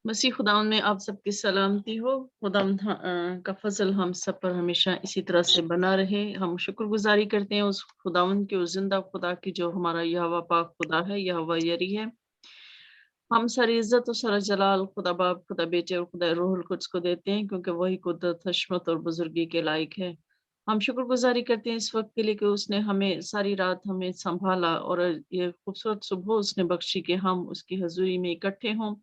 मसीह खुदावन में आप सबकी सलामती हो। खुदावन का फजल हम सब पर हमेशा इसी तरह से बना रहे। हम शुक्रगुजारी करते हैं उस खुदावन के, उस जिंदा खुदा की जो हमारा यहोवा पाक खुदा है, यहोवा यरी है। हम सारी इज्जत और सारा जलाल खुदा बाप, खुदा बेटे और खुदा रूहुल कुद्स को देते हैं, क्योंकि वही कुदरत, हशमत और बुजुर्गी के लायक है। हम शुक्रगुजारी करते हैं इस वक्त के लिए कि उसने हमें सारी रात हमें संभाला और ये खूबसूरत सुबह उसने बख्शी कि हम उसकी हजूरी में इकट्ठे हों,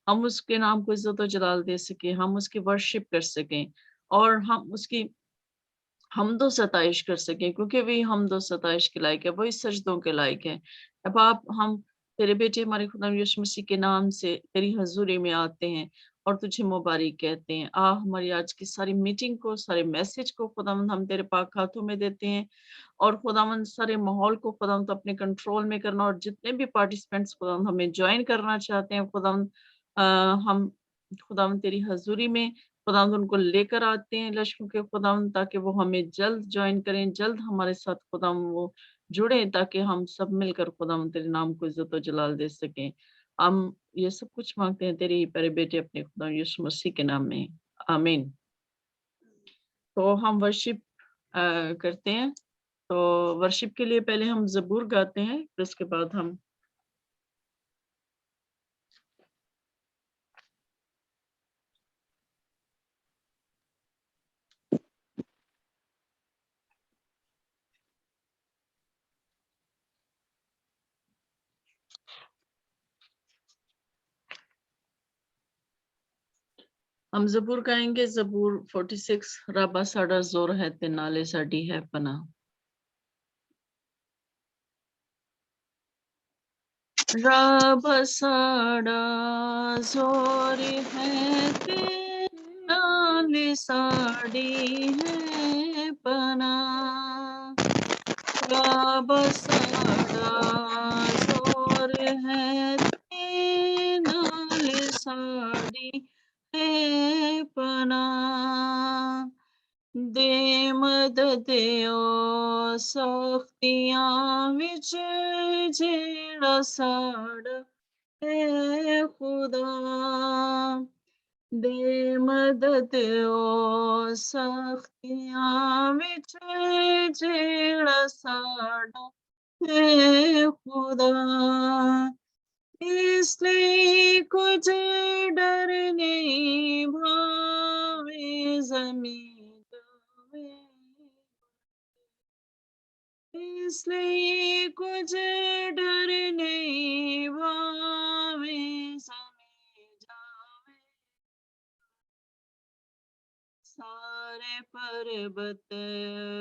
हम उसके नाम को इज्जत और जलाल दे सके, हम उसकी वर्शिप कर सकें और हम उसकी हमदो सताइश कर सकें, क्योंकि वही हमदो सताइश के लायक है, वही सजदों के लायक है। अब आप हम तेरे बेटे हमारे खुदा यीशु मसीह के नाम से तेरी हजूरी में आते हैं और तुझे मुबारक कहते हैं। हमारी आज की सारी मीटिंग को, सारे मैसेज को खुदावंद हम तेरे पाक हाथों में देते हैं और खुदावंद सारे माहौल को खुदावंद अपने कंट्रोल में करना, और जितने भी पार्टिसिपेंट्स खुदावंद हमें ज्वाइन करना चाहते हैं खुदावंद हम खुदावंद तेरी हजूरी में खुदावंद उनको लेकर आते हैं लश्कों के खुदावंद, ताकि वो हमें जल्द ज्वाइन करें, जल्द हमारे साथ खुदावंद वो जुड़े, ताकि हम सब मिलकर खुदावंद तेरे नाम को इज्जत और जलाल दे सकें। हम ये सब कुछ मांगते हैं तेरे ही प्यारे बेटे अपने खुदा यीशु मसीह के नाम में, आमीन। तो हम वर्शिप करते हैं। तो वर्शिप के लिए पहले हम ज़बूर गाते हैं, फिर उसके बाद हम ज़बूर गाएंगे। ज़बूर 46। रबा साड़ा जोर है ते नाले साड़ी है पना। रबा साड़ा जोर है ते नाले साड़ी है पना। रबा साड़ा जोर है ते नाले साड़ी है पना। दे मदद ओ सख्तियां विच जेड़ा साड़ा है खुदा। दे मदद ओ सख्तियां विच जेड़ा साड़ा है खुदा। इसलिए कुछ डर नहीं भावे जमीन जावे, इसलिए कुछ डर नहीं भावे जमीन जावे। सारे पर्वत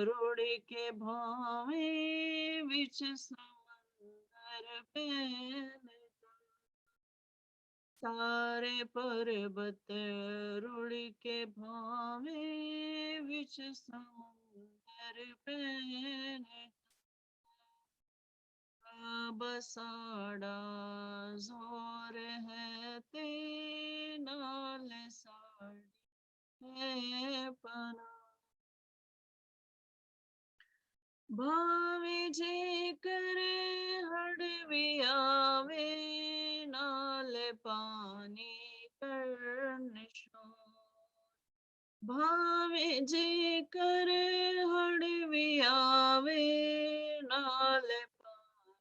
रुड़ के भावे विच समंदर पैन। सारे पर्वत रुड़ के भावे विच समुंदर पैन। बसाड़ा जोर है ते नाल साड़ी है पना। भावे जे करे हड़ भी आवे नाल पानी करन शोर। भावे जे करे हड़ भी आवे नाल पानी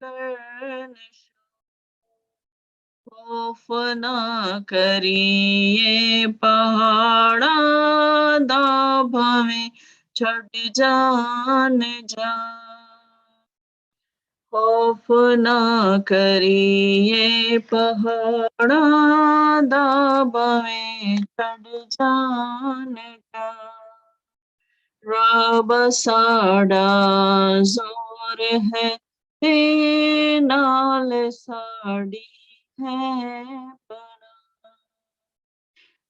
करन शोर। खौफ ना करिए पहाड़ा दा भावे छड़ जान जा। खौफ ना करिए पहाड़ा दाबा में चढ़ जान का रब साड़ा जोर है ते नाल साड़ी है बड़ा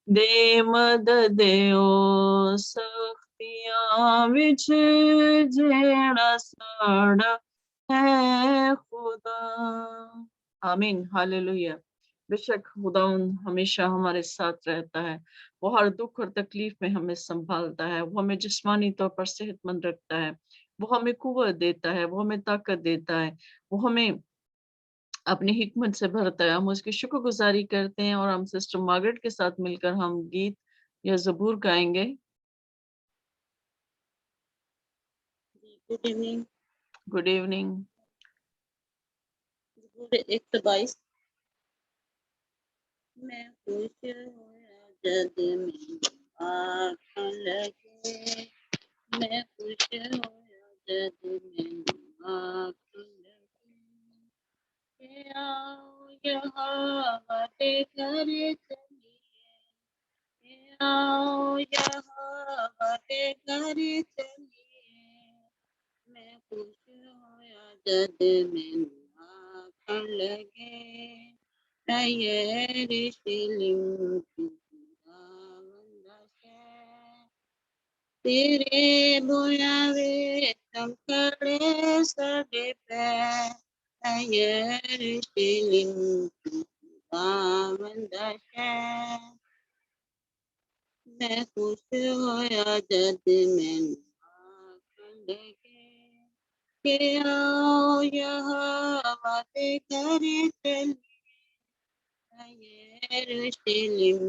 दे मदद ओ सख्तियां विच जेड़ा साड़ा है खुदा। आमीन, हालेलुया। बेशक खुदावन हमेशा हमारे साथ रहता है। वो हर दुख और तकलीफ में हमें संभालता है। वो हमें जिस्मानी तौर पर सेहतमंद रखता है। वो हमें कुव्वत देता है, वो हमें ताकत देता है, वो हमें अपनी हिकमत से भरता है। हम उसकी शुक्रगुजारी करते हैं और हम सिस्टर मार्गरेट के साथ मिलकर हम गीत या ज़बूर गाएंगे। Good evening. Good evening. ज़बूर 122। मैं खुश होया जद मैनू आखन लगे, मैं खुश होया जद मैनू आखन लगे, के आओ यहोवा दे घर चलिए, के आओ यहोवा दे घर चलिए, मैं खुश होया जद मैनू आखन लगे, यरूशलेम की खुदावंद शहर, तेरे बुलावे थम खड़े साडे पैर, यरूशलेम की खुदावंद शहर, मैं खुश होया जद मैनू आखन लगे, के आओ यहोवा दे घर चलिए, यरूशलेम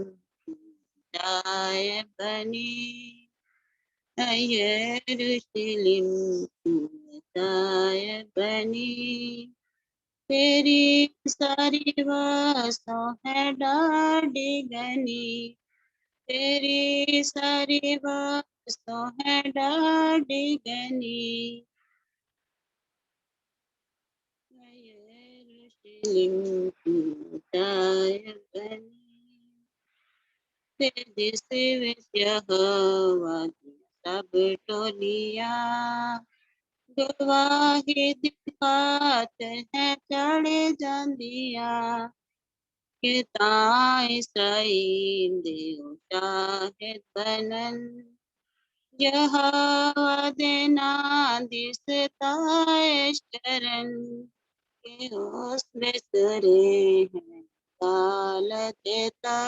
जाए बनी, यरूशलेम जाए बनी, तेरी सारी वासों है डाढ़ी घनी, तेरी सारी वासों है डाढ़ी घनी, यरूशलेम जाए बनी, तेरे सिवा यहोवा दी सब टोलियां गवाही दिखात है चढ़ जांदियां, के तां इसराइल दे शाहिद बनन, यहोवा दे नां दी सताइश करन, के हौसले सरे हैं काल देता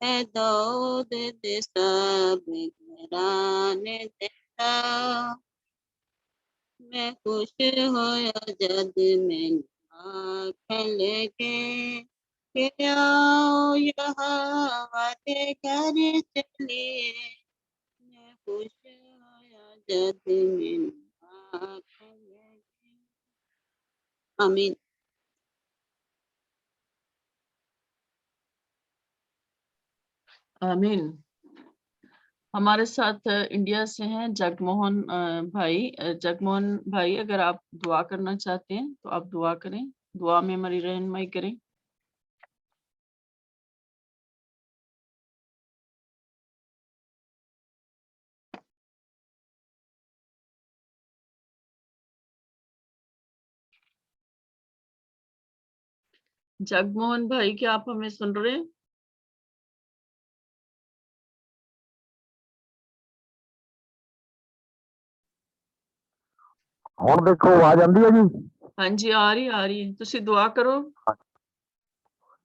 है दाऊद दे सब घराने देता, मैं खुश होया जद मैनू आखन लगे, के आओ यहोवा दे घर चलिए, मैं खुश होया जद मैनू आखन लगे। आमीन। आमीन। हमारे साथ इंडिया से हैं जगमोहन भाई। जगमोहन भाई, अगर आप दुआ करना चाहते हैं तो आप दुआ करें, दुआ में हमारी रहनुमाई करें। जगमोहन भाई, क्या आप हमें सुन रहे हैं? ਹੁਣ ਦੇਖੋ ਆਵਾਜ਼ ਆਉਂਦੀ ਹੈ ਜੀ? हाँ जी, आ रही है। तुसी दुआ करो।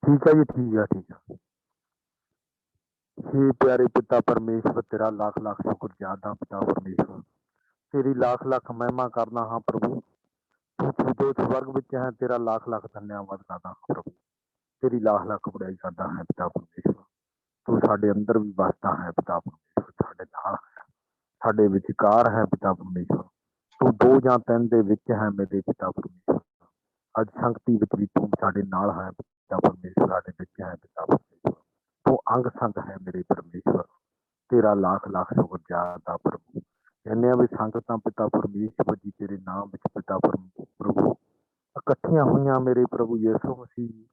ठीक है जी, ठीक है, ठीक है। हे प्यारे पिता परमेश्वर, तेरा लाख लाख शुक्र ज्यादा पिता परमेश्वर, तेरी लाख लाख महिमा करना हाँ प्रभु, तू जो स्वर्ग विच है तेरा लाख लाख धन्यवाद करदा हाँ प्रभु, तेरी लाख लाख बड़ाई करदा है पिता परमेश्वर। तू साडे अंदर भी वसदा है पिता परमेश्वर, साडे नाल है, साडे विचकार है पिता परमेश्वर। तू दो जां तीन दे विच है मेरे पिता परमेश्वर। अज संगति विच भी तू साडे नाल है पिता परमेश्वर, साडे विच है पिता परमेश्वर। तू अंग संग है मेरे परमेश्वर, तेरा लाख लाख शुक्र ज्यादा प्रभु। कहने भी संगतां पिता परमेश्वर जी तेरे नाम विच पिता प्रभु ਇਕੱਠੀਆਂ ਹੋਈਆਂ ਮੇਰੇ ਪ੍ਰਭੂ ਯਿਸੂ ਮਸੀਹ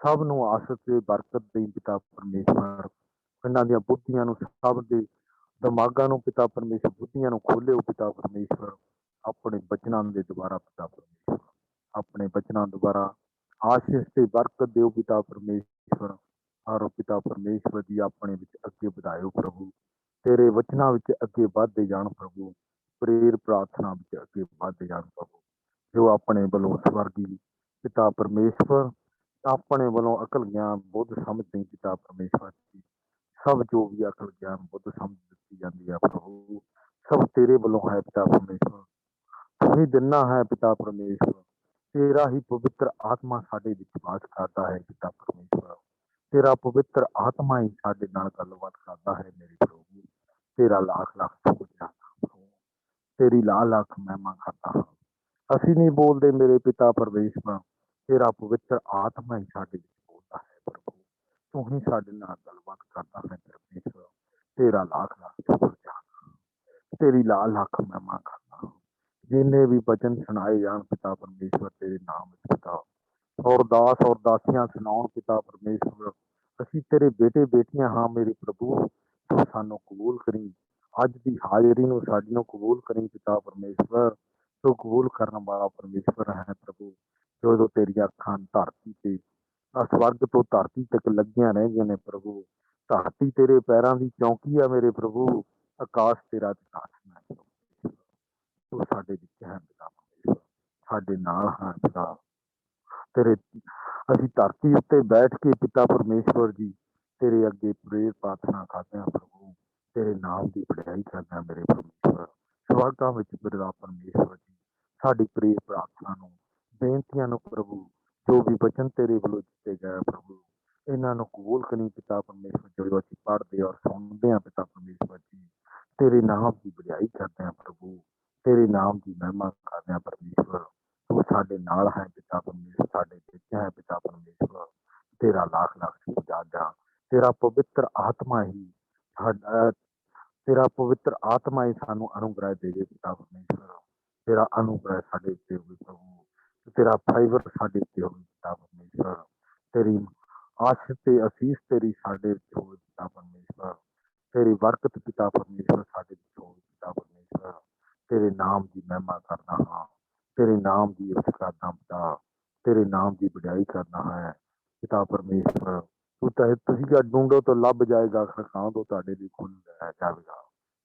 ਸਭ ਨੂੰ ਆਸਤ ਤੇ ਬਰਕਤ ਦੇਈ ਪਿਤਾ ਪਰਮੇਸ਼ਵਰ। ਇਹਨਾਂ ਦੀਆਂ ਬੁੱਧੀਆਂ ਨੂੰ, ਸਭ ਦੇ ਦਿਮਾਗਾਂ ਨੂੰ ਪਿਤਾ ਪਰਮੇਸ਼ਵਰ, ਬੁੱਧੀਆਂ ਨੂੰ ਖੋਲਿਓ ਪਿਤਾ ਪਰਮੇਸ਼ਵਰ, ਆਪਣੇ ਬਚਨਾਂ ਦੇ ਦੁਆਰਾ ਪਿਤਾ ਪਰਮੇਸ਼ਵਰ, ਆਪਣੇ ਬਚਨਾਂ ਦੁਆਰਾ ਆਸ਼ੀਸ਼ ਤੇ ਬਰਕਤ ਦਿਓ ਪਿਤਾ ਪਰਮੇਸ਼ਵਰ। ਔਰ ਪਿਤਾ ਪਰਮੇਸ਼ਵਰ ਜੀ ਆਪਣੇ ਵਿੱਚ ਅੱਗੇ ਵਧਾਇਓ ਪ੍ਰਭੂ, ਤੇਰੇ ਵਚਨਾਂ ਵਿੱਚ ਅੱਗੇ ਵੱਧਦੇ ਜਾਣ ਪ੍ਰਭੂ, ਪ੍ਰੇਰ ਪ੍ਰਾਰਥਨਾ ਵਿੱਚ ਅੱਗੇ ਵੱਧਦੇ ਜਾਣ ਪ੍ਰਭੂ। ਜੋ ਆਪਣੇ ਵੱਲੋਂ ਸਵਰਗੀ ਪਿਤਾ ਪਰਮੇਸ਼ਵਰ ਆਪਣੇ ਵੱਲੋਂ ਅਕਲ ਗਿਆਨ ਬੁੱਧ ਸਮਝ ਨਹੀਂ ਪਿਤਾ ਪਰਮੇਸ਼ਵਰ ਜੀ, ਸਭ ਜੋ ਵੀ ਅਕਲ ਗਿਆਨ ਬੁੱਧ ਸਮਝ ਦਿੱਤੀ ਜਾਂਦੀ ਹੈ ਪ੍ਰਭੂ, ਸਭ ਤੇਰੇ ਵੱਲੋਂ ਹੈ ਪਿਤਾ ਪਰਮੇਸ਼ਵਰ। ਤੂੰ ਹੀ ਦਿਨਾ ਹੈ ਪਿਤਾ ਪਰਮੇਸ਼ਵਰ, ਤੇਰਾ ਹੀ ਪਵਿੱਤਰ ਆਤਮਾ ਸਾਡੇ ਵਿੱਚ ਵਾਸ ਕਰਦਾ ਹੈ ਪਿਤਾ ਪਰਮੇਸ਼ਵਰ। ਤੇਰਾ ਪਵਿੱਤਰ ਆਤਮਾ ਹੀ ਸਾਡੇ ਨਾਲ ਗੱਲਬਾਤ ਕਰਦਾ ਹੈ ਮੇਰੇ ਪ੍ਰਭੂ। ਤੇਰਾ ਲੱਖ ਲੱਖ ਸ਼ੁਕਰੀਆ, ਤੇਰੀ ਲੱਖ ਮਹਿਮਾ ਕਰਦਾ ਹਾਂ। ਅਸੀਂ ਨਹੀਂ ਬੋਲਦੇ ਮੇਰੇ ਪਿਤਾ ਪਰਮੇਸ਼ਵਰ, ਤੇਰਾ ਪਵਿੱਤਰ ਆਤਮਾ ਹੀ ਸਾਡੇ ਵਿੱਚ ਬੋਲਦਾ ਹੈ ਪ੍ਰਭੂ। ਤੂੰ ਹੀ ਸਾਡੇ ਨਾਲ ਗੱਲਬਾਤ ਕਰਦਾ ਹੈ ਪਰਮੇਸ਼ਵਰ। ਤੇਰਾ ਲੱਖ ਲੱਖ ਸ਼ੁਕਰੀਆ, ਤੇਰੀ ਲੱਖ ਮਹਿਮਾ ਕਰਦਾ। ਜਿੰਨੇ ਵੀ ਬਚਨ ਸੁਣਾਏ ਜਾਣ ਪਿਤਾ ਪਰਮੇਸ਼ਵਰ ਤੇਰੇ ਨਾਮ ਵਿੱਚ ਪਿਤਾ, ਔਰ ਦਾਸ ਔਰ ਦਾਸੀਆਂ ਸੁਣਾਉਣ ਪਿਤਾ ਪਰਮੇਸ਼ਵਰ। ਅਸੀਂ ਤੇਰੇ ਬੇਟੇ ਬੇਟੀਆਂ ਹਾਂ ਮੇਰੇ ਪ੍ਰਭੂ, ਤੂੰ ਸਾਨੂੰ ਕਬੂਲ ਕਰੀ। ਅੱਜ ਦੀ ਹਾਜ਼ਰੀ ਨੂੰ ਸਾਡੀ ਨੂੰ ਕਬੂਲ ਕਰੀ ਪਿਤਾ ਪਰਮੇਸ਼ਵਰ। ਤੂੰ ਕਬੂਲ ਕਰਨ ਵਾਲਾ ਪਰਮੇਸ਼ਵਰ ਹੈ ਪ੍ਰਭੂ। ਜਦੋਂ ਤੇਰੀਆਂ ਅੱਖਾਂ ਧਰਤੀ ਤੇ ਸਵਰਗ ਤੋਂ ਧਰਤੀ ਤੱਕ ਲੱਗੀਆਂ ਰਹਿੰਦੀਆਂ ਨੇ ਪ੍ਰਭੂ, ਧਰਤੀ ਤੇਰੇ ਪੈਰਾਂ ਦੀ ਚੌਂਕੀ ਆ ਮੇਰੇ ਪ੍ਰਭੂ, ਆਕਾਸ਼ ਤੇਰਾ ਸਿੰਹਾਸਨ ਹੈ ਪ੍ਰਭੂ। ਤੂੰ ਸਾਡੇ ਵਿੱਚ ਹੈ ਪਿਤਾ ਪਰਮੇਸ਼ਵਰ, ਸਾਡੇ ਨਾਲ ਹਾਂ ਪਿਤਾ। ਤੇਰੇ ਅਸੀਂ ਧਰਤੀ ਉੱਤੇ ਬੈਠ ਕੇ ਪਿਤਾ ਪਰਮੇਸ਼ਵਰ ਜੀ ਤੇਰੇ ਅੱਗੇ ਪ੍ਰੇਰ ਪ੍ਰਾਰਥਨਾ ਕਰਦੇ ਹਾਂ ਪ੍ਰਭੂ, ਤੇਰੇ ਨਾਮ ਦੀ ਵਡਿਆਈ ਕਰਦੇ ਹਾਂ ਮੇਰੇ ਪਰਮੇਸ਼ਵਰ। ਸਵਰਗਾਂ ਵਿੱਚ ਪਿਤਾ ਪਰਮੇਸ਼ਵਰ ਜੀ ਸਾਡੀ ਪ੍ਰੇਰ ਪ੍ਰਾਰਥਨਾ ਨੂੰ, ਬੇਨਤੀਆਂ ਨੂੰ ਪ੍ਰਭੂ, ਜੋ ਵੀ ਵਚਨ ਤੇਰੇ ਵੱਲੋਂ ਦਿੱਤੇ ਗਏ ਪ੍ਰਭੂ, ਇਹਨਾਂ ਨੂੰ ਕਬੂਲ ਕਰੀ ਪਿਤਾ ਪਰਮੇਸ਼ਵਰ। ਜਦੋਂ ਅਸੀਂ ਪੜ੍ਹਦੇ ਔਰ ਸੁਣਦੇ ਹਾਂ ਪਿਤਾ ਪਰਮੇਸ਼ਵਰ ਜੀ, ਤੇਰੇ ਨਾਮ ਦੀ ਵਡਿਆਈ ਕਰਦੇ ਹਾਂ ਪ੍ਰਭੂ, ਤੇਰੇ ਨਾਮ ਦੀ ਮਹਿਮਾ ਕਰਦੇ ਹਾਂ ਪਰਮੇਸ਼ਵਰ। ਤੂੰ ਸਾਡੇ ਨਾਲ ਹੈ ਪਿਤਾ ਪਰਮੇਸ਼ਵਰ, ਸਾਡੇ ਵਿੱਚ ਹੈ ਪਿਤਾ ਪਰਮੇਸ਼ਵਰ। ਤੇਰਾ ਲੱਖ ਲੱਖ ਸ਼ੁਕਰਾਨਾ। ਤੇਰਾ ਪਵਿੱਤਰ ਆਤਮਾ ਹੀ ਸਾਡਾ, ਤੇਰਾ ਪਵਿੱਤਰ ਆਤਮਾ ਹੀ ਸਾਨੂੰ ਅਨੁਗ੍ਰਹਿ ਦੇਵੇ ਪਿਤਾ ਪਰਮੇਸ਼ਵਰ। ਤੇਰਾ ਅਨੁਗ੍ਰਹਿ ਸਾਡੇ ਉੱਤੇ ਹੋਵੇ ਪ੍ਰਭੂ, ਤੇਰਾ ਫੇਵਰ ਸਾਡੇ ਉੱਤੇ ਹੋਵੇ ਪਿਤਾ ਪਰਮੇਸ਼ਵਰ। ਤੇਰੀ ਆਸ਼ੀਸ਼ ਤੇ ਅਸੀਸ ਤੇਰੀ ਸਾਡੇ ਵਿੱਚ ਹੋਵੇ ਪਿਤਾ ਪਰਮੇਸ਼ਵਰ। ਤੇਰੀ ਬਰਕਤ ਪਿਤਾ ਪਰਮੇਸ਼ਵਰ ਸਾਡੇ ਵਿੱਚ ਹੋਵੇ ਪਿਤਾ ਪਰਮੇਸ਼ਵਰ। ਤੇਰੇ ਨਾਮ ਦੀ ਮਹਿਮਾ ਕਰਦਾ ਹਾਂ, ਤੇਰੇ ਨਾਮ ਦੀ ਉਚ ਕਰਦਾ ਪਿਤਾ, ਤੇਰੇ ਨਾਮ ਦੀ ਵਡਿਆਈ ਕਰਨਾ ਹੈ ਪਿਤਾ ਪਰਮੇਸ਼ਵਰ। ਤੂੰ ਤਾਂ ਤੁਸੀਂ ਡੂੰਘੋ ਤੋਂ ਲੱਭ ਜਾਏਗਾ, ਖੜਕਾਓ ਤੋਂ ਤੁਹਾਡੇ ਲਈ ਖੁੱਲ ਜਾਵੇਗਾ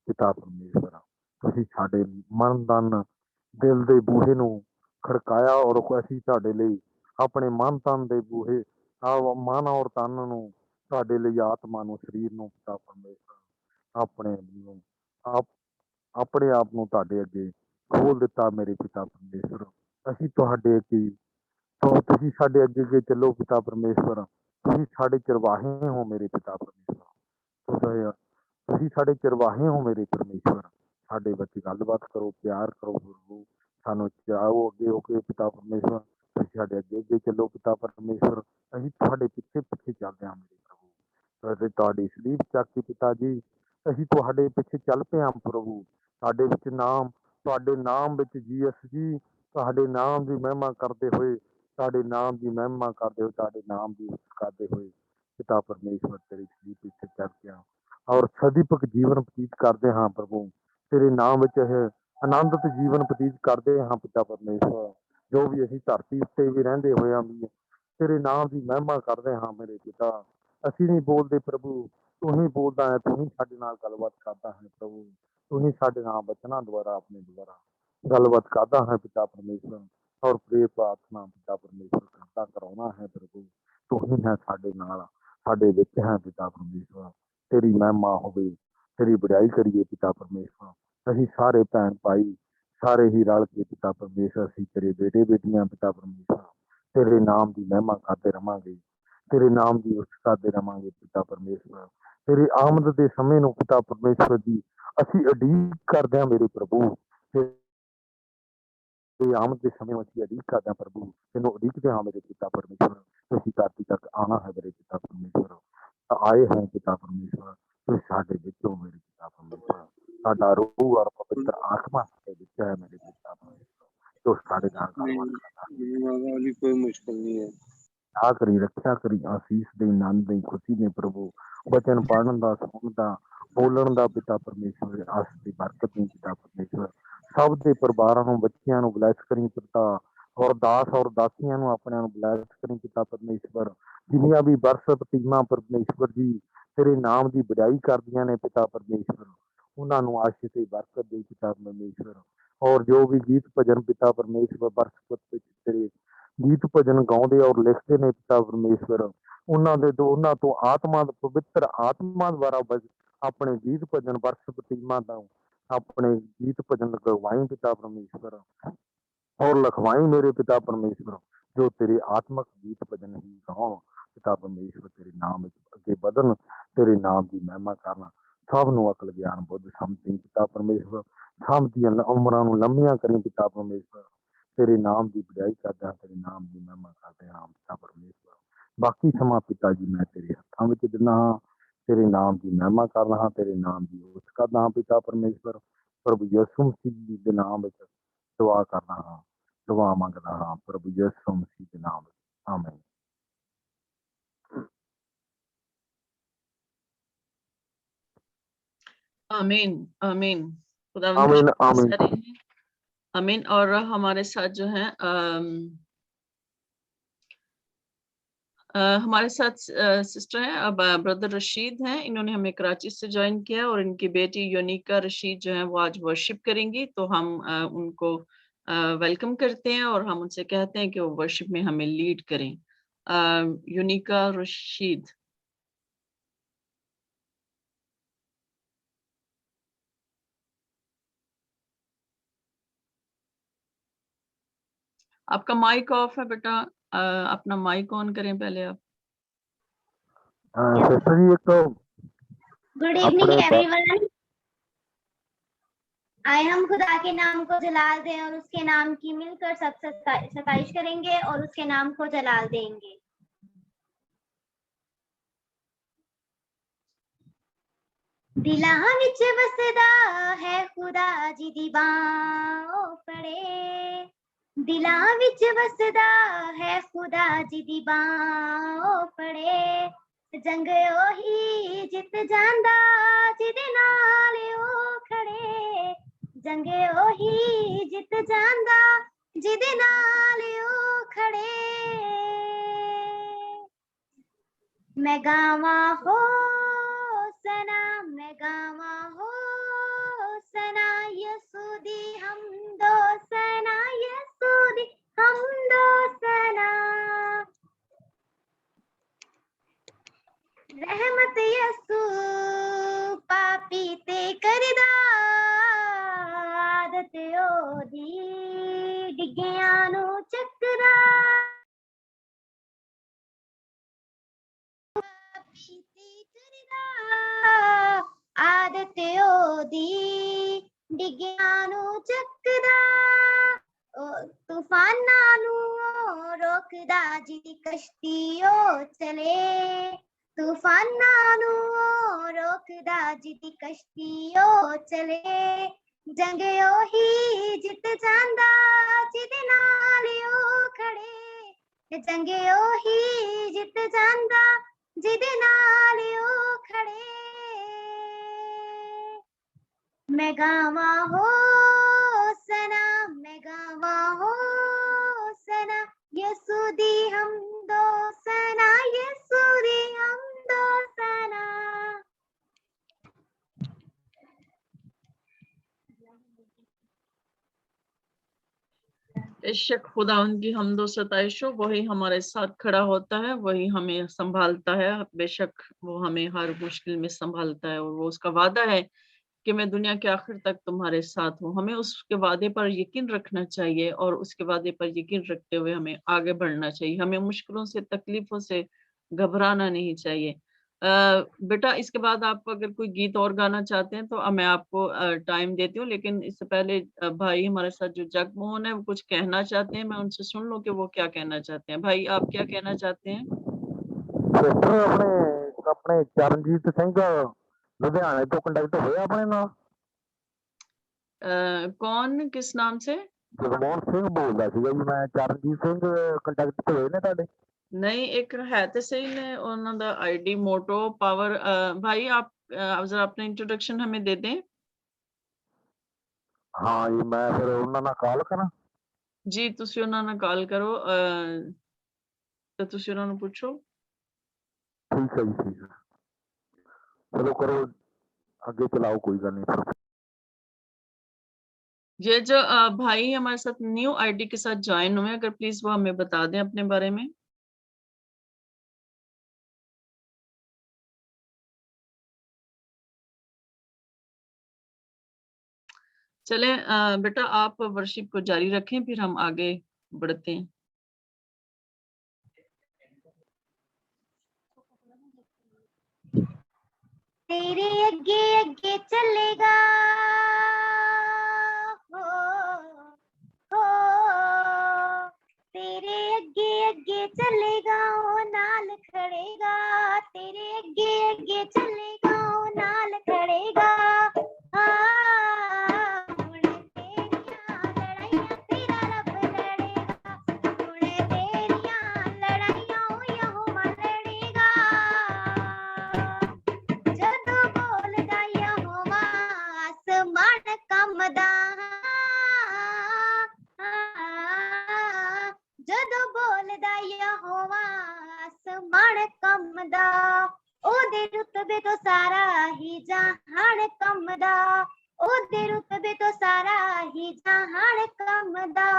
ਪਿਤਾ ਪਰਮੇਸ਼ਵਰ। ਤੁਸੀਂ ਸਾਡੇ ਮਨ ਤਨ ਦਿਲ ਦੇ ਬੂਹੇ ਨੂੰ ਖੜਕਾਇਆ, ਔਰ ਅਸੀਂ ਤੁਹਾਡੇ ਲਈ ਆਪਣੇ ਮਨ ਤਨ ਦੇ ਬੂਹੇ, ਮਨ ਔਰ ਤਨ ਨੂੰ, ਤੁਹਾਡੇ ਲਈ ਆਤਮਾ ਨੂੰ, ਸਰੀਰ ਨੂੰ ਪਿਤਾ ਪਰਮੇਸ਼ਵਰ ਆਪਣੇ ਨੂੰ ਆਪਣੇ ਆਪ ਨੂੰ ਤੁਹਾਡੇ ਅੱਗੇ ਖੋਲ ਦਿੱਤਾ ਮੇਰੇ ਪਿਤਾ ਪਰਮੇਸ਼ਵਰ। ਅਸੀਂ ਤੁਹਾਡੇ ਅੱਗੇ, ਤੁਸੀਂ ਸਾਡੇ ਅੱਗੇ ਅੱਗੇ ਚੱਲੋ ਪਿਤਾ ਪਰਮੇਸ਼ਵਰ। ਤੁਸੀਂ ਸਾਡੇ ਚਰਵਾਹੇ ਹੋ ਮੇਰੇ ਪਿਤਾ ਪਰਮੇਸ਼ਵਰ, ਤੁਸੀਂ ਸਾਡੇ ਚਰਵਾਹੇ ਹੋ ਮੇਰੇ ਪਰਮੇਸ਼ਵਰ। ਸਾਡੇ ਵਿੱਚ ਗੱਲਬਾਤ ਕਰੋ, ਪਿਆਰ ਕਰੋ ਪ੍ਰਭੂ, ਸਾਨੂੰ ਚਲਾਓ ਅੱਗੇ ਹੋ ਕੇ ਪਿਤਾ ਪਰਮੇਸ਼ਵਰ। ਤੁਸੀਂ ਸਾਡੇ ਅੱਗੇ ਅੱਗੇ ਚੱਲੋ ਪਿਤਾ ਪਰਮੇਸ਼ਵਰ, ਅਸੀਂ ਤੁਹਾਡੇ ਪਿੱਛੇ ਪਿੱਛੇ ਚੱਲਦੇ ਹਾਂ ਮੇਰੇ ਪ੍ਰਭੂ। ਅਤੇ ਤੁਹਾਡੀ ਸਲੀਪ ਚੱਕ ਕੇ ਪਿਤਾ ਜੀ ਅਸੀਂ ਤੁਹਾਡੇ ਪਿੱਛੇ ਚੱਲ ਪਏ ਹਾਂ ਪ੍ਰਭੂ। ਸਾਡੇ ਵਿੱਚ ਨਾਮ, ਤੁਹਾਡੇ ਨਾਮ ਵਿੱਚ ਜੀਸਸ ਜੀ, ਤੁਹਾਡੇ ਨਾਮ ਦੀ ਮਹਿਮਾ ਕਰਦੇ ਹੋਏ, ਤੁਹਾਡੇ ਨਾਮ ਦੀ ਮਹਿਮਾ ਕਰਦੇ ਹੋਏ, ਤੁਹਾਡੇ ਨਾਮ ਦੀ ਕਰਦੇ ਹੋਏ ਪਿਤਾ ਪਰਮੇਸ਼ਵਰ ਤੇਰੀ ਸਲੀਪ ਪਿੱਛੇ ਚੱਲ ਗਿਆ, ਔਰ ਸਦੀਪਕ ਜੀਵਨ ਬਤੀਤ ਕਰਦੇ ਹਾਂ ਪ੍ਰਭੂ। ਤੇਰੇ ਨਾਮ ਵਿੱਚ ਇਹ ਆਨੰਦਿਤ ਜੀਵਨ ਬਤੀਤ ਕਰਦੇ ਹਾਂ ਪਿਤਾ ਪਰਮੇਸ਼ਵਰ। ਜੋ ਵੀ ਅਸੀਂ ਧਰਤੀ ਉੱਤੇ ਵੀ ਰਹਿੰਦੇ ਹੋਇਆ ਵੀ ਤੇਰੇ ਨਾਮ ਦੀ ਮਹਿਮਾ ਕਰਦੇ ਹਾਂ ਮੇਰੇ ਪਿਤਾ। ਅਸੀਂ ਨਹੀਂ ਬੋਲਦੇ ਪ੍ਰਭੂ, ਤੂੰ ਹੀ ਬੋਲਦਾ ਹੈ, ਤੂੰ ਹੀ ਸਾਡੇ ਨਾਲ ਗੱਲਬਾਤ ਕਰਦਾ ਹੈ ਪ੍ਰਭੂ। ਤੂੰ ਹੀ ਸਾਡੇ ਨਾਲ ਬਚਨਾਂ ਦੁਆਰਾ ਆਪਣੇ ਦੁਆਰਾ ਗੱਲਬਾਤ ਕਰਦਾ ਹੈ ਪਿਤਾ ਪਰਮੇਸ਼ਵਰ, ਔਰ ਪ੍ਰੇਰ ਪ੍ਰਾਰਥਨਾ ਪਿਤਾ ਪਰਮੇਸ਼ਵਰ ਕਰਦਾ ਕਰਾਉਣਾ ਹੈ ਪ੍ਰਭੂ। ਤੂੰ ਹੀ ਹੈ ਸਾਡੇ ਨਾਲ, ਸਾਡੇ ਵਿੱਚ ਹੈ ਪਿਤਾ ਪਰਮੇਸ਼ਵਰ। ਤੇਰੀ ਮਹਿਮਾ ਹੋਵੇ, ਤੇਰੀ ਵਡਿਆਈ ਕਰੀਏ ਪਿਤਾ ਪਰਮੇਸ਼ਵਰ। ਅਸੀਂ ਸਾਰੇ ਭੈਣ ਭਾਈ ਸਾਰੇ ਹੀ ਰਲ ਕੇ ਪਿਤਾ ਪਰਮੇਸ਼ਵਰ, ਅਸੀਂ ਤੇਰੇ ਬੇਟੇ ਬੇਟੀਆਂ ਪਿਤਾ ਪਰਮੇਸ਼ਵਰ, ਤੇਰੇ ਨਾਮ ਦੀ ਮਹਿਮਾ ਕਰਦੇ ਰਵਾਂਗੇ, ਤੇਰੇ ਨਾਮ ਦੀ ਉਚਤ ਕਰਦੇ ਰਵਾਂਗੇ ਪਿਤਾ ਪਰਮੇਸ਼ਵਰ। ਤੇਰੀ ਆਮਦ ਦੇ ਸਮੇਂ ਨੂੰ ਪਿਤਾ ਪਰਮੇਸ਼ਵਰ ਜੀ ਅਸੀਂ ਉਡੀਕ ਕਰਦੇ ਹਾਂ ਮੇਰੇ ਪ੍ਰਭੂ। ਤੇਰੀ ਆਮਦ ਦੇ ਸਮੇਂ ਨੂੰ ਅਸੀਂ ਉਡੀਕ ਕਰਦੇ ਹਾਂ ਪ੍ਰਭੂ, ਤੈਨੂੰ ਉਡੀਕਦੇ ਹਾਂ ਮੇਰੇ ਪਿਤਾ ਪਰਮੇਸ਼ਵਰ। ਤੁਸੀਂ ਧਰਤੀ ਤੱਕ ਆਉਣਾ ਹੈ ਮੇਰੇ ਪਿਤਾ ਪਰਮੇਸ਼ਵਰ, ਆਏ ਹੈ ਪਿਤਾ ਪਰਮੇਸ਼ਵਰ। ਤੁਸੀਂ ਸਾਡੇ ਵਿੱਚੋਂ ਮੇਰੇ ਪਿਤਾ ਪਰਮੇਸ਼ਵਰ, ਸਾਡਾ ਰੂਹ ਔਰ ਪਵਿੱਤਰ ਆਤਮਾ ਸਾਡੇ ਵਿੱਚ ਹੈ ਮੇਰੇ ਪਿਤਾ ਪਰਮੇਸ਼ਵਰ। तो सारे नाल वाली कोई मुश्किल नहीं है। आ करी रखिया करी आसीस दे आनंद दे खुशी ने प्रभु वचन पढ़न दा सुनन दा बोलण दा पिता परमेश्वर आस दी बरकत दी पिता परमेश्वर सब दे परिवारां नूं बच्चियां नूं ब्लैस करी पिता और दास और दासियां नूं अपने नूं ब्लैस करी पिता परमेश्वर जिन्नियां भी बरसत टीमां परमेश्वर जी तेरे नाम ਦੀ ਬੜਾਈ ਕਰਦੀਆਂ ਨੇ ਪਿਤਾ ਪਰਮੇਸ਼ਵਰ ਉਹਨਾਂ ਨੂੰ ਆਸ਼ੀष ਤੇ ਬਰਕਤ ਦੇ ਪਿਤਾ ਪਰਮੇਸ਼ਵਰ और जो भी गीत भजन पिता परमेश्वर बरसत ਵਿੱਚ ਤੇਰੇ गीत भजन गाਉਂਦੇ और लिखते ने पिता परमेश्वर ਉਹਨਾਂ ਤੋਂ ਆਤਮਾ ਪਵਿੱਤਰ ਆਤਮਾ ਦੁਆਰਾ ਆਪਣੇ गीत भजन बरसत टीमां ਦਾ अपने गीत भजन लगवाई पिता परमेश्वर और लिखवाई मेरे पिता परमेश्वर जो तेरे आत्मक गीत भजन ही गाउन पिता परमेश्वर तेरे नाम अगे बदन तेरे नाम की महिमा करना सब नूं अकल ज्ञान बुद्ध समझी पिता परमेश्वर सब दियां उमरां नूं लंबियां करी पिता परमेश्वर तेरे नाम की बड़ाई करदा तेरे नाम की महिमा करदे हां पिता परमेश्वर बाकी समा पिता जी मैं तेरे हत्थां विच दिंदा हां तेरे नाम की महिमा करदा हां तेरे नाम की उस करदा हां पिता परमेश्वर प्रभु यीशु मसीह दे नाम विच दुआ करदा हां दुआ मंगदा हां प्रभु यीशु मसीह के नाम में आमीन आमीन आमीन। खुदावंद का आमीन शुक्र आमीन गुज़ारी है। आमीन। और हमारे साथ जो है हमारे साथ सिस्टर हैं अब ब्रदर रशीद हैं, इन्होंने हमें कराची से ज्वाइन किया और इनकी बेटी योनिका रशीद जो है वो आज वर्शिप करेंगी, तो हम उनको वेलकम करते हैं और हम उनसे कहते हैं कि वो वर्शिप में हमें लीड करें। योनिका रशीद। आपका माइक ऑफ है बेटा, अपना माइक ऑन करें पहले आप। सिस्टर जी एक तो गुड इवनिंग एवरीवन। आए हम खुदा के नाम को जलाल दें और उसके नाम की मिलकर सब सताइश करेंगे और उसके नाम को जलाल देंगे। दिलां विच वसदा है खुदा जी दी बाहों फड़े, दिलां विच वसदा है खुदा जी दी बाहों फड़े, जंग ओही जित जांदा जिदे नाल ओ खड़े, जंग ओही जित जांदा जिदे नाल ओ खड़े। मैं गावा हो सना, मैं गावा हो सना, यसू दी हमदो सना, यसू दी हमदो सना। रहमत यसू पापी ते करदा, आदत ओदी डिग्गियां नू चकरा, आदत ओदी डिग्गियां नू चकदा, तूफानां नू रोकदा जिदी कश्ती ओ चले, तूफानां नू रोकदा जिदी कश्ती ओ चले, जंग ओही जित जांदा जिदे नाल ओ खड़े, जंग ओही जित जांदा जिदे नाल ओ खड़े। मैं गावा हो सना, मैं गावा हो सना, यसू दी हमदो सना, यसू दी हमदो सना। बेशक खुदा उनकी हमदो सताइश हो, वही हमारे साथ खड़ा होता है, वही हमें संभालता है। बेशक वो हमें हर मुश्किल में संभालता है और वो उसका वादा है कि मैं दुनिया के आखिर तक तुम्हारे साथ हूँ। हमें उसके वादे पर यकीन रखना चाहिए और उसके वादे पर यकीन रखते हुए हमें आगे बढ़ना चाहिए। हमें मुश्किलों से, तकलीफों से घबराना नहीं चाहिए। बेटा इसके बाद आप अगर कोई गीत और गाना चाहते हैं तो मैं आपको टाइम देती हूँ, लेकिन इससे पहले भाई हमारे साथ जो जगमोहन है वो कुछ कहना चाहते हैं, मैं उनसे सुन लूं कि वो क्या कहना चाहते हैं। भाई आप क्या कहना चाहते हैं? सिस्टर अपने चरणजीत सिंह लुधियाने तो कंडक्ट हुए अपने नाल कौन, किस नाम से? ਜਗਮੋਹਨ ਸਿੰਘ ਬੋਲਦਾ ਸੀਗਾ ਜੀ ਮੈਂ। ਚਰਨਜੀਤ ਸਿੰਘ ਕੰਟੈਕਟ ਤੇ ਹੋਏ ਨੇ ਤੁਹਾਡੇ? नहीं एक है तो सही ने ਉਹਨਾਂ ਦਾ आईडी मोटो पावर। भाई आप जरा अपना इंट्रोडक्शन हमें दे दें। ਹਾਂ ਜੀ ਮੈਂ ਫਿਰ ਉਹਨਾਂ ਨਾਲ ਕਾਲ ਕਰਾਂ? ਜੀ ਤੁਸੀਂ ਉਹਨਾਂ ਨਾਲ ਕਾਲ ਕਰੋ ਤੇ ਤੁਸੀਂ ਉਹਨਾਂ ਨੂੰ ਪੁੱਛੋ। ਠੀਕ ਹੈ ਜੀ ਠੀਕ ਹੈ, ਚਲੋ ਕਰੋ आगे चलाओ, कोई गल नहीं। ये जो भाई हमारे साथ न्यू आईडी के साथ ज्वाइन हुए, अगर प्लीज वो हमें बता दें अपने बारे में। चले बेटा आप वर्शिप को जारी रखें, फिर हम आगे बढ़ते हैं। तेरे अगे अगे चलेगा हो, तेरे अगे अगे चलेगा ओ नाल खड़ेगा, तेरे अगे अगे चलेगा ओ नाल खड़ेगा। ਜਦੋਂ ਬੋਲਦਾ ਯਹੋਵਾ ਅਸਮਾਨ ਕੰਮਦਾ, ਉਹਦੇ ਰੁਤਬੇ ਤੋਂ ਸਾਰਾ ਹੀ ਜਹਾਨ ਕੰਮਦਾ, ਉਹਦੇ ਰੁਤਬੇ ਤੋਂ ਸਾਰਾ ਹੀ ਜਹਾਨ ਕੰਮਦਾ।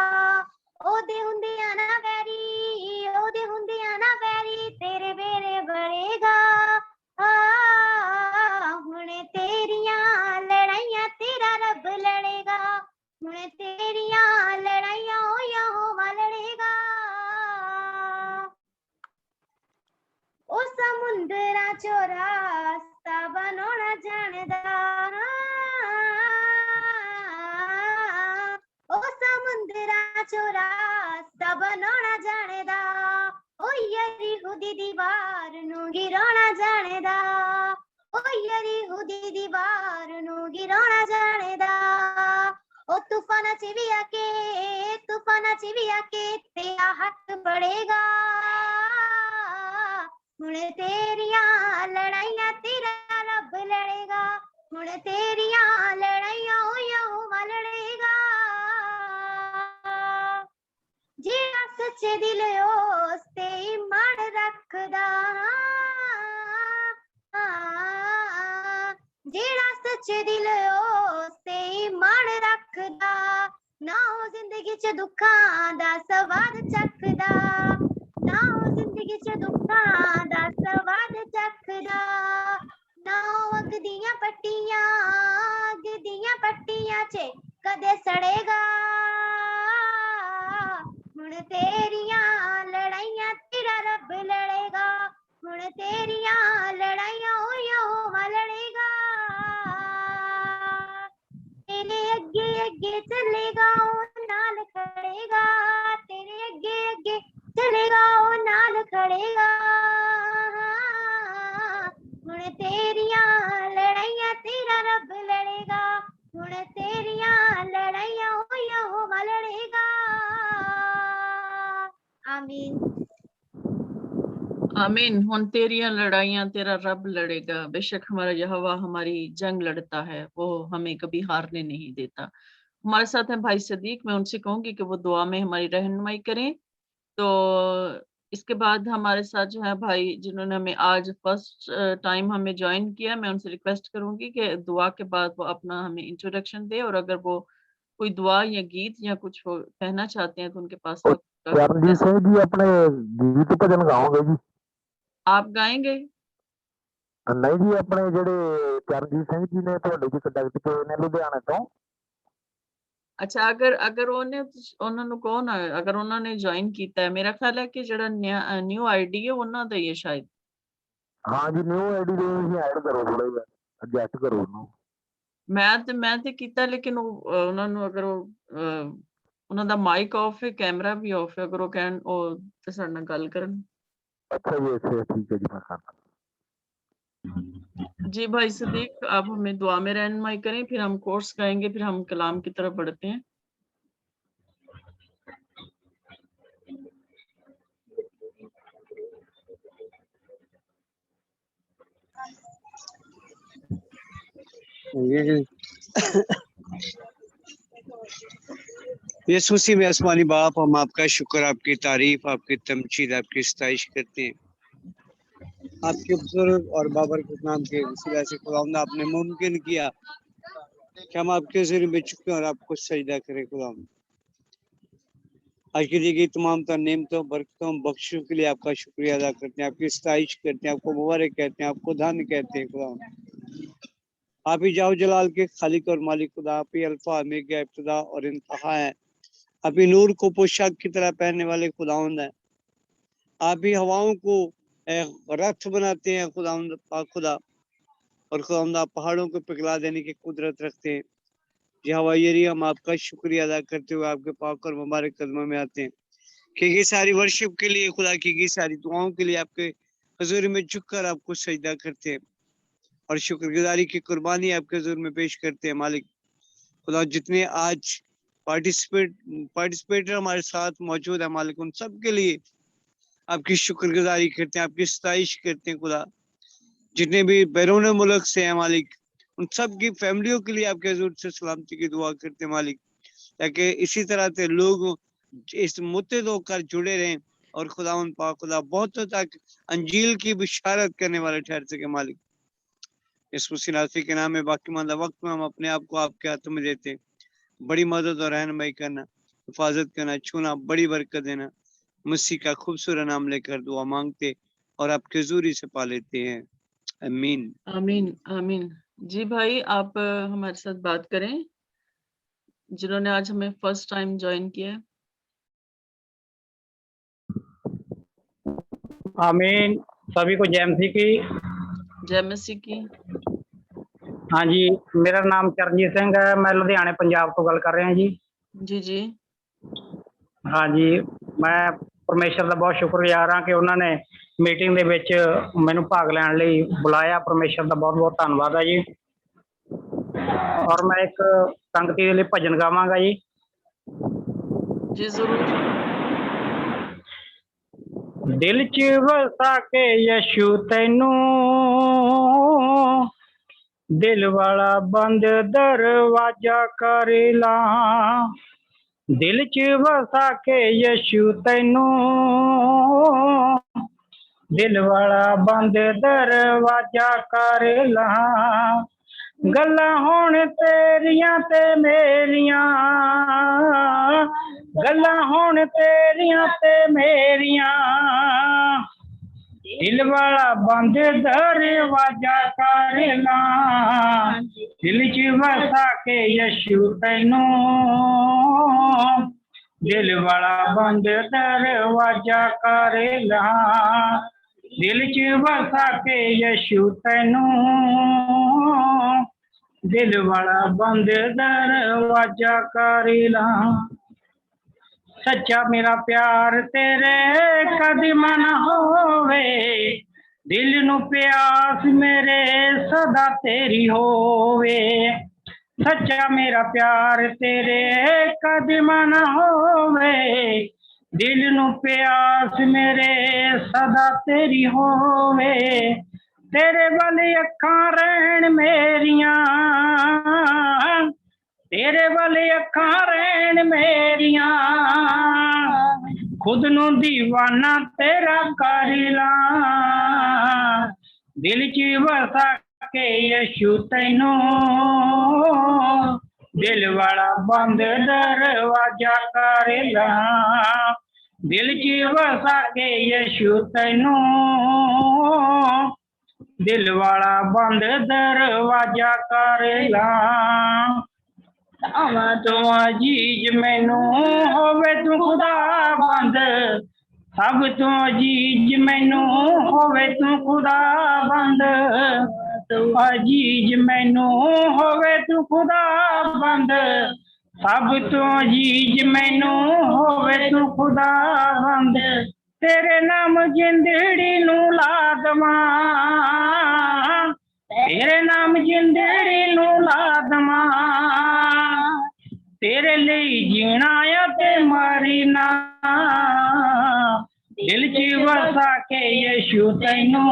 ਉਹਦੇ ਹੁੰਦਿਆਂ ਨਾ ਵੈਰੀ, ਉਹਦੇ ਹੁੰਦਿਆਂ ਨਾ ਵੈਰੀ, ਤੇਰੇ ਵੇਰੇ ਬੜੇਗਾ। ਹੁਣ ਤੇਰੀਆਂ ਲੜਾਈਆਂ ਤੇਰਾ ਰੱਬ ਲੜੇਗਾ, ਹੁਣ ਤੇਰੀਆਂ ਲੜਾਈਆਂ ਉਹ ਯਹੋਵਾ ਲੜੇਗਾ। ਉਹ ਸਮੁੰਦਰਾਂ ਚੋਂ ਰਾਸਤਾ ਬਣਾਉਣਾ ਜਾਣਦਾ, ਉਹ ਸਮੁੰਦਰਾਂ ਚੋਂ ਰਾਸਤਾ ਬਣਾਉਣਾ ਜਾਣਦਾ, ਉਹ ਯਰੀਹੋ ਦੀ ਦੀਵਾਰ ਨੂੰ ਗਿਰਾਉਣਾ ਜਾਣਦਾ, ਉਹ ਯਰੀਹੋ ਦੀ ਦੀਵਾਰ ਨੂੰ ਗਿਰਾਉਣਾ ਜਾਣਦਾ। ਉਹ ਤੂਫਾਨਾਂ ਚ ਵੀ ਆ ਕੇ, ਤੂਫਾਨਾਂ ਚ ਵੀ ਆ ਕੇ ਤੇਰਾ ਹੱਥ ਬੜੇਗਾ। ਹੁਣ ਤੇਰੀਆਂ ਲੜਾਈਆਂ ਤੇਰਾ ਰੱਬ ਲੜੇਗਾ, ਹੁਣ ਤੇਰੀਆਂ ਲੜਾਈਆਂ ਉਹ ਯਹੋਵਾ ਲੜੇਗਾ। ਜਿਹੜਾ ਸੱਚੇ ਦਿਲ ਉਸ ਤੇ ਈਮਾਨ ਰੱਖਦਾ, ਜਿਹੜਾ ਸੱਚੇ ਦਿਲ ਉਸ ਤੇ ਈਮਾਨ ਰੱਖਦਾ, ਨਾ ਉਹ ਜ਼ਿੰਦਗੀ ਚ ਦੁੱਖਾਂ ਦਾ ਸਵਾਦ ਚੱਖਦਾ, ਨਾ ਉਹ ਜ਼ਿੰਦਗੀ ਚ ਦੁੱਖਾਂ ਦਾ ਸਵਾਦ ਚੱਖਦਾ, ਨਾ ਉਹ ਅੱਗ ਦੀਆਂ ਪੱਟੀਆਂ, ਅੱਗ ਦੀਆਂ ਪੱਟੀਆਂ ਚ ਕਦੇ ਸੜੇਗਾ। ਹੁਣ ਤੇਰੀਆਂ ਲੜਾਈਆਂ ਤੇਰਾ ਰੱਬ ਲੜੇਗਾ, ਹੁਣ ਤੇਰੀਆਂ ਲੜਾਈਆਂ ਉਹ ਯਹੋਵਾ ਲੜੇਗਾ। ਤੇਰੇ ਅੱਗੇ ਅੱਗੇ ਚੱਲੇਗਾ ਉਹ ਨਾਲ ਖੜੇਗਾ, ਤੇਰੇ ਅੱਗੇ ਅੱਗੇ ਚੱਲੇਗਾ ਉਹ ਨਾਲ ਖੜੇਗਾ। ਹੁਣ ਤੇਰੀਆਂ ਲੜਾਈਆਂ ਤੇਰਾ ਰੱਬ ਲੜੇਗਾ, ਹੁਣ ਤੇਰੀਆਂ ਲੜਾਈਆਂ ਉਹ ਯਹੋਵਾ ਲੜੇਗਾ। आमीन आमीन। हुन तेरियां लड़ाइयां तेरा रब लड़ेगा। बेशक हमारा यहोवा हमारी जंग लड़ता है, वो हमें कभी हारने नहीं देता। हमारे साथ हैं भाई सदीक, मैं उनसे कहूंगी कि वो दुआ में हमारी रहनुमाई करें। तो इसके बाद हमारे साथ जो है भाई जिन्होंने हमें आज फर्स्ट टाइम हमें ज्वाइन किया, मैं उनसे रिक्वेस्ट करूंगी कि दुआ के बाद वो अपना हमें इंट्रोडक्शन दे, और अगर वो कोई दुआ या गीत या कुछ कहना चाहते हैं तो उनके पास वक्त ਚਰਨਜੀਤ ਸਿੰਘ ਜੀ ਆਪਣੇ ਗੀਤ ਭਜਨ ਗਾਓਗੇ ਜੀ? आप गाएंगे? ਨਹੀਂ ਜੀ, ਆਪਣੇ ਜਿਹੜੇ ਚਰਨਜੀਤ ਸਿੰਘ ਜੀ ਨੇ ਤੁਹਾਡੇ ਜੀ ਕੰਟੈਕਟ ਤੇ ਹੋਏ ਨੇ ਲੁਧਿਆਣੇ ਤੋਂ। ਅੱਛਾ, ਅਗਰ ਉਹਨਾਂ ਨੂੰ ਕਹੋ ਨਾ, ਅਗਰ ਉਹਨਾਂ ਨੇ ਜੁਆਇਨ ਕੀਤਾ ਹੈ, ਮੇਰਾ ਖਿਆਲ ਹੈ ਕਿ ਜਿਹੜਾ ਨਿਊ ਆਈਡੀ ਹੈ ਉਹਨਾਂ ਦਾ ਹੀ ਹੈ ਸ਼ਾਇਦ। ਹਾਂ ਜੀ, ਨਿਊ ਆਈਡੀ ਦੇ ਤੁਸੀਂ ਐਡ ਕਰੋ, ਥੋੜਾ ਜਿਹਾ ਐਡਜਸਟ ਕਰੋ ਉਹਨੂੰ। ਮੈਂ ਤੇ ਕੀਤਾ, ਲੇਕਿਨ ਉਹਨਾਂ ਨੂੰ ਅਗਰ ਉਹਨਾਂ ਦਾ ਮਾਈਕ ਆਫ ਹੈ, ਕੈਮਰਾ ਵੀ ਆਫ ਹੈ, ਅਗਰ ਉਹ ਕਹਿਣ ਉਹ ਤੇ ਸਾਡੇ ਨਾਲ ਗੱਲ ਕਰਨ। अच्छा जी, अच्छा ठीक है जी, मैं करता। जी भाई सदीक, आप हमें दुआ में रहनुमाई करें, फिर हम कोर्स गाएंगे, फिर हम कलाम की तरफ बढ़ते हैं। यीशु मसीह में आसमानी बाप, हम आपका शुक्र, आपकी तारीफ, आपकी तमजीद, आपकी सताइश करते हैं। आपके बुजुर्ग और बाबरकत नाम के वसीला से खुदावंद आपने मुमकिन किया कि हम आपके ज़रिए में झुकें और आपको सजदा करें। खुदावंद आज की दी गई तमाम तर नेमतों, बरकतों, बख्शों के लिए आपका शुक्रिया अदा करते हैं, आपकी सताइश करते हैं, आपको मुबारक कहते हैं, आपको धन्य कहते हैं। खुदावंद आप ही जाओ जलाल के खालिक और मालिक खुदा, आप ही अल्फा ओमेगा, इब्तिदा और इंतहा है। आप ही नूर को पोशाक की तरह पहनने वाले खुदावंद हैं। आप ही हवाओं को रथ बनाते हैं खुदावंद पाक खुदा, और खुदावंद आप पहाड़ों को पिघला देने की कुदरत रखते हैं। जी हवाई हम आपका शुक्रिया अदा करते हुए आपके पाक और मुबारक कदमों में आते हैं कि सारी वर्शिप के लिए खुदा की सारी दुआओं के लिए आपके हजूर में झुककर आपको सजदा करते हैं और शुक्रगुजारी की कुर्बानी आपके हजूर में पेश करते हैं। मालिक खुदा जितने आज पार्टिसिपेटर हमारे साथ मौजूद है मालिक, उन सब के लिए आपकी शुक्रगुजारी करते हैं, आपकी सताइश करते हैं। खुदा जितने भी बैरून मुल्क से हैं मालिक, उन सब की फैमिलियों के लिए आपके हजूर से सलामती की दुआ करते हैं मालिक, ताकि इसी तरह से लोग इस मुत्तहिद होकर जुड़े रहें और खुदावन पाक खुदा बहुतों तक अंजील की बिशारत करने वाले ठहर सके। मालिक इस मुसीनासी के नाम में बाकी मांदा वक्त में हम अपने आप को आपके हाथों में देते हैं। बड़ी मदद और रहनुमाई करना, हिफाजत करना, छूना, बड़ी बरकत देना, मसीह का खूबसूरत नाम लेकर दुआ मांगते और आपके हजूरी से पा लेते हैं। आमीन आमीन आमीन। जी भाई, आप हमारे साथ बात करें, जिन्होंने आज हमें फर्स्ट टाइम ज्वाइन किया है। आमीन। सभी को जय मसीह की। जय मसीह की। हाँ जी, मेरा नाम चरणजीत सिंह है, मैं लुधियाने पंजाब तो गल कर रहा जी। जी जी। हाँ जी, मैं परमेश्वर का बहुत शुक्रगुजार हाँ कि उन्होंने मीटिंग ਦੇ ਵਿੱਚ ਮੈਨੂੰ ਭਾਗ ਲੈਣ ਲਈ ਬੁਲਾਇਆ। परमेश्वर का बहुत बहुत ਧੰਨਵਾਦ है जी। और मैं एक संगति ਦੇ ਲਈ ਭਜਨ ਗਾਵਾਂਗਾ जी। जी जरूर। दिल च वसा के यशु तैनू, दिल वाला बंद दरवाजा कर ला। दिल च वसा के यशु तैनू, दिल वाला बंद दरवाजा कर ला। गल्लां होण तेरियां ते मेरियां, गल्लां होण तेरियां ते मेरियां, दिल वाला बंद दरवाजा कर ला। दिल च वसा के यशु तैनू, दिल वाला बंद दरवाजा कर ला। दिल च वसा के यशु तैनू, दिल वाला बंद दरवाजा कर ला। सच्चा मेरा प्यार तेरे कदम न होवे, दिल नू प्यास मेरे सदा तेरी होवे। सच्चा मेरा प्यार तेरे कदम न होवे, दिल नू प्यास मेरे सदा तेरी होवे। तेरे वल अखां रहन मेरियां, तेरे वल अखां रहन मेरियां, खुद नू दीवाना तेरा कर ला। दिल च वसा के यशु तैनू, दिल वाला बंद दरवाजा कर ला। दिल च वसा के यशु तैनू, दिल वाला बंद दरवाजा कर ला। तो अजीज मैनू होवे तू खुदा बंद, सब तो अजीज मैनू होवे तू खुदा बंद। अजीज मैनू होवे तू खुदा बंद, सब तो अजीज मैनू होवे तू खुदा बंद। तेरे नाम जिंदड़ी नू ला दवां, तेरे नाम जिंदड़ी नू ला दवां, तेरे लिए जीना या ते मरना। दिल च वसा के यशु तैनू,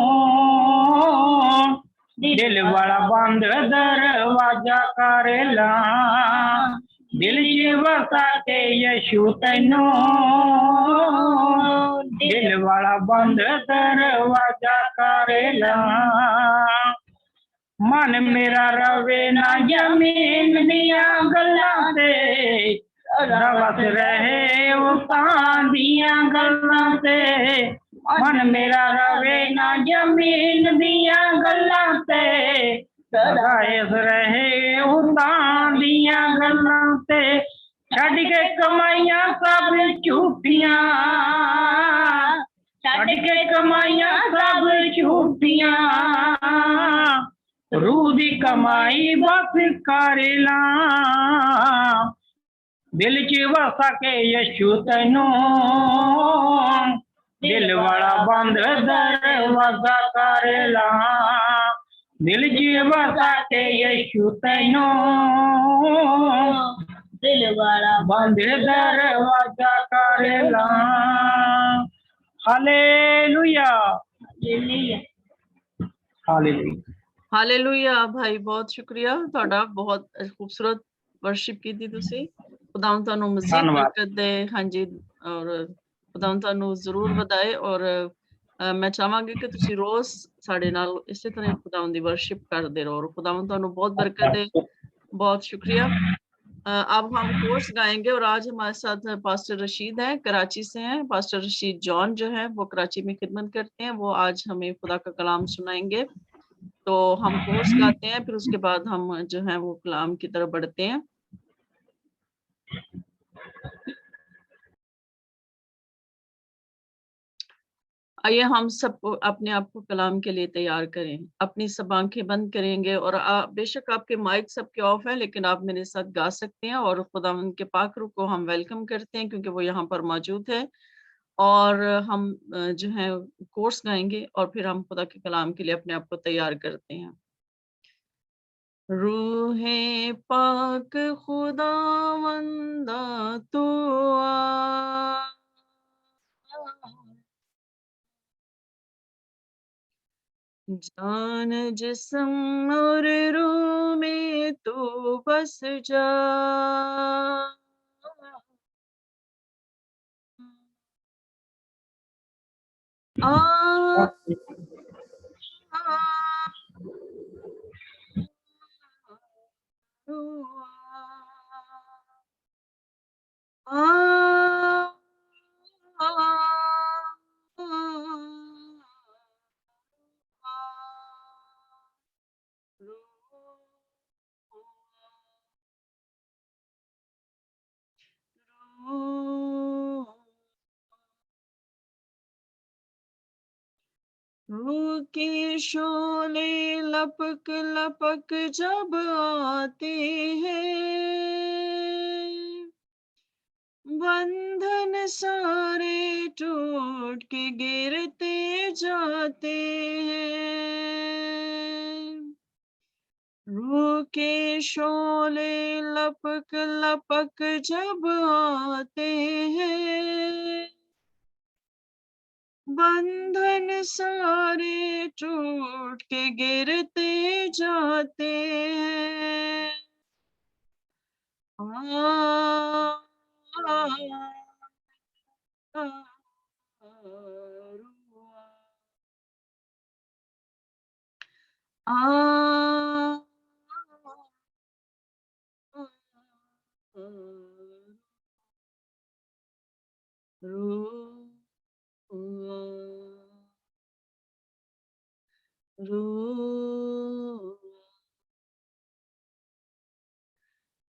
ਦਿਲ ਵਾਲਾ ਬੰਦ ਦਰਵਾਜ਼ਾ ਕਰ ਲਾਂ, ਦਿਲ 'ਚ ਵਸਾ ਕੇ ਯਿਸੂ ਤੈਨੂੰ, ਦਿਲ ਵਾਲਾ ਬੰਦ ਦਰਵਾਜ਼ਾ ਕਰ ਲਾਂ। ਮਨ ਮੇਰਾ ਰਵੇ ਨਾ ਜ਼ਮੀਨ ਦੀਆਂ ਗੱਲਾਂ ਤੇ, ਰਵਸ ਰਹੇ ਉਤਾਂ ਦੀਆਂ ਗੱਲਾਂ ਤੇ। ਮਨ ਮੇਰਾ ਰਵੇ ਨਾ ਜ਼ਮੀਨ ਦੀਆਂ ਗੱਲਾਂ ਤੇ, ਰਵਸ ਰਹੇ ਉਤਾਂ ਦੀਆਂ ਗੱਲਾਂ ਤੇ। ਛੱਡ ਕੇ ਕਮਾਈਆਂ ਸਭ ਝੂਠੀਆਂ, ਛੱਡ ਕੇ ਕਮਾਈਆਂ ਸਭ ਝੂਠੀਆਂ, रूह दी कमाई बस कर ਲਾਂ, दिल च वसा के यीशु तैनू, दिल वाला बंद दरवाजा कर ਲਾਂ, दिल च वसा के यीशु तैनू, दिल वाला बंद दरवाजा कर ਲਾਂ। Hallelujah hallelujah. ਹਾਲੇਲੂਇਆ ਭਾਈ, ਬਹੁਤ ਸ਼ੁਕਰੀਆ ਤੁਹਾਡਾ, ਬਹੁਤ ਖੂਬਸੂਰਤ ਵਰਸ਼ਿਪ ਕੀਤੀ ਤੁਸੀਂ। ਖੁਦਾਵੰਦ ਤੁਹਾਨੂੰ ਮਜ਼ੀਦ ਧੰਨਵਾਦ। ਬਰਕਤ ਦੇ। ਹਾਂਜੀ, ਔਰ ਖੁਦਾਵੰਦ ਤੁਹਾਨੂੰ ਜ਼ਰੂਰ ਵਧਾਏ। ਔਰ ਮੈਂ ਚਾਹਾਂਗੀ ਕਿ ਤੁਸੀਂ ਰੋਜ਼ ਸਾਡੇ ਨਾਲ ਇਸੇ ਤਰ੍ਹਾਂ ਖੁਦਾਵੰਦ ਦੀ ਵਰਸ਼ਿਪ ਕਰਦੇ ਰਹੋ, ਔਰ ਖੁਦਾਵੰਦ ਤੁਹਾਨੂੰ बहुत बरकत दे। बहुत शुक्रिया। अब हम कोर्स गाएंगे और आज हमारे साथ पास्टर रशीद हैं, कराची से हैं। पास्टर रशीद जॉन जो है वो कराची में खिदमत करते हैं, वो आज हमें खुदा का कलाम सुनाएंगे। तो हम कोर्स गाते हैं, फिर उसके बाद हम जो है वो कलाम की तरफ बढ़ते हैं। आइए हम सब अपने आप को कलाम के लिए तैयार करें। अपनी सब आंखें बंद करेंगे और बेशक आपके माइक सबके ऑफ है, लेकिन आप मेरे साथ गा सकते हैं। और खुदावंद के पाक रूह को हम वेलकम करते हैं क्योंकि वो यहाँ पर मौजूद है। और हम जो है कोर्स गाएंगे और फिर हम खुदा के कलाम के लिए अपने आप को तैयार करते हैं। रूहे पाक खुदावंदा तू आ, जान जिस्म और रूह में तू बस जा, रूह के शोले लपक लपक जब आते हैं, बंधन सारे टूट के गिरते जाते हैं। रूह के शोले लपक लपक जब आते हैं, बंधन सारे टूट के गिरते जाते हैं।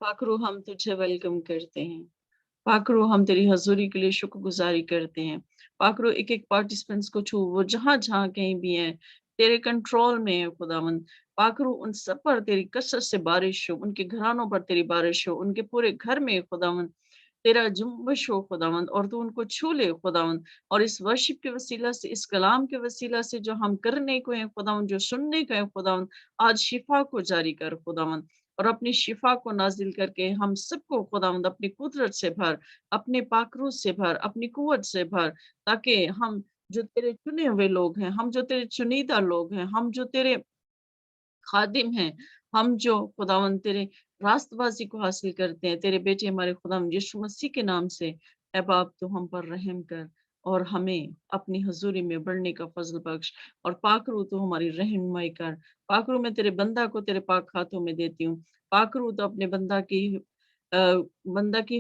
पाक रूह हम तुझे वेलकम करते हैं। पाक रूह हम तेरी हजूरी के लिए शुक्रगुजारी करते हैं। पाक रूह एक एक पार्टिसिपेंट्स को छू, वो जहां जहां कहीं भी हैं तेरे कंट्रोल में है खुदावंद। पाक रूह उन सब पर तेरी कसरत से बारिश हो, उनके घरानों पर तेरी बारिश हो, उनके पूरे घर में खुदावंद तेरा जुम्बश हो खुदावंद, और तू उनको छू ले खुदावंद। और इस वर्शिप के वसीला से, इस कलाम के वसीला से जो हम करने को हैं खुदावंद, जो सुनने को है खुदावंद, आज शिफा को जारी कर खुदावंद, और अपनी शिफा को नाजिल करके हम सबको खुदावंद अपनी कुदरत से भर, अपने पाकरूह से भर, अपनी कुव्वत से भर, ताकि हम जो तेरे चुने हुए लोग हैं, हम जो तेरे चुनीदा लोग हैं, हम जो तेरे खादिम हैं, हम जो खुदावन तेरे रास्तबाजी को हासिल करते हैं, तेरे बेटे हमारे खुदावन यीशु मसीह के नाम से, ऐ बाप तू हम पर रहम कर और हमें अपनी हजूरी में बढ़ने का फजल बख्श, और पाकरू तो हमारी रहनुमाई कर। पाकरू मैं तेरे बंदा को तेरे पाक हाथों में देती हूँ। पाकरू तो अपने बंदा की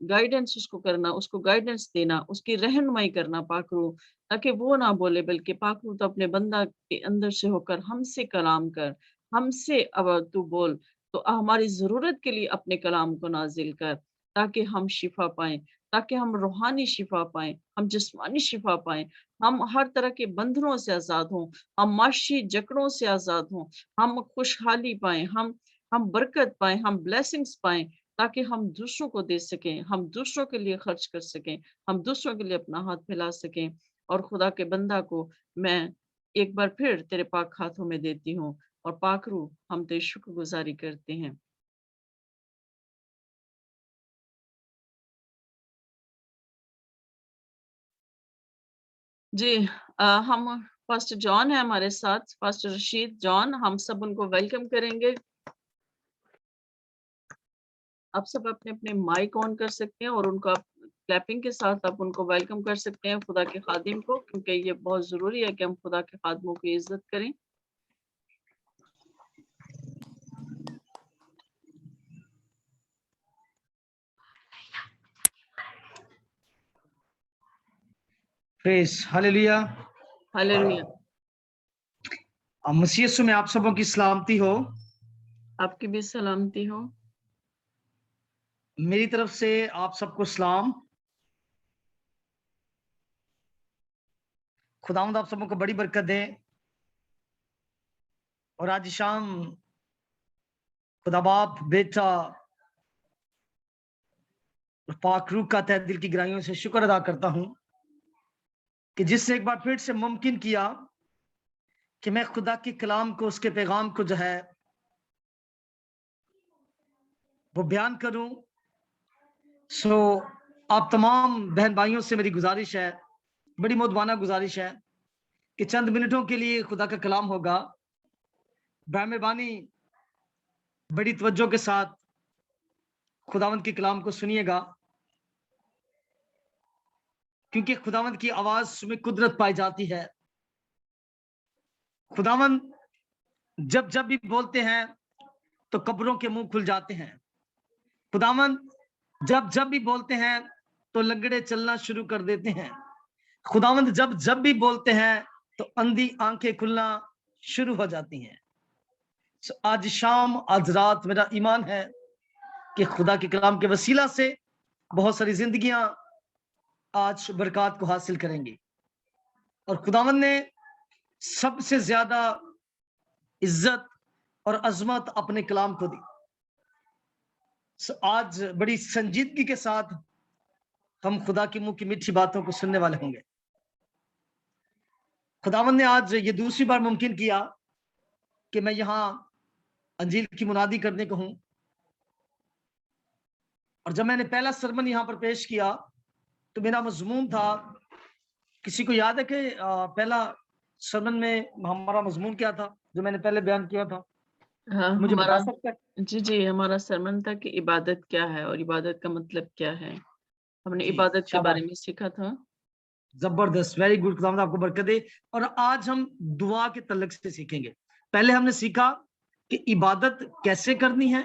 गाइडेंस उसको करना, उसको गाइडेंस देना, उसकी रहनुमाई करना पाकरू, ताकि वो ना बोले, बल्कि पाकरू तो अपने बंदा के अंदर से होकर हमसे कलाम कर, हमसे अब तू बोल, तो हमारी जरूरत के लिए अपने कलाम को नाजिल कर, ताकि हम शिफा पाएं, ताकि हम रूहानी शिफा पाएं, हम जिस्मानी शिफा पाएं, हम हर तरह के बंधनों से आजाद हों, हम माशी जकड़ों से आजाद हों, हम खुशहाली पाएं, हम बरकत पाएं, हम ब्लेसिंग्स पाएं, ताकि हम दूसरों को दे सकें, हम दूसरों के लिए खर्च कर सकें, हम दूसरों के लिए अपना हाथ फैला सकें। और खुदा के बंदा को मैं एक बार फिर तेरे पाक हाथों में देती हूँ, और पाक रूह हम तेरी शुक्रगुजारी करते हैं। जी, हम पास्टर जॉन है हमारे साथ, पास्टर रशीद जॉन, हम सब उनको वेलकम करेंगे। आप सब अपने अपने माइक ऑन कर सकते हैं और उनको आप क्लैपिंग के साथ आप उनको वेलकम कर सकते हैं, खुदा के खादिम को, क्योंकि ये बहुत जरूरी है कि हम खुदा के खादिमों की इज्जत करें। Praise hallelujah. हालेलुया। मसीह यीशु में आप सबों की सलामती हो। आपकी भी सलामती हो। मेरी तरफ से आप सबको सलाम। खुदावंद आप सबों को बड़ी बरकत दे। और आज शाम खुदा बाप, बेटा और पाक रूह का तहे दिल की गहराइयों से शुक्र अदा करता हूं कि जिससे एक बार फिर से मुमकिन किया कि मैं खुदा के कलाम को, उसके पैगाम को जो है वो बयान करूं। सो आप तमाम बहन भाइयों से मेरी गुजारिश है, बड़ी मुदवाना गुजारिश है, कि चंद मिनटों के लिए खुदा का कलाम होगा, मेहरबानी बड़ी तवज्जो के साथ खुदावंद के कलाम को सुनिएगा, क्योंकि खुदावंद की आवाज में कुदरत पाई जाती है। खुदावंद जब जब भी बोलते हैं तो कब्रों के मुंह खुल जाते हैं। खुदावंद जब जब भी बोलते हैं तो लंगड़े चलना शुरू कर देते हैं। खुदावंद जब जब भी बोलते हैं तो अंधी आंखें खुलना शुरू हो जाती हैं। आज शाम, आज रात मेरा ईमान है कि खुदा के कलाम के वसीला से बहुत सारी जिंदगियां आज बरकत को हासिल करेंगी। और खुदावंद ने सबसे ज्यादा इज्जत और अजमत अपने कलाम को दी। आज बड़ी संजीदगी के साथ हम खुदा की मुंह की मीठी बातों को सुनने वाले होंगे। खुदावंद ने आज ये दूसरी बार मुमकिन किया कि मैं यहाँ अंजील की मुनादी करने को हूं। और जब मैंने पहला सरमन यहाँ पर पेश किया तो मेरा मजमून था, किसी को याद है कि पहला सरमन में हमारा मजमून क्या था जो मैंने पहले बयान किया था? हाँ, मुझे हमारा, बता सकते हैं? जी, हमारा सरमन था कि इबादत क्या है और इबादत का मतलब क्या है। हमने जी, इबादत के शाबाश, बारे में सीखा था। जबरदस्त, वेरी गुड। खुदावंद आपको बरकत दे। और आज हम दुआ के तल्लुक से सीखेंगे। पहले हमने सीखा कि इबादत कैसे करनी है,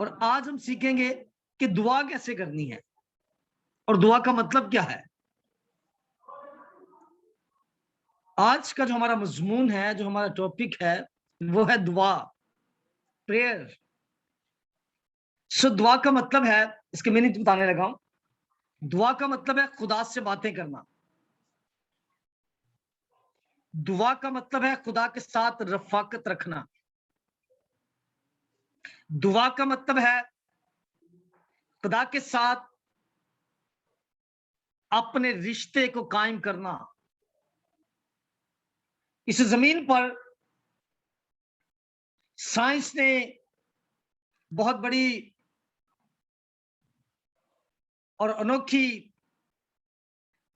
और आज हम सीखेंगे कि दुआ कैसे करनी है और दुआ का मतलब क्या है। आज का जो हमारा मजमून है, जो हमारा टॉपिक है, वो है दुआ, प्रेयर। सो दुआ का मतलब है, इसके मीनिंग बताने लगा हूं। दुआ का मतलब है खुदा से बातें करना। दुआ का मतलब है खुदा के साथ रफाकत रखना। दुआ का मतलब है खुदा के साथ अपने रिश्ते को कायम करना। इस जमीन पर साइंस ने बहुत बड़ी और अनोखी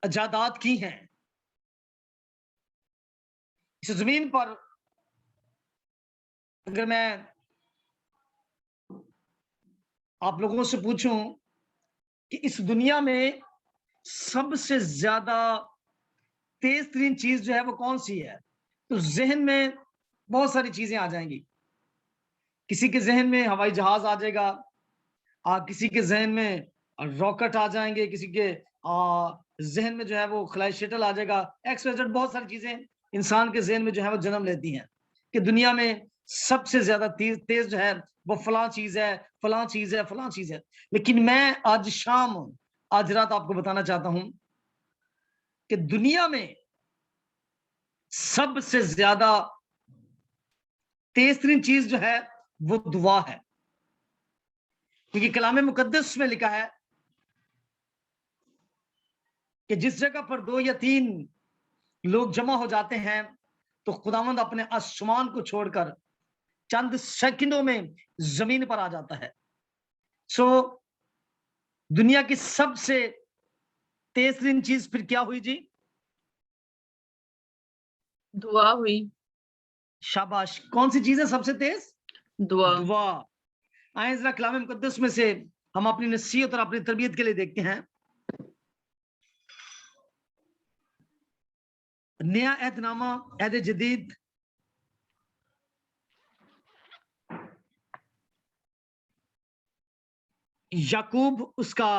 इजादात की हैं। इस जमीन पर اگر میں آپ لوگوں سے پوچھوں کہ اس دنیا میں سب سے زیادہ تیز ترین چیز جو ہے وہ کون سی ہے، تو ذہن میں بہت ساری چیزیں آ جائیں گی. کسی کے ذہن میں ہوائی جہاز آ جائے گا، کسی کے ذہن میں راکٹ آ جائیں گے، کسی کے ذہن میں جو ہے وہ خلائی شٹل آ جائے گا، بہت ساری چیزیں انسان کے ذہن میں جو ہے وہ جنم لیتی ہیں کہ دنیا میں سب سے زیادہ تیز جو ہے وہ فلاں چیز ہے، فلاں چیز ہے، فلاں چیز ہے. لیکن میں آج رات آپ کو بتانا چاہتا ہوں کہ دنیا میں سب سے زیادہ تیز ترین چیز جو ہے وہ دعا ہے. کیونکہ کلام مقدس میں لکھا ہے کہ جس جگہ پر 2 یا 3 لوگ جمع ہو جاتے ہیں تو خداوند اپنے آسمان کو چھوڑ کر چند سیکنڈوں میں زمین پر آ جاتا ہے. سو دنیا کی سب سے تیز ترین چیز پھر کیا ہوئی جی؟ دعا ہوئی. شاباش. کون سی چیز ہے سب سے تیز؟ دعا. آئیں ذرا کلام مقدس میں سے ہم اپنی نصیحت اور اپنی تربیت کے لیے دیکھتے ہیں. نیا عہد نامہ، عہد جدید، یعقوب اس کا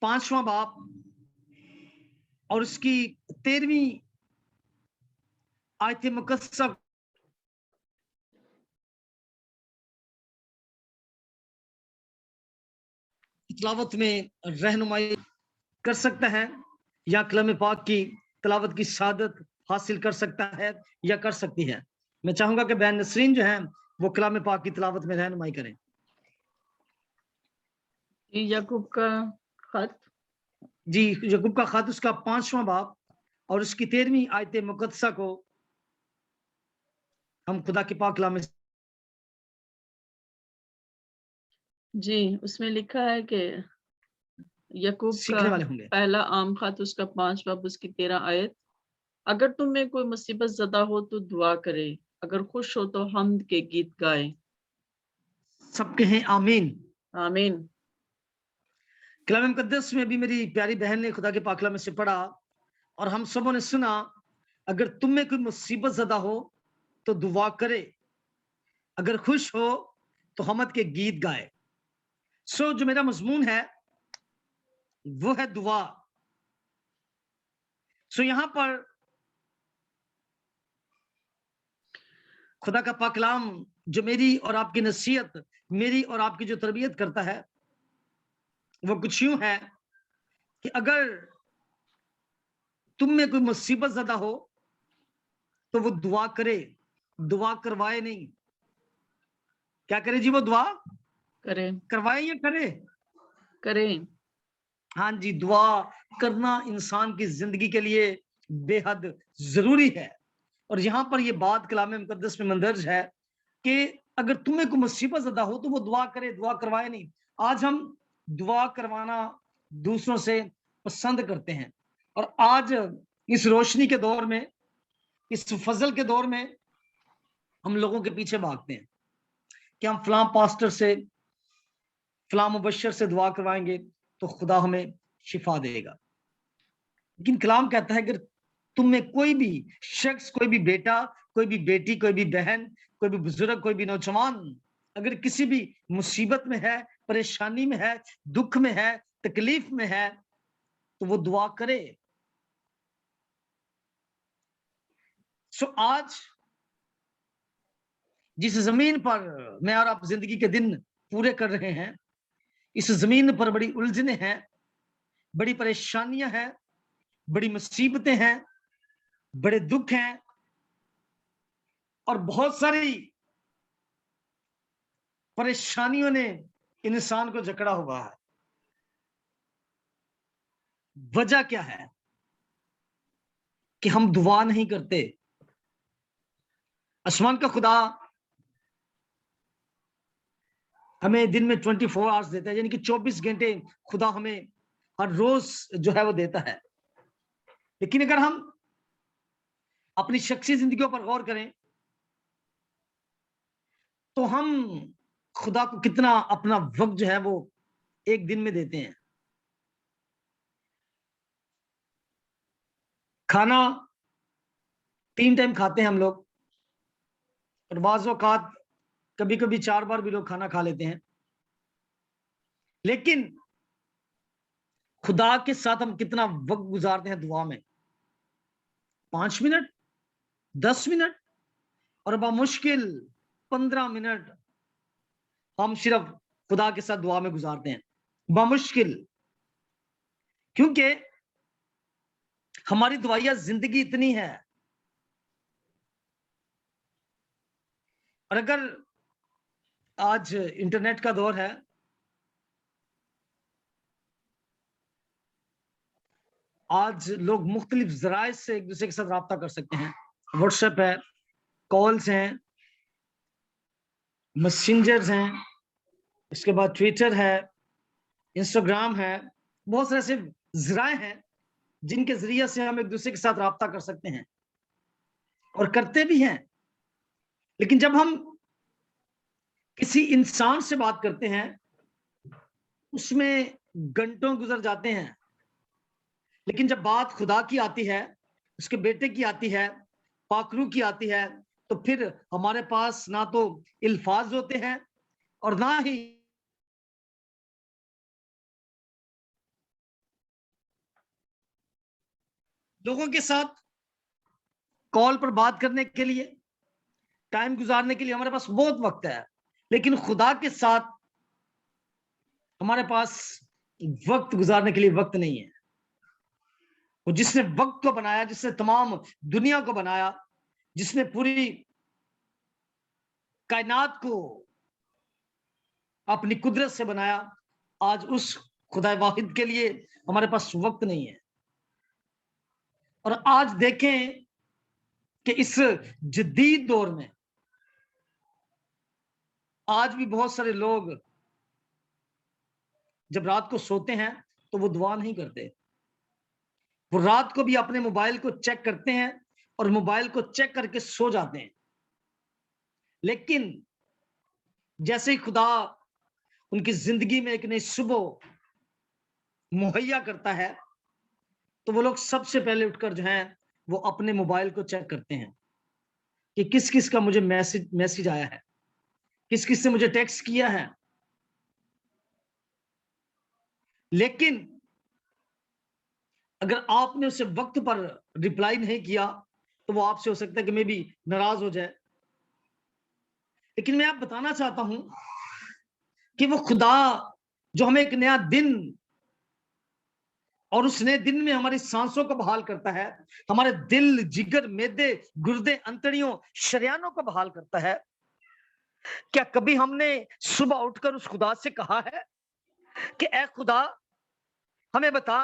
5واں باب اور اس کی 13ویں آیت مقدسہ تلاوت میں رہنمائی کر سکتا ہے یا کلام پاک کی تلاوت کی سعادت حاصل کر سکتا ہے یا کر سکتی ہے. میں چاہوں گا کہ بہن نسرین جو ہیں وہ کلام پاک کی تلاوت میں رہنمائی کریں. یعقوب کا خط، جی یعقوب کا خط اس کا 5واں باب اور اس کی 13ویں آیت مقدسہ کو ہم خدا کے پاک کلام میں جی اس میں لکھا ہے کہ یعقوب کا سیکھنے والے ہوں گے. پہلا عام خط اس کا 5 باب اس کی 13 آیت. اگر تم میں کوئی مصیبت زدہ ہو تو دعا کرے، اگر خوش ہو تو حمد کے گیت گائے. سب کہیں آمین. آمین. کلام مقدس میں بھی میری پیاری بہن نے خدا کے پاک کلام میں سے پڑھا اور ہم سبوں نے سنا، اگر تم میں کوئی مصیبت زدہ ہو تو دعا کرے، اگر خوش ہو تو حمد کے گیت گائے. سو جو میرا مضمون ہے وہ ہے دعا. سو یہاں پر خدا کا پاک کلام جو میری اور آپ کی نصیحت، میری اور آپ کی جو تربیت کرتا ہے وہ کچھ یوں ہے کہ اگر تم میں کوئی مصیبت زدہ ہو تو وہ دعا کرے، دعا کروائے نہیں. کیا کرے جی؟ وہ دعا کرے. کروائے یا کرے؟ کرے. ہاں جی، دعا کرنا انسان کی زندگی کے لیے بے حد ضروری ہے. اور یہاں پر یہ بات کلام مقدس میں مندرج ہے کہ اگر تمہیں کوئی مصیبت زدہ ہو تو وہ دعا کرے، دعا کروائے نہیں. آج ہم دعا کروانا دوسروں سے پسند کرتے ہیں اور آج اس روشنی کے دور میں، اس فضل کے دور میں ہم لوگوں کے پیچھے بھاگتے ہیں کہ ہم فلاں پاسٹر سے، فلاں مبشر سے دعا کروائیں گے تو خدا ہمیں شفا دے گا. لیکن کلام کہتا ہے اگر تم میں کوئی بھی شخص، کوئی بھی بیٹا، کوئی بھی بیٹی، کوئی بھی بہن، کوئی بھی بزرگ، کوئی بھی نوجوان اگر کسی بھی مصیبت میں ہے، پریشانی میں ہے، دکھ میں ہے، تکلیف میں ہے تو وہ دعا کرے. سو آج جس زمین پر میں اور آپ زندگی کے دن پورے کر رہے ہیں، اس زمین پر بڑی الجھنیں ہیں، بڑی پریشانیاں ہیں، بڑی مصیبتیں ہیں، بڑے دکھ ہیں اور بہت ساری پریشانیوں نے انسان کو جکڑا ہوا ہے. وجہ کیا ہے؟ کہ ہم دعا نہیں کرتے. آسمان کا خدا ہمیں دن میں 24 آورز دیتا ہے، یعنی کہ 24 گھنٹے خدا ہمیں ہر روز جو ہے وہ دیتا ہے. لیکن اگر ہم اپنی شخصی زندگیوں پر غور کریں تو ہم خدا کو کتنا اپنا وقت جو ہے وہ ایک دن میں دیتے ہیں. کھانا 3 ٹائم کھاتے ہیں ہم لوگ، اور بعض اوقات کبھی کبھی 4 بار بھی لوگ کھانا کھا لیتے ہیں، لیکن خدا کے ساتھ ہم کتنا وقت گزارتے ہیں دعا میں؟ 5 منٹ، 10 منٹ، اور بمشکل 15 منٹ ہم صرف خدا کے ساتھ دعا میں گزارتے ہیں، بمشکل. کیونکہ ہماری دعائیہ زندگی اتنی ہے. اور اگر آج انٹرنیٹ کا دور ہے، آج لوگ مختلف ذرائع سے ایک دوسرے کے ساتھ رابطہ کر سکتے ہیں. واٹس ایپ ہے، کالز ہیں، میسنجرز ہیں، اس کے بعد ٹویٹر ہے، انسٹاگرام ہے، بہت سارے ایسے ذرائع ہیں جن کے ذریعے سے ہم ایک دوسرے کے ساتھ رابطہ کر سکتے ہیں اور کرتے بھی ہیں. لیکن جب ہم کسی انسان سے بات کرتے ہیں اس میں گھنٹوں گزر جاتے ہیں، لیکن جب بات خدا کی آتی ہے، اس کے بیٹے کی آتی ہے، پاک روح کی آتی ہے، تو پھر ہمارے پاس نہ تو الفاظ ہوتے ہیں اور نہ ہی لوگوں کے ساتھ کال پر بات کرنے کے لیے، ٹائم گزارنے کے لیے ہمارے پاس بہت وقت ہے. لیکن خدا کے ساتھ ہمارے پاس وقت گزارنے کے لیے وقت نہیں ہے. وہ جس نے وقت کو بنایا، جس نے تمام دنیا کو بنایا، جس نے پوری کائنات کو اپنی قدرت سے بنایا، آج اس خدا واحد کے لیے ہمارے پاس وقت نہیں ہے. اور آج دیکھیں کہ اس جدید دور میں آج بھی بہت سارے لوگ جب رات کو سوتے ہیں تو وہ دعا نہیں کرتے. وہ رات کو بھی اپنے موبائل کو چیک کرتے ہیں اور موبائل کو چیک کر کے سو جاتے ہیں. لیکن جیسے ہی خدا ان کی زندگی میں ایک نئی صبح مہیا کرتا ہے تو وہ لوگ سب سے پہلے اٹھ کر جو ہیں وہ اپنے موبائل کو چیک کرتے ہیں کہ کس کس کا مجھے میسج آیا ہے، کس کس سے مجھے ٹیکسٹ کیا ہے. لیکن اگر آپ نے اسے وقت پر ریپلائی نہیں کیا تو وہ آپ سے ہو سکتا ہے کہ میں بھی ناراض ہو جائے. لیکن میں آپ بتانا چاہتا ہوں کہ وہ خدا جو ہمیں ایک نیا دن اور اس نئے دن میں ہماری سانسوں کو بحال کرتا ہے، ہمارے دل، جگر، معدے، گردے، انتڑیوں، شریانوں کو بحال کرتا ہے، کیا کبھی ہم نے صبح اٹھ کر اس خدا سے کہا ہے کہ اے خدا ہمیں بتا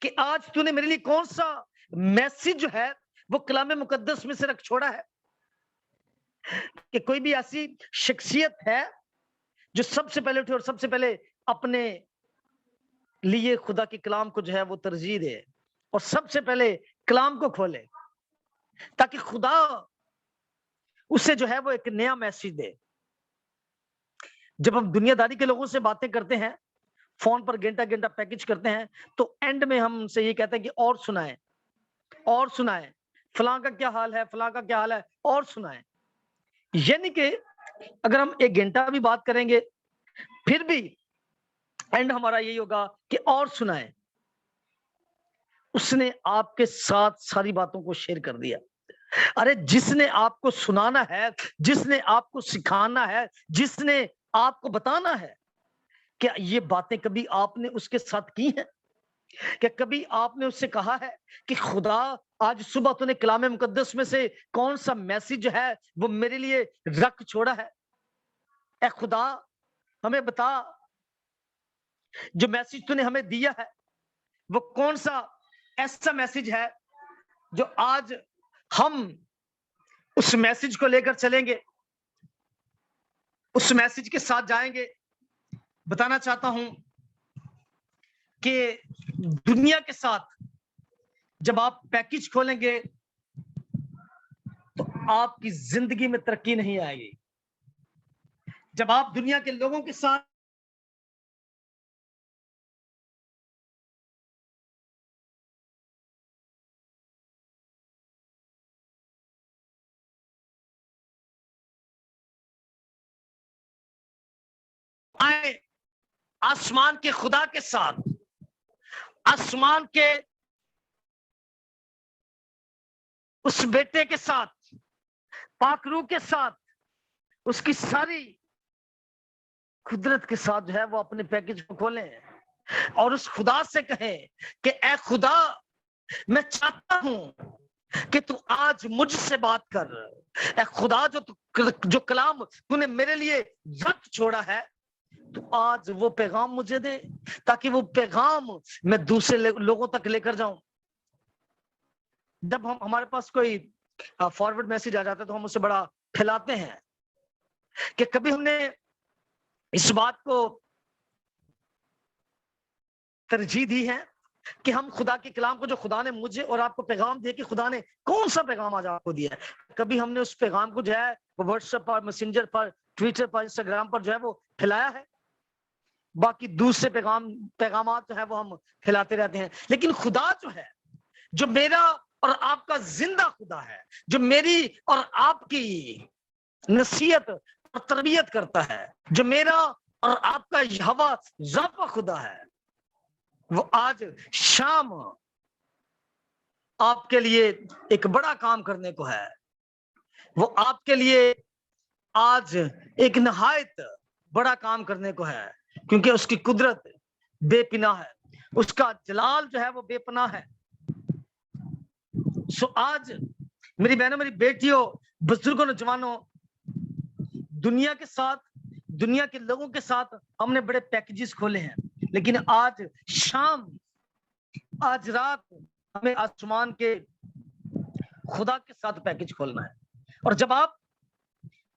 کہ آج تو نے میرے لیے کون سا میسج جو ہے وہ کلام مقدس میں سے رکھ چھوڑا ہے؟ کہ کوئی بھی ایسی شخصیت ہے جو سب سے پہلے اٹھے اور سب سے پہلے اپنے لیے خدا کے کلام کو جو ہے وہ ترجیح دے اور سب سے پہلے کلام کو کھولے تاکہ خدا اسے جو ہے وہ ایک نیا میسج دے. جب ہم دنیا داری کے لوگوں سے باتیں کرتے ہیں، فون پر گھنٹہ گھنٹہ پیکج کرتے ہیں، تو اینڈ میں ہم سے یہ کہتے ہیں کہ اور سنائیں، اور سنائیں، فلاں کا کیا حال ہے، فلاں کا کیا حال ہے، اور سنائیں. یعنی کہ اگر ہم 1 گھنٹہ بھی بات کریں گے پھر بھی اینڈ ہمارا یہی ہوگا کہ اور سنائیں. اس نے آپ کے ساتھ ساری باتوں کو شیئر کر دیا. ارے جس نے آپ کو سنانا ہے، جس نے آپ کو سکھانا ہے، جس نے آپ کو بتانا ہے، کیا یہ باتیں کبھی آپ نے اس کے ساتھ کی ہیں؟ کہ کبھی آپ نے اس سے کہا ہے کہ خدا آج صبح تو نے کلام مقدس میں سے کون سا میسج ہے وہ میرے لیے رکھ چھوڑا ہے؟ اے خدا ہمیں بتا جو میسج تو نے ہمیں دیا ہے وہ کون سا ایسا میسج ہے جو آج ہم اس میسج کو لے کر چلیں گے، اس میسج کے ساتھ جائیں گے. بتانا چاہتا ہوں کہ دنیا کے ساتھ جب آپ پیکج کھولیں گے تو آپ کی زندگی میں ترقی نہیں آئے گی. जब आप दुनिया के लोगों के साथ आए आसमान के खुदा के साथ, आसमान के उस बेटे के साथ, पाकरू के साथ, उसकी सारी कुदरत के साथ जो है वो अपने पैकेज को खोलें और उस खुदा से कहें कि ऐ खुदा, मैं चाहता हूं कि तू आज मुझसे बात कर। ऐ खुदा, जो कलाम तूने मेरे लिए जब्त छोड़ा है, तो आज वो पैगाम मुझे दे, ताकि वो पैगाम मैं दूसरे लोगों तक लेकर जाऊं। जब हमारे पास कोई फॉरवर्ड मैसेज आ जाता है तो हम उसे बड़ा फैलाते हैं कि कभी हमने इस बात को तरजीह दी है कि हम खुदा के कलाम को, जो खुदा ने मुझे और आपको पैगाम दिया, कि खुदा ने कौन सा पैगाम आज आपको दिया है, कभी हमने उस पैगाम को जो है वो व्हाट्सएप पर, मैसेंजर पर, ट्विटर पर, इंस्टाग्राम पर जो है वो फैलाया है? बाकी दूसरे पैगामात जो है वो हम फैलाते रहते हैं। लेकिन खुदा जो है, जो मेरा और आपका जिंदा खुदा है, जो मेरी और आपकी नसीहत और तरबियत करता है, जो मेरा और आपका यहोवा ज़ाफ़ा खुदा है, वो आज शाम आपके लिए एक बड़ा काम करने को है। वो आपके लिए आज एक नहायत बड़ा काम करने को है, क्योंकि उसकी कुदरत बेपनाह है, उसका जलाल जो है वो बेपनाह है। सो आज मेरी बहनों, मेरी बेटियों, बुजुर्गों, नौजवानों, दुनिया के साथ, दुनिया के लोगों के साथ हमने बड़े पैकेजेस खोले हैं, लेकिन आज शाम, आज रात हमें आसमान के खुदा के साथ पैकेज खोलना है। और जब आप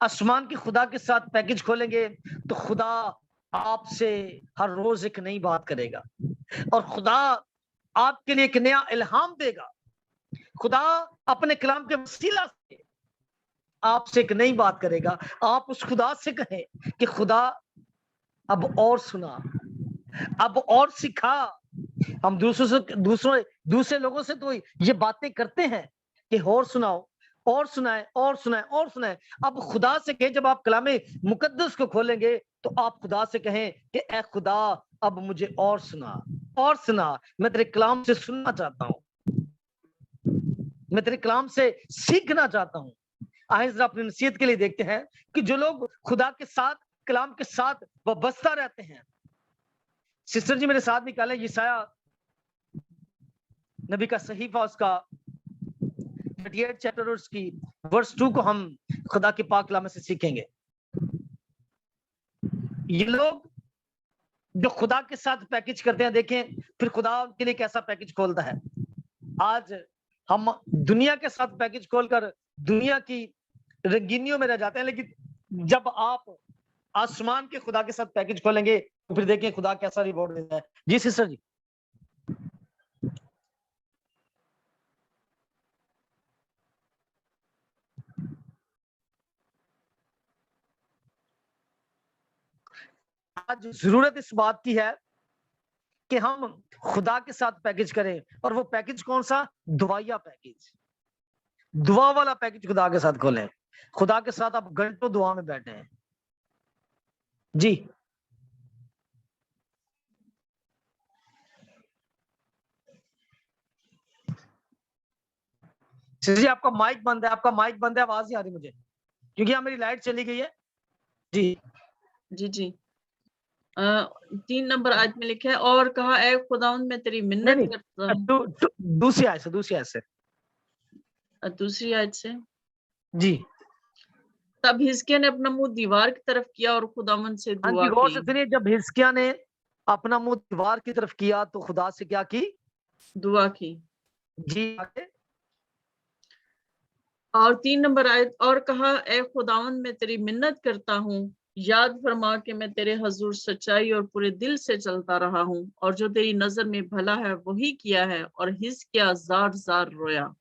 आसमान के खुदा के साथ पैकेज खोलेंगे तो खुदा आपसे हर रोज एक नई बात करेगा और खुदा आपके लिए एक नया इल्हाम देगा। खुदा अपने कलाम के वसीला से आपसे एक नई बात करेगा। आप उस खुदा से कहें कि खुदा अब और सुना, अब और सिखा। हम दूसरे लोगों से तो ये बातें करते हैं कि और सुनाओ, और सुनाए, और सुनाए, और सुनाए। अब खुदा से कहें, जब आप कलामे मुकद्दस को खोलेंगे तो आप खुदा से कहें कि ऐ खुदा, अब मुझे और सुना, और सुना। मैं तेरे कलाम से सुनना चाहता हूँ, मैं तेरे कलाम से सीखना चाहता हूँ। आइए जरा अपनी नसीहत के लिए देखते हैं कि जो लोग खुदा के साथ, कलाम के साथ वाबस्ता रहते हैं। सिस्टर जी मेरे साथ निकाले यशाया नबी का सहीफा, उसका 38 चैप्टर और उसकी वर्स 2 को हम खुदा के पाक कलाम से सीखेंगे। ये लोग जो खुदा के साथ पैकेज करते हैं, देखें फिर खुदा उनके लिए कैसा पैकेज खोलता है। आज हम दुनिया के साथ पैकेज खोलकर दुनिया की रंगीनियों में रह जाते हैं, लेकिन जब आप आसमान के खुदा के साथ पैकेज खोलेंगे तो फिर देखें खुदा कैसा रिवॉर्ड देता है। जी सिस्टर जी। आज जरूरत इस बात की है कि हम खुदा के साथ पैकेज करें, और वो पैकेज कौन सा? दुआया पैकेज, दुआ वाला पैकेज खुदा के साथ खोलें। खुदा के साथ आप घंटों दुआ में बैठे हैं। जी जी, आपका माइक बंद है, आपका माइक बंद है, आवाज नहीं आ रही मुझे, क्योंकि यहाँ मेरी लाइट चली गई है। जी जी जी 3 नंबर आयत में लिखा है, और कहा ऐ खुदावंद मैं तेरी मिन्नत करता हूँ। दूसरी आयत से, दूसरी आयत से जी। तब हिजकिय्याह ने अपना मुंह दीवार की तरफ किया और खुदावंद से दुआ गौर से की। सुनिए, जब हिजकिय्याह ने अपना मुंह दीवार की तरफ किया तो खुदा से क्या की? दुआ की। जी आगे। और 3 नंबर आयत, और कहा ऐ खुदावंद मैं तेरी मिन्नत करता हूँ, याद फरमा के मैं तेरे हजूर सच्चाई और पूरे दिल से चलता रहा हूँ, और जो तेरी नजर में भला है वही किया है। और हिजकिय्याह जार जार रोया।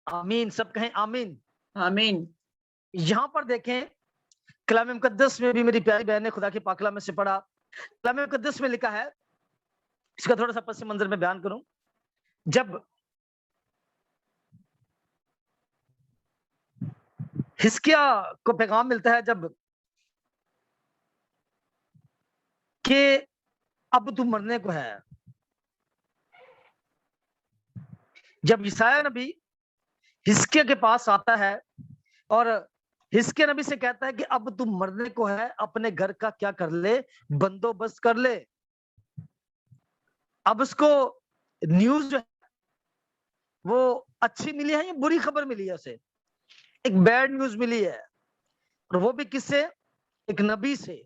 आमीन, सब कहें आमीन। आमीन। यहाँ पर देखें कलाम मुकद्दस में भी मेरी प्यारी बहन ने खुदा के पाक कलाम में से पढ़ा, कलाम मुकद्दस में लिखा है, इसका थोड़ा सा पस मंजर में बयान करूं। जब हिजकिय्या को पैगाम मिलता है जब कि अब तू मरने को है, जब यशायाह नबी हिजकिय्या के पास आता है और हिजकिय्या नबी से कहता है कि अब तू मरने को है, अपने घर का क्या कर ले, बंदोबस्त कर ले। अब उसको न्यूज जो है वो अच्छी मिली है या बुरी खबर मिली है, उसे एक बैड न्यूज मिली है, और वो भी किससे, एक नबी से।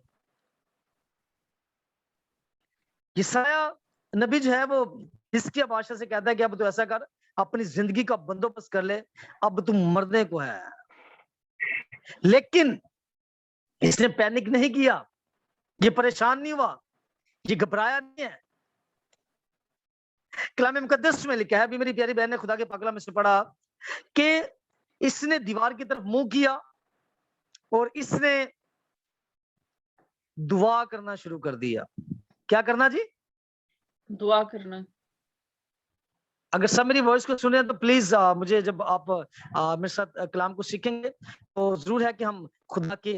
यशायाह नबी जो है वो हिजकिय्या बादशाह से कहता है कि अब तू ऐसा कर, अपनी जिंदगी का बंदोबस्त कर ले, अब तू मरने को है। लेकिन इसने पैनिक नहीं किया, ये परेशान नहीं हुआ, ये घबराया नहीं है। कलाम मुकद्दस में लिखा है, अभी मेरी प्यारी बहन ने खुदा के पाक कलाम में से पढ़ा कि इसने दीवार की तरफ मुंह किया और इसने दुआ करना शुरू कर दिया। क्या करना जी? दुआ करना। अगर सब मेरी वॉइस को सुने तो प्लीज मुझे, जब आप मेरे साथ कलाम को सीखेंगे तो जरूर है कि हम खुदा के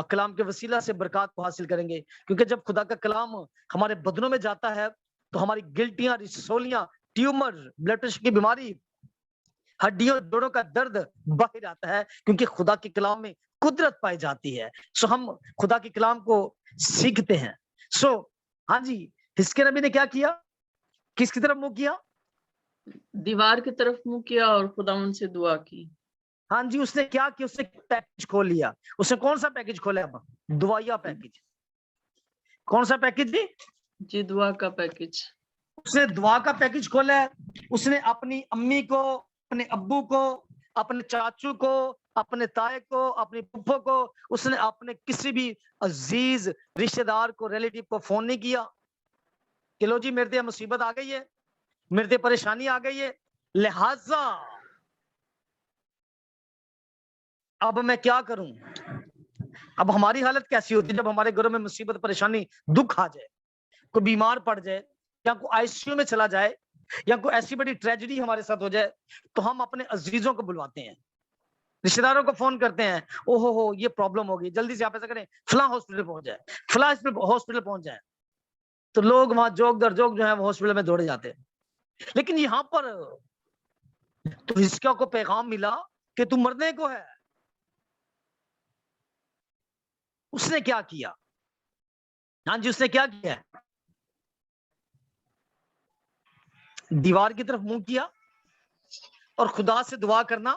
कलाम के वसीला से बरकत को हासिल करेंगे, क्योंकि जब खुदा का कलाम हमारे बदनों में जाता है तो हमारी गिल्टियां, रिसोलियां, ट्यूमर, ब्लड प्रेशर की बीमारी, हड्डियों जोड़ों का दर्द बाहर आता है, क्योंकि खुदा के कलाम में कुदरत पाई जाती है। सो हम खुदा के कलाम को सीखते हैं। सो हाँ जी, हिजकिय्या नबी ने क्या किया, किसकी तरफ मुंह किया? दीवार की तरफ मुंह किया और खुदावंद से दुआ की। हाँ जी, उसने क्या किया, उसने पैकेज खोल लिया। उसने कौन सा पैकेज खोला? अब दुआया पैकेज। कौन सा पैकेज जी? जी, दुआ का पैकेज। उसने दुआ का पैकेज खोला है। उसने अपनी अम्मी को, अपने अब्बू को, अपने चाचू को, अपने ताए को, अपनी फुफ्फो को, उसने अपने किसी भी अजीज रिश्तेदार को, रिलेटिव को फोन नहीं किया कि लो जी मेरे ते मुसीबत आ गई है, मेरे ते परेशानी आ गई है, लिहाजा अब मैं क्या करूं। अब हमारी हालत कैसी होती है जब हमारे घरों में मुसीबत, परेशानी, दुख आ जाए, कोई बीमार पड़ जाए या कोई आईसीयू में चला जाए या कोई ऐसी बड़ी ट्रेजेडी हमारे साथ हो जाए, तो हम अपने अजीजों को बुलवाते हैं, रिश्तेदारों को फोन करते हैं, ओहो हो ये प्रॉब्लम हो गई, जल्दी से आप ऐसा करें फला हॉस्पिटल पहुंच जाए, फला हॉस्पिटल पहुंच जाए। तो लोग वहां जोग दर जोग जो है वो हॉस्पिटल में दौड़े जाते हैं। लेकिन यहां पर तो हिजकिय्या को पैगाम मिला कि तू मरने को है। उसने क्या किया? हाँ जी, उसने क्या किया? दीवार की तरफ मुंह किया और खुदा से दुआ करना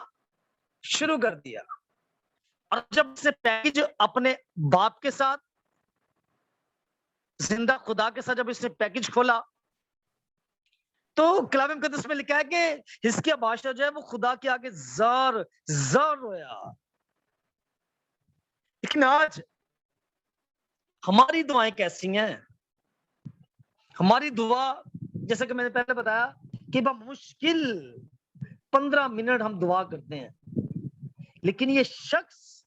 शुरू कर दिया। और जब उसने पैकेज अपने बाप के साथ, जिंदा खुदा के साथ जब इसने पैकेज खोला, तो कलाम मुकद्दस में लिखा है कि हिजकिय्या बादशाह जो है वो खुदा के आगे जार जार रोया। लेकिन आज हमारी दुआएं कैसी हैं? हमारी दुआ, जैसा कि मैंने पहले बताया कि मुश्किल 15 मिनट हम दुआ करते हैं, लेकिन ये शख्स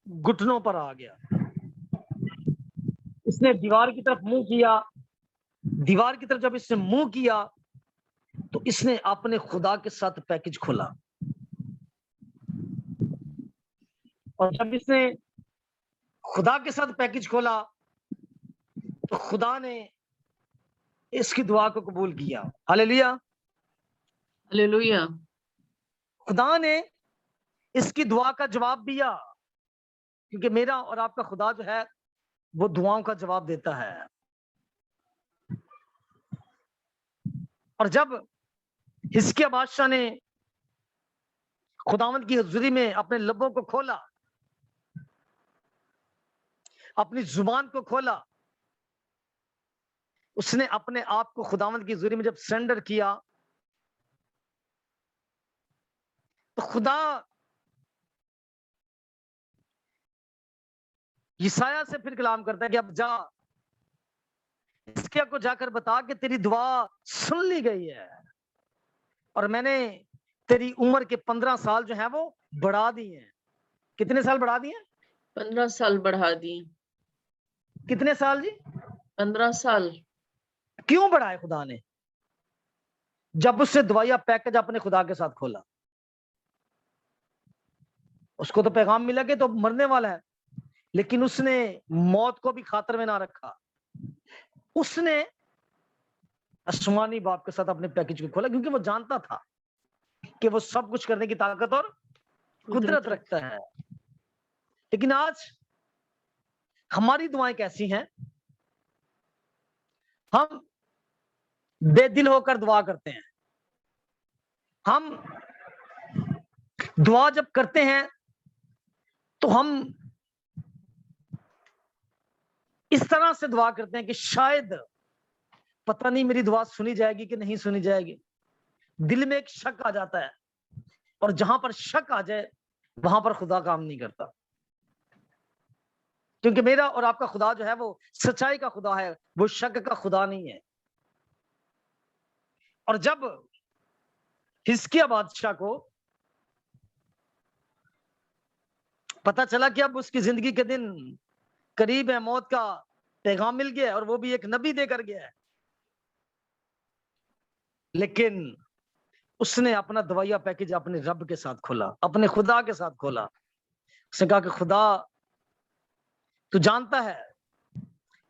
घुटनों पर आ गया। इसने दीवार की तरफ मुंह किया। दीवार की तरफ जब इसने मुंह किया तो इसने अपने खुदा के साथ पैकेज खोला। और जब इसने खुदा के साथ पैकेज खोला तो खुदा ने इसकी दुआ को कबूल किया। Hallelujah, hallelujah. खुदा ने इसकी दुआ का जवाब दिया, क्योंकि मेरा और आपका खुदा जो है वो दुआओं का जवाब देता है। और जब हिजकिय्या बादशाह ने खुदावंद की हुजूरी में अपने लबों को खोला, अपनी जुबान को खोला, उसने अपने आप को खुदावंद की हुजूरी में जब सरेंडर किया, तो खुदा यशायाह से फिर कलाम करता है कि अब जा, हिजकिय्या को जाकर बता कि तेरी दुआ सुन ली गई है और मैंने तेरी उम्र के 15 साल जो है वो बढ़ा दी हैं, कितने साल बढ़ा दिए? 15 साल बढ़ा दिए। कितने साल जी? 15 साल। क्यों बढ़ाए खुदा ने? जब उससे दवाइया पैकेज अपने खुदा के साथ खोला, उसको तो पैगाम मिला कि तो मरने वाला है, लेकिन उसने मौत को भी खातर में ना रखा। उसने आसमानी बाप के साथ अपने पैकेज को खोला, क्योंकि वो जानता था कि वो सब कुछ करने की ताकत और कुदरत रखता है। लेकिन आज हमारी दुआएं कैसी हैं? हम बेदिल होकर दुआ करते हैं। हम दुआ जब करते हैं तो हम इस तरह से दुआ करते हैं कि शायद पता नहीं मेरी दुआ सुनी जाएगी कि नहीं सुनी जाएगी। दिल में एक शक आ जाता है, और जहां पर शक आ जाए वहां पर खुदा काम नहीं करता, क्योंकि मेरा और आपका खुदा जो है वो सच्चाई का खुदा है, वो शक का खुदा नहीं है। और जब हिजकिय्याह बादशाह को पता चला कि अब उसकी जिंदगी के दिन करीब है, मौत का पैगाम मिल गया और वो भी एक नबी देकर गया है, लेकिन उसने अपना दवाइया पैकेज अपने रब के साथ खोला, अपने खुदा के साथ खोला। उसने कहा कि खुदा तू जानता है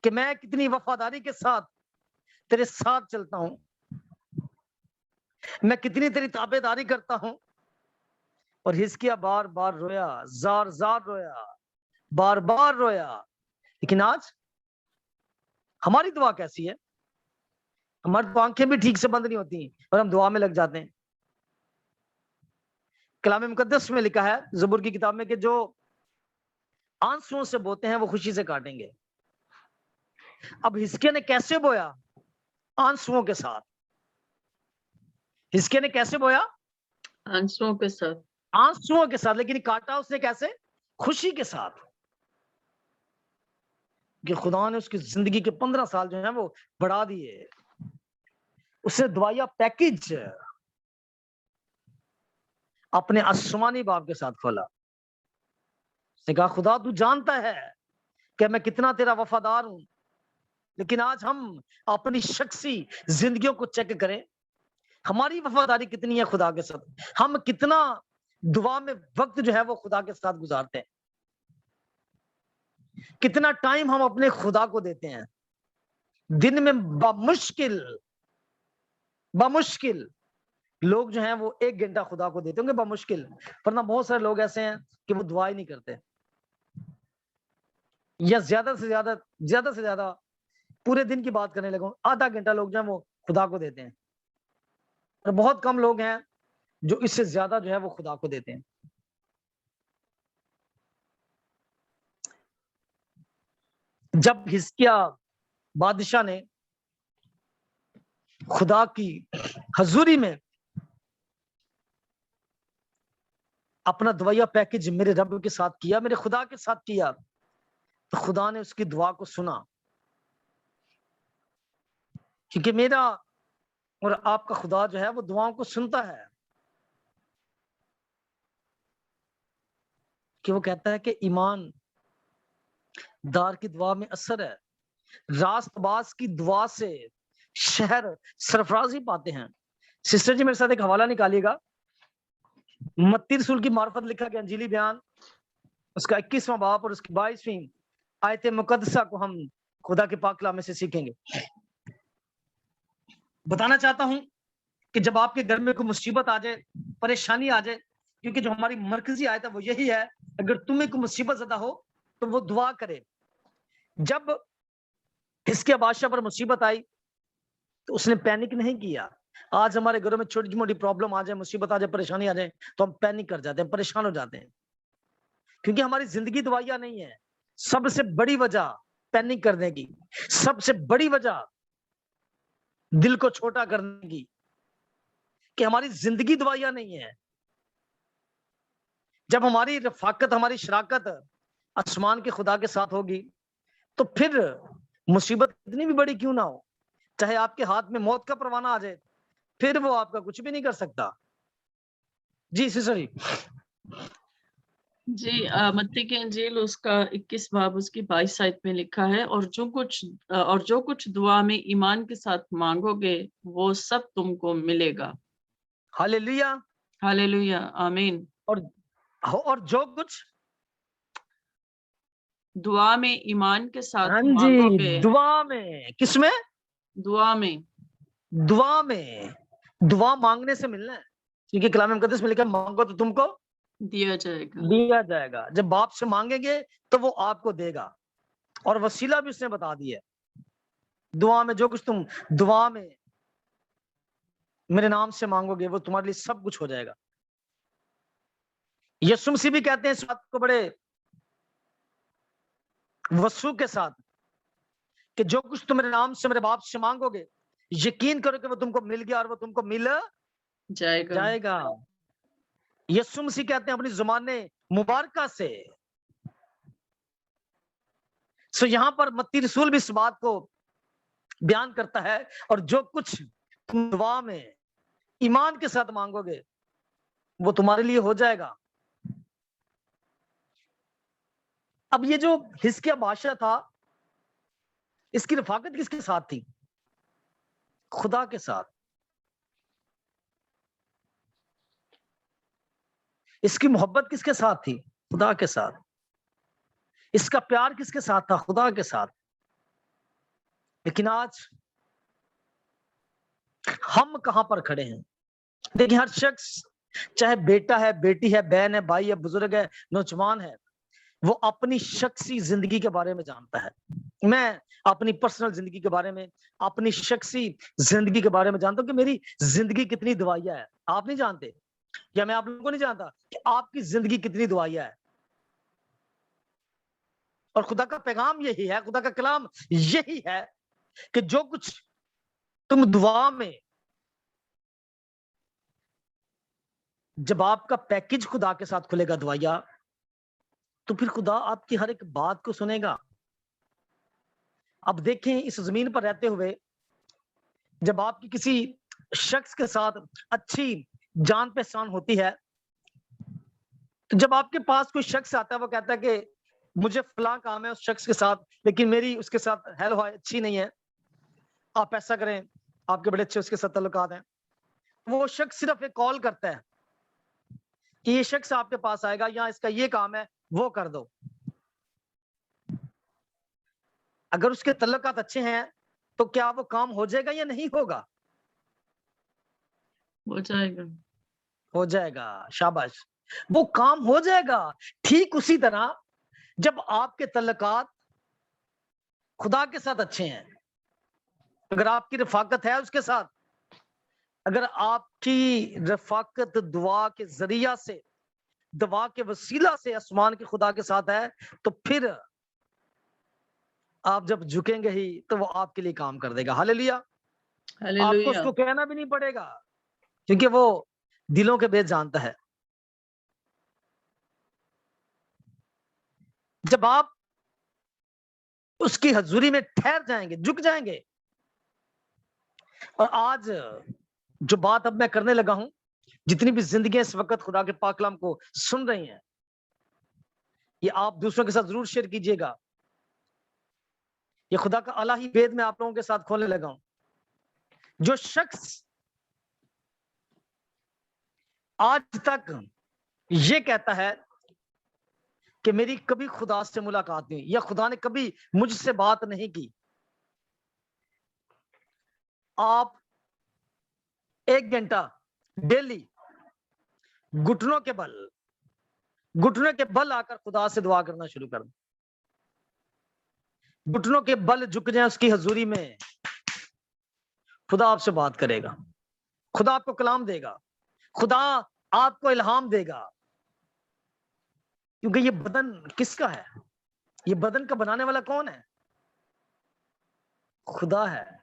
कि मैं कितनी वफादारी के साथ तेरे साथ चलता हूं, मैं कितनी तेरी ताबेदारी करता हूं। और हिजकिय्याह बार बार रोया, जार जार रोया, बार बार रोया। लेकिन आज हमारी दुआ कैसी है? हमारी तो आंखें भी ठीक से बंद नहीं होती और हम दुआ में लग जाते हैं। कलाम मुकद्दस में लिखा है, ज़बूर की किताब में, कि जो आंसुओं से बोते हैं वो खुशी से काटेंगे। अब हिजकिय्याह ने कैसे बोया? आंसुओं के साथ। हिजकिय्याह ने कैसे बोया? आंसुओं के साथ। आंसुओं के साथ। लेकिन काटा उसने कैसे? खुशी के साथ। कि खुदा ने उसकी जिंदगी के 15 साल जो है वो बढ़ा दिए। उसने दवाइया पैकेज अपने आसमानी बाप के साथ खोला। उसने कहा खुदा तू जानता है कि मैं कितना तेरा वफादार हूं, लेकिन आज हम अपनी शख्सी जिंदगियों को चेक करें, हमारी वफादारी कितनी है खुदा के साथ। हम कितना दुआ में वक्त जो है वो खुदा के साथ गुजारते हैं, कितना टाइम हम अपने खुदा को देते हैं। दिन में बमुश्किल लोग जो हैं वो 1 घंटा खुदा को देते होंगे, बमुश्किल। वरना बहुत सारे लोग ऐसे हैं कि वो दुआ ही नहीं करते, या ज्यादा से ज्यादा पूरे दिन की बात करने लगे, आधा घंटा लोग जो है वो खुदा को देते हैं। और बहुत कम लोग हैं जो इससे ज्यादा जो है वो खुदा को देते हैं। जब हिजकिय्याह बादशाह ने खुदा की हजूरी में अपना दवाइया पैकेज मेरे रब के साथ किया, मेरे खुदा के साथ किया, तो खुदा ने उसकी दुआ को सुना। क्योंकि मेरा और आपका खुदा जो है वो दुआओं को सुनता है। कि वो कहता है कि ईमान दार की दुआ में असर है, रास्तबाज की दुआ से शहर सरफराजी पाते हैं। सिस्टर जी मेरे साथ एक हवाला निकालिएगा, मत्ती रसूल की मार्फत लिखा गया अंजीली बयान, उसका 21वां बाब और उसकी 22वीं आयत मुकद्दसा को हम खुदा के पाक कलाम में से सीखेंगे। बताना चाहता हूं कि जब आपके घर में कोई मुसीबत आ जाए, परेशानी आ जाए, क्योंकि जो हमारी मरकजी आयत है वो यही है, अगर तुम्हें कोई मुसीबत ज़्यादा हो तो वो दुआ करे। जब इसके बादशाह पर मुसीबत आई तो उसने पैनिक नहीं किया। आज हमारे घरों में छोटी मोटी प्रॉब्लम आ जाए, मुसीबत आ जाए, परेशानी आ जाए तो हम पैनिक कर जाते हैं, परेशान हो जाते हैं, क्योंकि हमारी जिंदगी दवाइया नहीं है। सबसे बड़ी वजह पैनिक करने की, सबसे बड़ी वजह दिल को छोटा करने की, कि हमारी जिंदगी दवाइया नहीं है। जब हमारी रफाकत, हमारी शराकत आसमान के खुदा के साथ होगी तो फिर मुसीबत इतनी भी बड़ी क्यों ना हो, चाहे आपके हाथ में मौत का परवाना आ जाए, फिर वो आपका कुछ भी नहीं कर सकता। जी सिस्टर जी। जी मत्ती के इंजील उसका 21 बाब उसकी 22 आयत में लिखा है, और जो कुछ दुआ में ईमान के साथ मांगोगे वो सब तुमको मिलेगा। हालेलुया। हालेलुया, आमीन। और जो कुछ दुआ में ईमान के साथ हाँ मांगोगे, जी, दुआ में, किसमें? दुआ में, दुआ में। दुआ मांगने से मिलना है, क्योंकि कलाम मुकद्दस में लिखा है मांगो तो तुमको दिया जाएगा। दिया जाएगा। जब बाप से मांगेंगे तो वो आपको देगा, और वसीला भी उसने बता दिया है। दुआ में जो कुछ तुम दुआ में मेरे नाम से मांगोगे वो तुम्हारे लिए सब कुछ हो जाएगा। यीशु मसीह भी कहते हैं इस बात को बड़े वसूख के साथ कि जो कुछ तुम मेरे नाम से मेरे बाप से मांगोगे, यकीन करो कि वो तुमको मिल गया और वो तुमको मिल जाएगा। यीशु मसीह कहते हैं अपनी जुबाने मुबारका से। सो यहां पर मत्ती रसूल भी इस बात को बयान करता है, और जो कुछ तुम दुआ में ईमान के साथ मांगोगे वो तुम्हारे लिए हो जाएगा। अब ये जो हिजकिय्याह बादशाह था, इसकी रफाकत किसके साथ थी? खुदा के साथ। इसकी मोहब्बत किसके साथ थी? खुदा के साथ। इसका प्यार किसके साथ था? खुदा के साथ। लेकिन आज हम कहां पर खड़े हैं? देखिए, हर शख्स, चाहे बेटा है, बेटी है, बहन है, भाई है, बुजुर्ग है, नौजवान है, वो अपनी शख्सी जिंदगी के बारे में जानता है। मैं अपनी पर्सनल जिंदगी के बारे में, अपनी शख्सी जिंदगी के बारे में जानता हूं कि मेरी जिंदगी कितनी दुआया है। आप नहीं जानते, या मैं आप लोगों को नहीं जानता कि आपकी जिंदगी कितनी दुआया है। और खुदा का पैगाम यही है, खुदा का कलाम यही है कि जो कुछ तुम दुआ में, जब आपका पैकेज खुदा के साथ खुलेगा दुआया, तो फिर खुदा आपकी हर एक बात को सुनेगा। अब देखें, इस जमीन पर रहते हुए जब आपकी किसी शख्स के साथ अच्छी जान पहचान होती है, तो जब आपके पास कोई शख्स आता है, वो कहता है कि मुझे फलां काम है उस शख्स के साथ, लेकिन मेरी उसके साथ हेलो हाय अच्छी नहीं है, आप ऐसा करें, आपके बड़े अच्छे उसके साथ ताल्लुकात हैं। वो शख्स सिर्फ एक कॉल करता है कि ये शख्स आपके पास आएगा, या इसका ये काम है, वो कर दो। अगर उसके ताल्लुकात अच्छे हैं तो क्या वो काम हो जाएगा या नहीं होगा? हो जाएगा। हो जाएगा। शाबाश, वो काम हो जाएगा। ठीक उसी तरह जब आपके ताल्लुकात खुदा के साथ अच्छे हैं, अगर आपकी रफाकत है उसके साथ, अगर आपकी रफाकत दुआ के जरिया से, दुआ के वसीला से आसमान के खुदा के साथ है, तो फिर आप जब झुकेंगे ही तो वो आपके लिए काम कर देगा। हालेलुया। आपको हालेलुया। उसको कहना भी नहीं पड़ेगा, क्योंकि वो दिलों के भेद जानता है। जब आप उसकी हजूरी में ठहर जाएंगे, झुक जाएंगे। और आज जो बात अब मैं करने लगा हूं, जितनी भी जिंदगी इस वक्त खुदा के पाक कलाम को सुन रही हैं, ये आप दूसरों के साथ जरूर शेयर कीजिएगा। ये खुदा का अलाही भेद मैं आप लोगों के साथ खोलने लगा हूं। जो शख्स आज तक ये कहता है कि मेरी कभी खुदा से मुलाकात नहीं, या खुदा ने कभी मुझसे बात नहीं की, आप 1 घंटा डेली घुटनों के बल आकर खुदा से दुआ करना शुरू कर दो। घुटनों के बल झुक जाए उसकी हजूरी में, खुदा आपसे बात करेगा, खुदा आपको कलाम देगा, खुदा आपको इल्हाम देगा। क्योंकि ये बदन किसका है? ये बदन का बनाने वाला कौन है? खुदा है।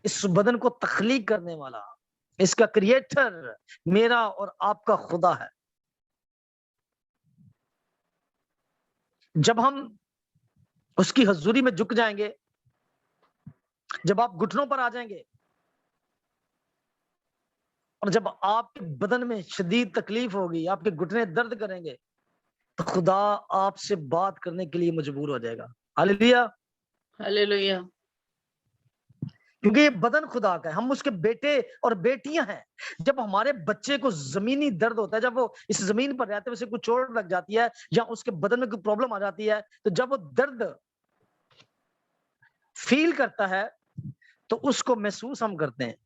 इस बदन को तख्लीक करने वाला, इसका क्रिएटर मेरा और आपका खुदा है। जब हम उसकी हजूरी में झुक जाएंगे, जब आप घुटनों पर आ जाएंगे, और जब आपके बदन में शदीद तकलीफ होगी, आपके घुटने दर्द करेंगे, تو خدا آپ سے بات کرنے کے لیے مجبور ہو جائے گا. ہاللیلویا. ہاللویا. کیونکہ یہ بدن خدا کا ہے، ہم اس کے بیٹے اور بیٹیاں ہیں. جب ہمارے بچے کو زمینی درد ہوتا ہے، جب وہ اس زمین پر رہتے ہیں، اسے کوئی چوٹ لگ جاتی ہے یا اس کے بدن میں کوئی پرابلم آ جاتی ہے، تو جب وہ درد فیل کرتا ہے تو اس کو محسوس ہم کرتے ہیں.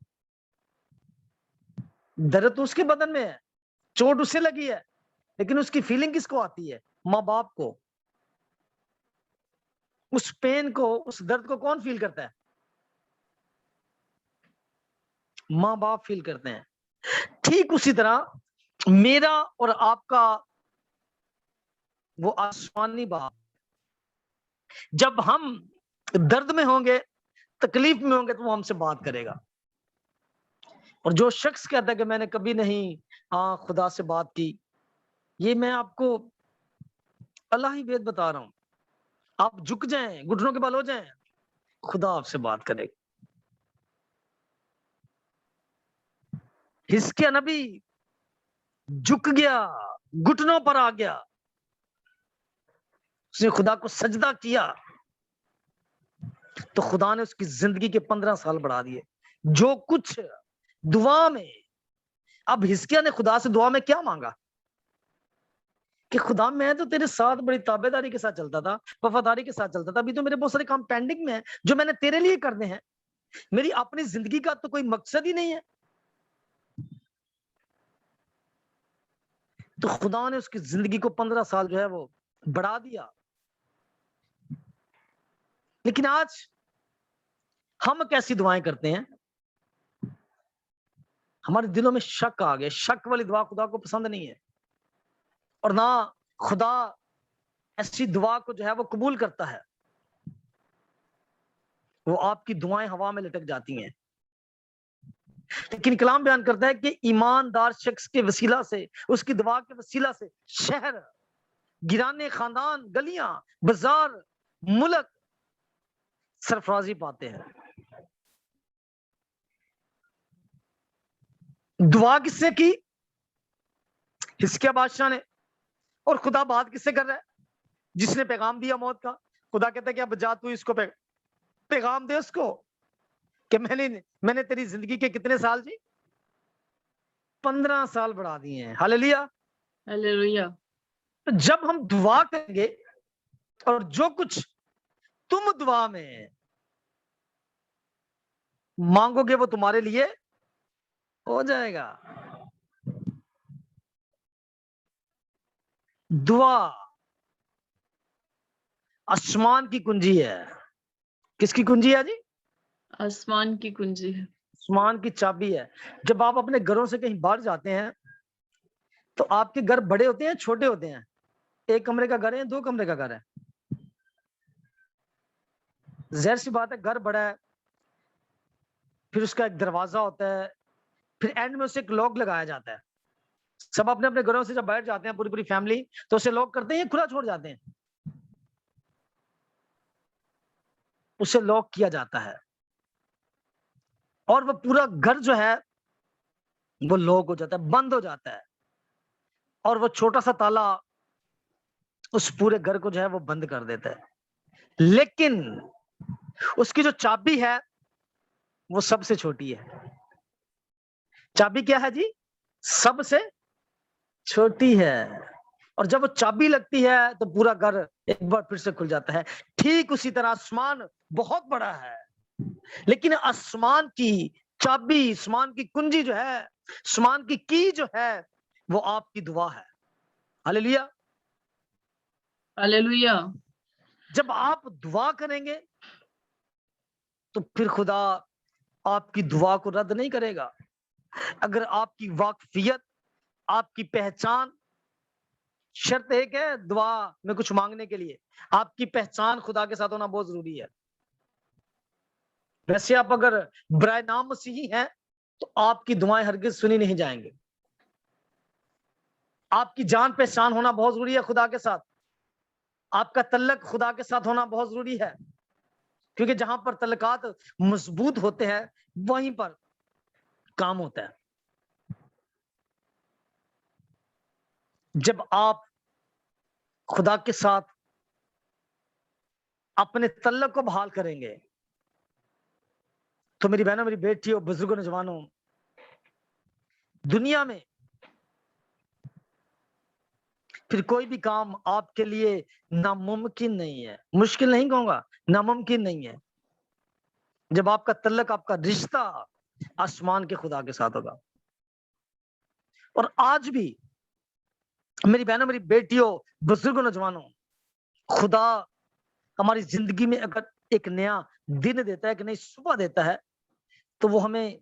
درد تو اس کے بدن میں ہے، چوٹ اس سے لگی ہے، لیکن اس کی فیلنگ کس کو آتی ہے؟ ماں باپ کو. اس پین کو، اس درد کو کون فیل کرتا ہے؟ ماں باپ فیل کرتے ہیں. ٹھیک اسی طرح میرا اور آپ کا وہ آسمانی باپ، جب ہم درد میں ہوں گے، تکلیف میں ہوں گے، تو وہ ہم سے بات کرے گا. اور جو شخص کہتا ہے کہ میں نے کبھی نہیں خدا سے بات کی، یہ میں آپ کو اللہ ہی وید بتا رہا ہوں. آپ جھک جائیں، گھٹنوں کے بل ہو جائیں، خدا آپ سے بات کرے گا. حزقیہ نبی جھک گیا، گھٹنوں پر آ گیا، اس نے خدا کو سجدہ کیا، تو خدا نے اس کی زندگی کے 15 سال بڑھا دیے. جو کچھ دعا میں، اب حزقیہ نے خدا سے دعا میں کیا مانگا کہ خدا میں تو تیرے ساتھ بڑی تابعداری کے ساتھ چلتا تھا، وفاداری کے ساتھ چلتا تھا، ابھی تو میرے بہت سارے کام پینڈنگ میں ہیں جو میں نے تیرے لیے کرنے ہیں، میری اپنی زندگی کا تو کوئی مقصد ہی نہیں ہے. تو خدا نے اس کی زندگی کو 15 سال جو ہے وہ بڑھا دیا. لیکن آج ہم کیسی دعائیں کرتے ہیں؟ ہمارے دلوں میں شک آ گیا. شک والی دعا خدا کو پسند نہیں ہے، اور نہ خدا ایسی دعا کو جو ہے وہ قبول کرتا ہے. وہ آپ کی دعائیں ہوا میں لٹک جاتی ہیں. لیکن کلام بیان کرتا ہے کہ ایماندار شخص کے وسیلہ سے، اس کی دعا کے وسیلہ سے شہر، گرانے، خاندان، گلیاں، بازار، ملک سرفرازی پاتے ہیں. دعا کس سے کی؟ حزقیہ بادشاہ نے. اور خدا بات کس سے کر رہا ہے؟ جس نے پیغام دیا موت کا. خدا کہتا ہے کہ اب جا تو اس کو پیغام دے اس کو کہ میں نے تیری زندگی کے کتنے سال جی؟ 15 سال بڑھا دیے ہیں. ہاللیلویا. ہاللویا. جب ہم دعا کریں گے اور جو کچھ تم دعا میں مانگو گے وہ تمہارے لیے ہو جائے گا. دعا آسمان کی کنجی ہے. کس کی کنجی ہے جی؟ آسمان کی کنجی ہے. آسمان کی چابی ہے. جب آپ اپنے گھروں سے کہیں باہر جاتے ہیں تو آپ کے گھر بڑے ہوتے ہیں، چھوٹے ہوتے ہیں؟ 1 کمرے کا گھر ہے، 2 کمرے کا گھر ہے؟ ظاہر سی بات ہے، گھر بڑا ہے، پھر اس کا ایک دروازہ ہوتا ہے، پھر اینڈ میں اسے ایک لاک لگایا جاتا ہے. سب اپنے اپنے گھروں سے جب بیٹھ جاتے ہیں، پوری فیملی، تو اسے لاک کرتے ہیں، کھلا چھوڑ جاتے ہیں؟ اسے لاک کیا جاتا ہے اور وہ پورا گھر جو ہے وہ لاک ہو جاتا ہے، بند ہو جاتا ہے، اور وہ چھوٹا سا تالا اس پورے گھر کو جو ہے وہ بند کر دیتا ہے. لیکن اس کی جو چابی ہے وہ سب سے چھوٹی ہے. چابی کیا ہے جی؟ سب سے چھوٹی ہے. اور جب وہ چابی لگتی ہے تو پورا گھر ایک بار پھر سے کھل جاتا ہے. ٹھیک اسی طرح آسمان بہت بڑا ہے، لیکن آسمان کی چابی، آسمان کی کنجی جو ہے، آسمان کی کی جو ہے، وہ آپ کی دعا ہے. ہاللیلویا. ہاللویا. جب آپ دعا کریں گے تو پھر خدا آپ کی دعا کو رد نہیں کرے گا. اگر آپ کی واقفیت، آپ کی پہچان، شرط ایک ہے دعا میں کچھ مانگنے کے لیے، آپ کی پہچان خدا کے ساتھ ہونا بہت ضروری ہے. ویسے آپ اگر برائے نام مسیحی ہیں تو آپ کی دعائیں ہرگز سنی نہیں جائیں گے. آپ کی جان پہچان ہونا بہت ضروری ہے خدا کے ساتھ. آپ کا تعلق خدا کے ساتھ ہونا بہت ضروری ہے، کیونکہ جہاں پر تعلقات مضبوط ہوتے ہیں وہیں پر کام ہوتا ہے. جب آپ خدا کے ساتھ اپنے تعلق کو بحال کریں گے تو میری بہنوں، میری بیٹیوں، بزرگوں، نوجوانوں، دنیا میں پھر کوئی بھی کام آپ کے لیے ناممکن نہیں ہے. مشکل نہیں کہوں گا، ناممکن نہیں ہے، جب آپ کا تعلق، آپ کا رشتہ آسمان کے خدا کے ساتھ ہوگا. اور آج بھی میری بہنوں، میری بیٹیوں، بزرگوں، نوجوانوں، خدا ہماری زندگی میں اگر ایک نیا دن دیتا ہے، ایک نئی صبح دیتا ہے، تو وہ ہمیں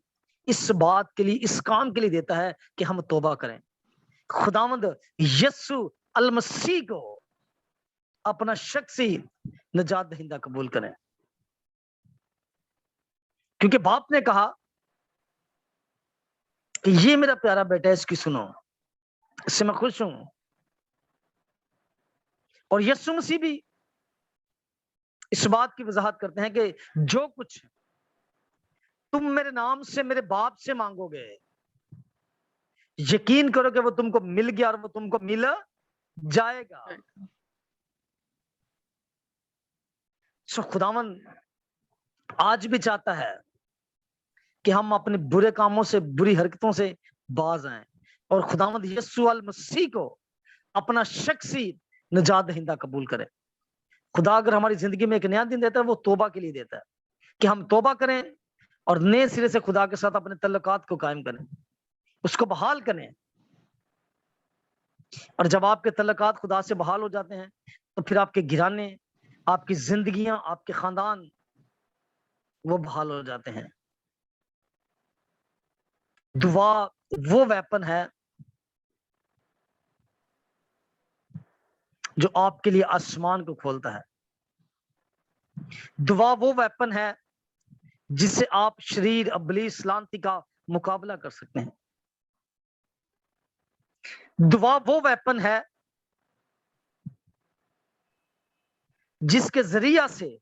اس بات کے لیے، اس کام کے لیے دیتا ہے کہ ہم توبہ کریں، خداوند یسوع المسیح کو اپنا شخصی نجات دہندہ قبول کریں. کیونکہ باپ نے کہا کہ یہ میرا پیارا بیٹا ہے، اس کی سنو، اس سے میں خوش ہوں. اور یسوع مسیح بھی اس بات کی وضاحت کرتے ہیں کہ جو کچھ تم میرے نام سے میرے باپ سے مانگو گے، یقین کرو کہ وہ تم کو مل گیا اور وہ تم کو مل جائے گا. سو خداوند آج بھی چاہتا ہے کہ ہم اپنے برے کاموں سے، بری حرکتوں سے باز آئیں اور خداوند یسوع المسیح کو اپنا شخصی نجات دہندہ قبول کریں. خدا اگر ہماری زندگی میں ایک نیا دن دیتا ہے، وہ توبہ کے لیے دیتا ہے کہ ہم توبہ کریں اور نئے سرے سے خدا کے ساتھ اپنے تعلقات کو قائم کریں، اس کو بحال کریں. اور جب آپ کے تعلقات خدا سے بحال ہو جاتے ہیں تو پھر آپ کے گھرانے، آپ کی زندگیاں، آپ کے خاندان وہ بحال ہو جاتے ہیں. دعا وہ ویپن ہے جو آپ کے لیے آسمان کو کھولتا ہے. دعا وہ ویپن ہے جس سے آپ شریر، ابلیس، لعنتی کا مقابلہ کر سکتے ہیں. دعا وہ ویپن ہے جس کے ذریعہ سے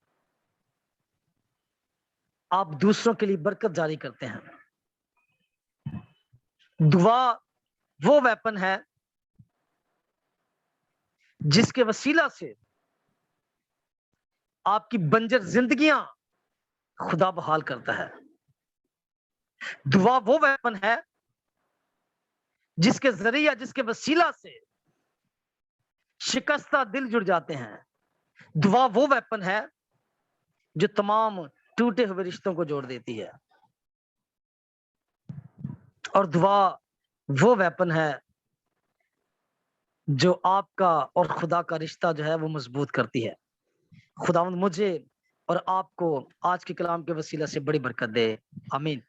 آپ دوسروں کے لیے برکت جاری کرتے ہیں. دعا وہ ویپن ہے جس کے وسیلہ سے آپ کی بنجر زندگیاں خدا بحال کرتا ہے. دعا وہ ویپن ہے جس کے ذریعہ، جس کے وسیلہ سے شکستہ دل جڑ جاتے ہیں. دعا وہ ویپن ہے جو تمام ٹوٹے ہوئے رشتوں کو جوڑ دیتی ہے. اور دعا وہ ویپن ہے جو آپ کا اور خدا کا رشتہ جو ہے وہ مضبوط کرتی ہے. خداوند مجھے اور آپ کو آج کے کلام کے وسیلہ سے بڑی برکت دے. آمین.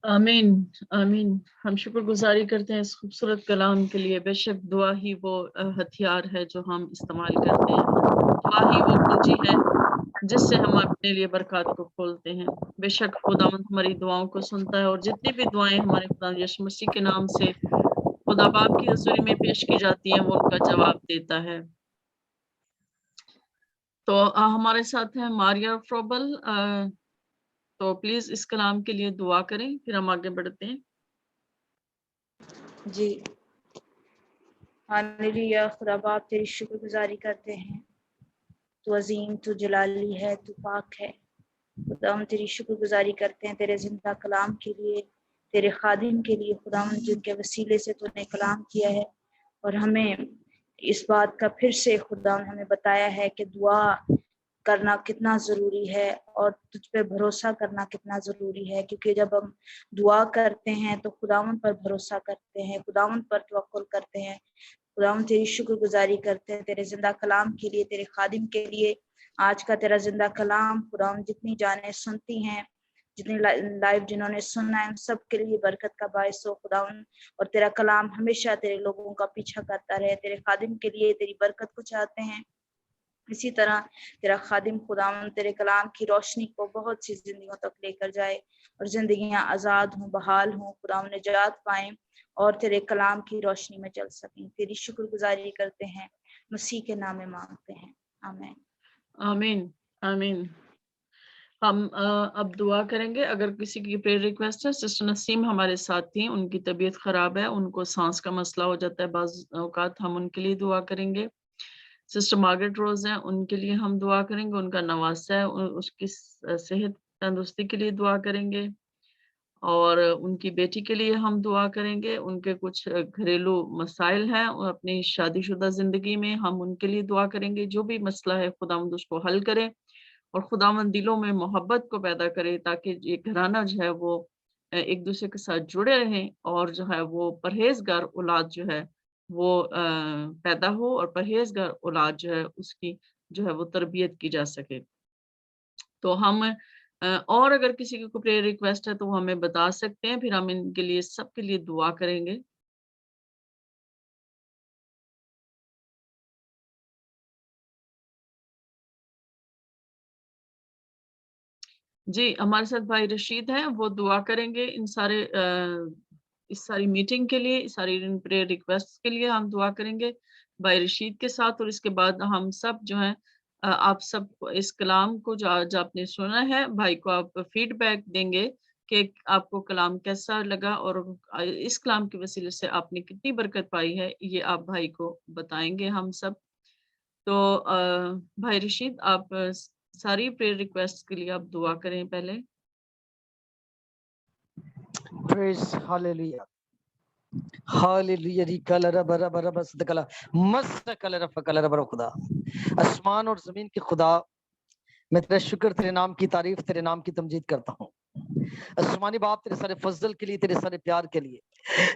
آمین آمین. ہم شکر گزاری کرتے ہیں اس خوبصورت کلام کے لیے. بے شک دعا ہی وہ ہتھیار ہے جو ہم استعمال کرتے ہیں، دعا ہی وہ کنجی ہے جس سے ہم اپنے لیے برکات کو کھولتے ہیں. بے شک خداوند ہماری دعاؤں کو سنتا ہے، اور جتنی بھی دعائیں ہمارے خدا یسوع مسیح کے نام سے خدا باپ کی حضوری میں پیش کی جاتی ہیں، وہ ان کا جواب دیتا ہے. تو ہمارے ساتھ ہیں ماریا فروبل. تو پلیز اس کلام کے لیے دعا کریں، پھر ہم آگے بڑھتے ہیں. جی ہاللویا. خدا باپ تیری شکر گزاری کرتے ہیں، تو عظیم، تو جلالی ہے، تو پاک ہے. خدا ہم تیری شکر گزاری کرتے ہیں تیرے زندہ کلام کے لیے، تیرے خادم کے لیے خدا، جن کے وسیلے سے تو نے کلام کیا ہے اور ہمیں اس بات کا پھر سے خدا ہمیں بتایا ہے کہ دعا کرنا کتنا ضروری ہے اور تجھ پہ بھروسہ کرنا کتنا ضروری ہے. کیونکہ جب ہم دعا کرتے ہیں تو خداوند پر بھروسہ کرتے ہیں، خداوند پر توکل کرتے ہیں. خداوند تیری شکر گزاری کرتے ہیں تیرے زندہ کلام کے لیے، تیرے خادم کے لیے. آج کا تیرا زندہ کلام خداوند جتنی جانیں سنتی ہیں، جتنی لائیو جنہوں نے سننا ہے، ان سب کے لیے برکت کا باعث ہو خداوند. اور تیرا کلام ہمیشہ تیرے لوگوں کا پیچھا کرتا رہے. تیرے خادم کے لیے تیری برکت کو چاہتے ہیں. اسی طرح تیرا خادم خداوند تیرے کلام کی روشنی کو بہت سی زندگیوں تک لے کر جائے اور زندگیاں آزاد ہوں، بحال ہوں، خداوند نجات پائیں اور تیرے کلام کی روشنی میں چل سکیں. تیری شکر گزاری کرتے ہیں، مسیح کے نام میں مانگتے ہیں، آمین. آمین آمین. ہم اب دعا کریں گے. اگر کسی کی پریئر ریکویسٹ ہے، سسٹر نسیم ہمارے ساتھ تھیں، ان کی طبیعت خراب ہے، ان کو سانس کا مسئلہ ہو جاتا ہے بعض اوقات، ہم ان کے لیے دعا کریں گے. سسٹر مارگریٹ روز ہیں، ان کے لیے ہم دعا کریں گے، ان کا نواسہ ہے، اس کی صحت تندرستی کے لیے دعا کریں گے، اور ان کی بیٹی کے لیے ہم دعا کریں گے، ان کے کچھ گھریلو مسائل ہیں اور اپنی شادی شدہ زندگی میں ہم ان کے لیے دعا کریں گے، جو بھی مسئلہ ہے خداوند اس کو حل کرے اور خداوند دلوں میں محبت کو پیدا کرے، تاکہ یہ گھرانہ جو ہے وہ ایک دوسرے کے ساتھ جڑے رہیں، اور جو ہے وہ پرہیزگار اولاد جو ہے وہ پیدا ہو، اور پرہیزگار اولاد جو ہے اس کی جو ہے وہ تربیت کی جا سکے۔ تو ہم اور اگر کسی کی کوئی پریئر ریکویسٹ ہے تو وہ ہمیں بتا سکتے ہیں، پھر ہم ان کے لیے سب کے لیے دعا کریں گے۔ جی، ہمارے ساتھ بھائی رشید ہیں، وہ دعا کریں گے ان سارے اس ساری میٹنگ کے لیے، اس ساری پریئر ریکویسٹ کے لیے ہم دعا کریں گے بھائی رشید کے ساتھ، اور اس کے بعد ہم سب جو ہیں آپ سب اس کلام کو جو آج آپ نے سنا ہے، بھائی کو آپ فیڈ بیک دیں گے کہ آپ کو کلام کیسا لگا، اور اس کلام کے وسیلے سے آپ نے کتنی برکت پائی ہے، یہ آپ بھائی کو بتائیں گے ہم سب۔ تو بھائی رشید، آپ ساری پریئر ریکویسٹ کے لیے آپ دعا کریں پہلے۔ Praise hallelujah. Hallelujah. Rikala raba raba raba sadakala. Mastakala rafakala raba khuda. آسمان اور زمین کے خدا، میں تیرا شکر، تیرے نام کی تعریف، تیرے نام کی تمجید کرتا ہوں۔ آسمانی باپ، تیرے سارے فضل کے لیے، تیرے سارے پیار کے لیے،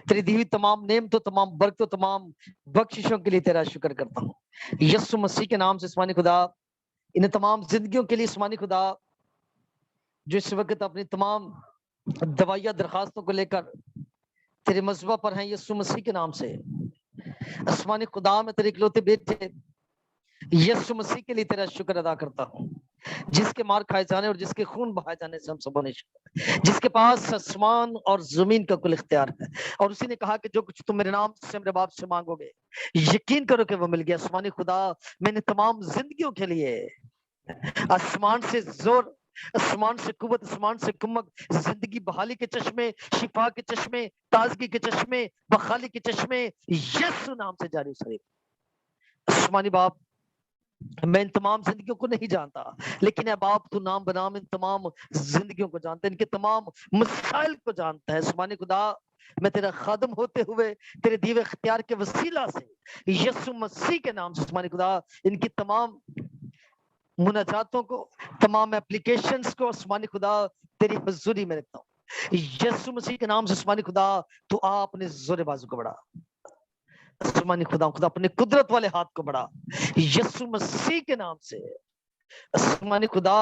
تیری دی ہوئی تمام نعمتوں، تمام برکتوں، تمام بخششوں کے لیے تیرا شکر کرتا ہوں۔ یسوع مسیح کے نام سے آسمانی خدا، ان تمام زندگیوں کے لیے آسمانی خدا جو اس وقت اپنی تمام دوائیاں درخواستوں کو لے کر تیرے مذبح پر ہیں، یسوع مسیح کے نام سے آسمانی خدا، میں تیرے اکلوتے بیٹے یسوع مسیح کے لیے تیرا شکر ادا کرتا ہوں، جس کے مار کھائے جانے اور جس کے خون بہائے جانے سے ہم سبوں نے شکر، جس کے پاس آسمان اور زمین کا کل اختیار ہے، اور اسی نے کہا کہ جو کچھ تم میرے نام سے میرے باپ سے مانگو گے یقین کرو کہ وہ مل گیا۔ آسمانی خدا، میں نے تمام زندگیوں کے لیے آسمان سے زور، آسمان سے قوت، آسمان سے کمک، زندگی بحالی کے چشمے، شفا کے چشمے، تازگی کے چشمے، بحالی کے چشمے یسوع نام سے جاری سرے۔ آسمانی باپ، میں ان تمام زندگیوں کو نہیں جانتا، لیکن اے باپ تو نام بنام ان تمام زندگیوں کو جانتا ہے، ان کے تمام مسائل کو جانتا ہے۔ آسمانی خدا، میں تیرا خادم ہوتے ہوئے تیرے دیوے اختیار کے وسیلہ سے یسوع مسیح کے نام سے آسمانی خدا، ان کی تمام مناجاتوں کو، تمام اپلیکیشنز کو آسمانی خدا تیری حضوری میں رکھتا ہوں۔ یسوع مسیح کے نام سے آسمانی خدا، تو آپ اپنے زور بازو کو بڑھا، آسمانی خدا اپنے قدرت والے ہاتھ کو بڑھا یسوع مسیح کے نام سے۔ آسمانی خدا،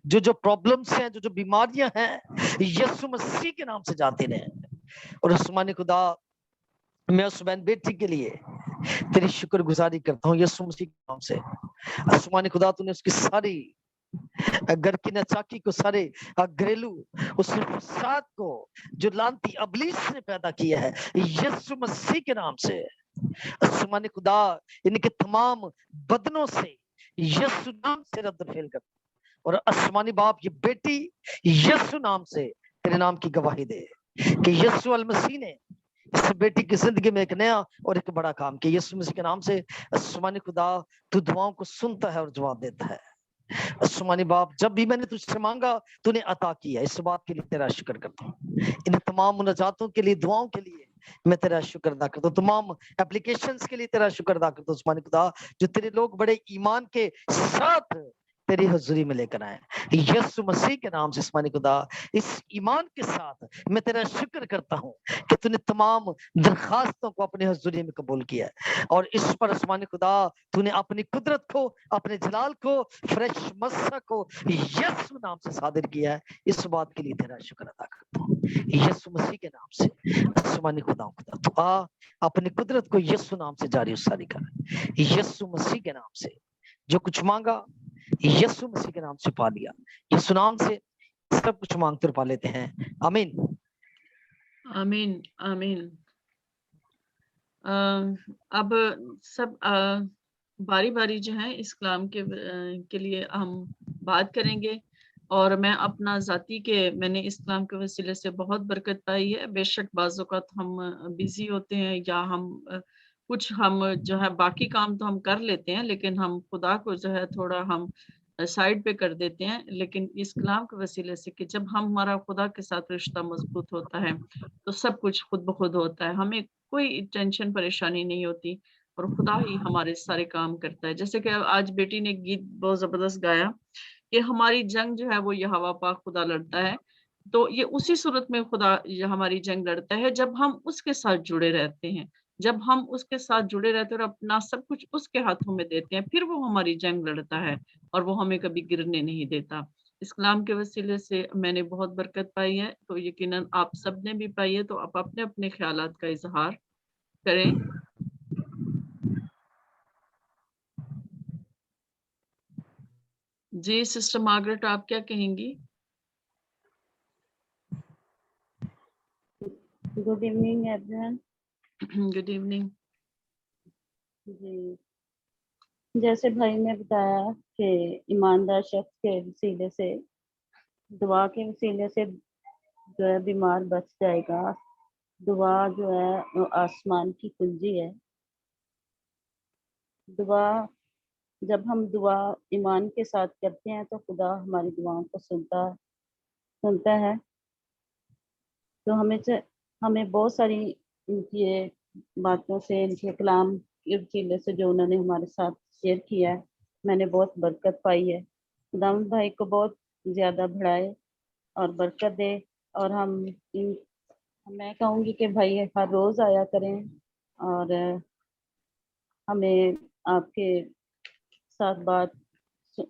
جو پرابلمز ہیں، جو بیماریاں ہیں، یسوع مسیح کے نام سے جاتے رہیں۔ اور آسمانی خدا، میں اس بہن بیٹی کے لیے تیری شکر گزاری کرتا ہوں یسوع مسیح کے نام سے۔ آسمانی خدا، تو نے اس کی ساری گھر کی ناچاکی کو، سارے گھریلو اس فساد کو جو لعنتی ابلیس نے پیدا کیا ہے یسوع مسیح کے نام سے، آسمانی خدا ان کے تمام بدنوں سے یسوع نام سے رد فعل کرتا، اور آسمانی باپ یہ بیٹی یسوع نام سے تیرے نام کی گواہی دے کہ یسوع المسیح نے اس بیٹی کی زندگی میں ایک نیا اور ایک بڑا کام کیا یسوع مسیح کے نام سے۔ آسمانی خدا، تو دعاؤں کو سنتا ہے اور جواب دیتا ہے۔ آسمانی باپ، جب بھی میں نے تجھ سے مانگا تو نے عطا کیا، اس بات کے لیے تیرا شکر کرتا ہوں۔ ان تمام مناجاتوں کے لیے، دعاؤں کے لیے میں تیرا شکر ادا کرتا ہوں، تمام اپلیکیشنز کے لیے تیرا شکر ادا کرتا ہوں آسمانی خدا، جو تیرے لوگ بڑے ایمان کے ساتھ تیری حضوری میں لے کر آئے یسوع مسیح کے نام سے۔ آسمانی خدا، اس ایمان کے ساتھ میں تیرا شکر کرتا ہوں کہ تو نے تمام درخواستوں کو اپنے حضوری میں قبول کیا ہے، اور اس پر آسمانی خدا تو نے اپنی قدرت کو، اپنے جلال کو، فریش مسح کو یسوع نام سے صادر کیا ہے، اس بات کے لیے تیرا شکر ادا کرتا ہوں یسوع مسیح کے نام سے۔ آسمانی خدا تو آ اپنی قدرت کو یسوع نام سے جاری ساری کر، یسوع مسیح کے نام سے جو کچھ مانگا یسوع مسیح کے نام سے پا لیا، یسوع نام سے سب کچھ مانگتے اور پا لیتے ہیں، آمین آمین آمین۔ اب سب باری باری جو ہے اس کلام کے لیے ہم بات کریں گے، اور میں اپنا ذاتی کہ میں نے اس کلام کے وسیلے سے بہت برکت پائی ہے۔ بے شک بعض اوقات ہم بیزی ہوتے ہیں یا ہم कुछ हम जो है बाकी काम तो हम कर लेते हैं, लेकिन हम खुदा को जो है थोड़ा हम साइड पे कर देते हैं। लेकिन इस कलाम के वसीले से कि जब हमारा खुदा के साथ रिश्ता मजबूत होता है तो सब कुछ खुद ब खुद होता है, हमें कोई टेंशन परेशानी नहीं होती और खुदा ही हमारे सारे काम करता है। जैसे कि आज बेटी ने गीत बहुत जबरदस्त गाया कि हमारी जंग जो है वो यहोवा पाक खुदा लड़ता है, तो ये उसी सूरत में खुदा ये हमारी जंग लड़ता है जब हम उसके साथ जुड़े रहते हैं। जब हम उसके साथ जुड़े रहते हैं और अपना सब कुछ उसके हाथों में देते हैं, फिर वो हमारी जंग लड़ता है और वो हमें कभी गिरने नहीं देता। इस कलाम के वसीले से मैंने बहुत बरकत पाई है, तो यकीनन आप सबने भी पाई है, तो आप अपने-अपने ख़्यालात का इज़हार करें। जी, सिस्टर मार्गरेट आप क्या कहेंगी? Good evening everyone. Good evening. जी, जैसे भाई ने बताया कि ईमानदार शख्स के वसीले से, दुआ के वसीले से जो है बीमार बच जाएगा। दुआ जो है वो आसमान की कुंजी है। दुआ जब हम दुआ ईमान के साथ करते हैं तो खुदा हमारी दुआओं को सुनता है। तो हमें बहुत सारी इनकी बातों से, इनके कलाम के वसीले से जो उन्होंने हमारे साथ शेयर किया है, मैंने बहुत बरकत पाई है। खुदावंद भाई को बहुत ज़्यादा बढ़ाए और बरकत दे। और मैं कहूँगी कि भाई हर रोज़ आया करें और हमें आपके साथ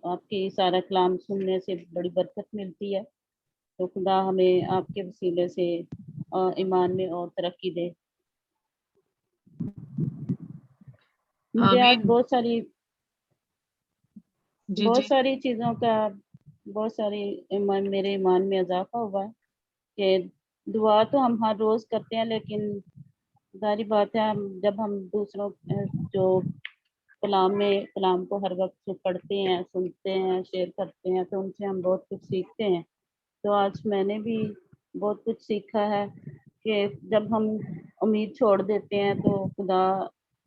आपकी सारा कलाम सुनने से बड़ी बरकत मिलती है। तो खुदा हमें आपके वसीले से ईमान में और तरक्की दे। मुझे आज आमीन। बहुत जी। सारी चीज़ों का मेरे ईमान में इजाफा हुआ है कि दुआ तो हम हर रोज़ करते हैं, लेकिन जाहिर बात है जब हम दूसरों जो कलाम को हर वक्त पढ़ते हैं, सुनते हैं, शेयर करते हैं, तो उनसे हम बहुत कुछ सीखते हैं। तो आज मैंने भी बहुत कुछ सीखा है कि जब हम उम्मीद छोड़ देते हैं तो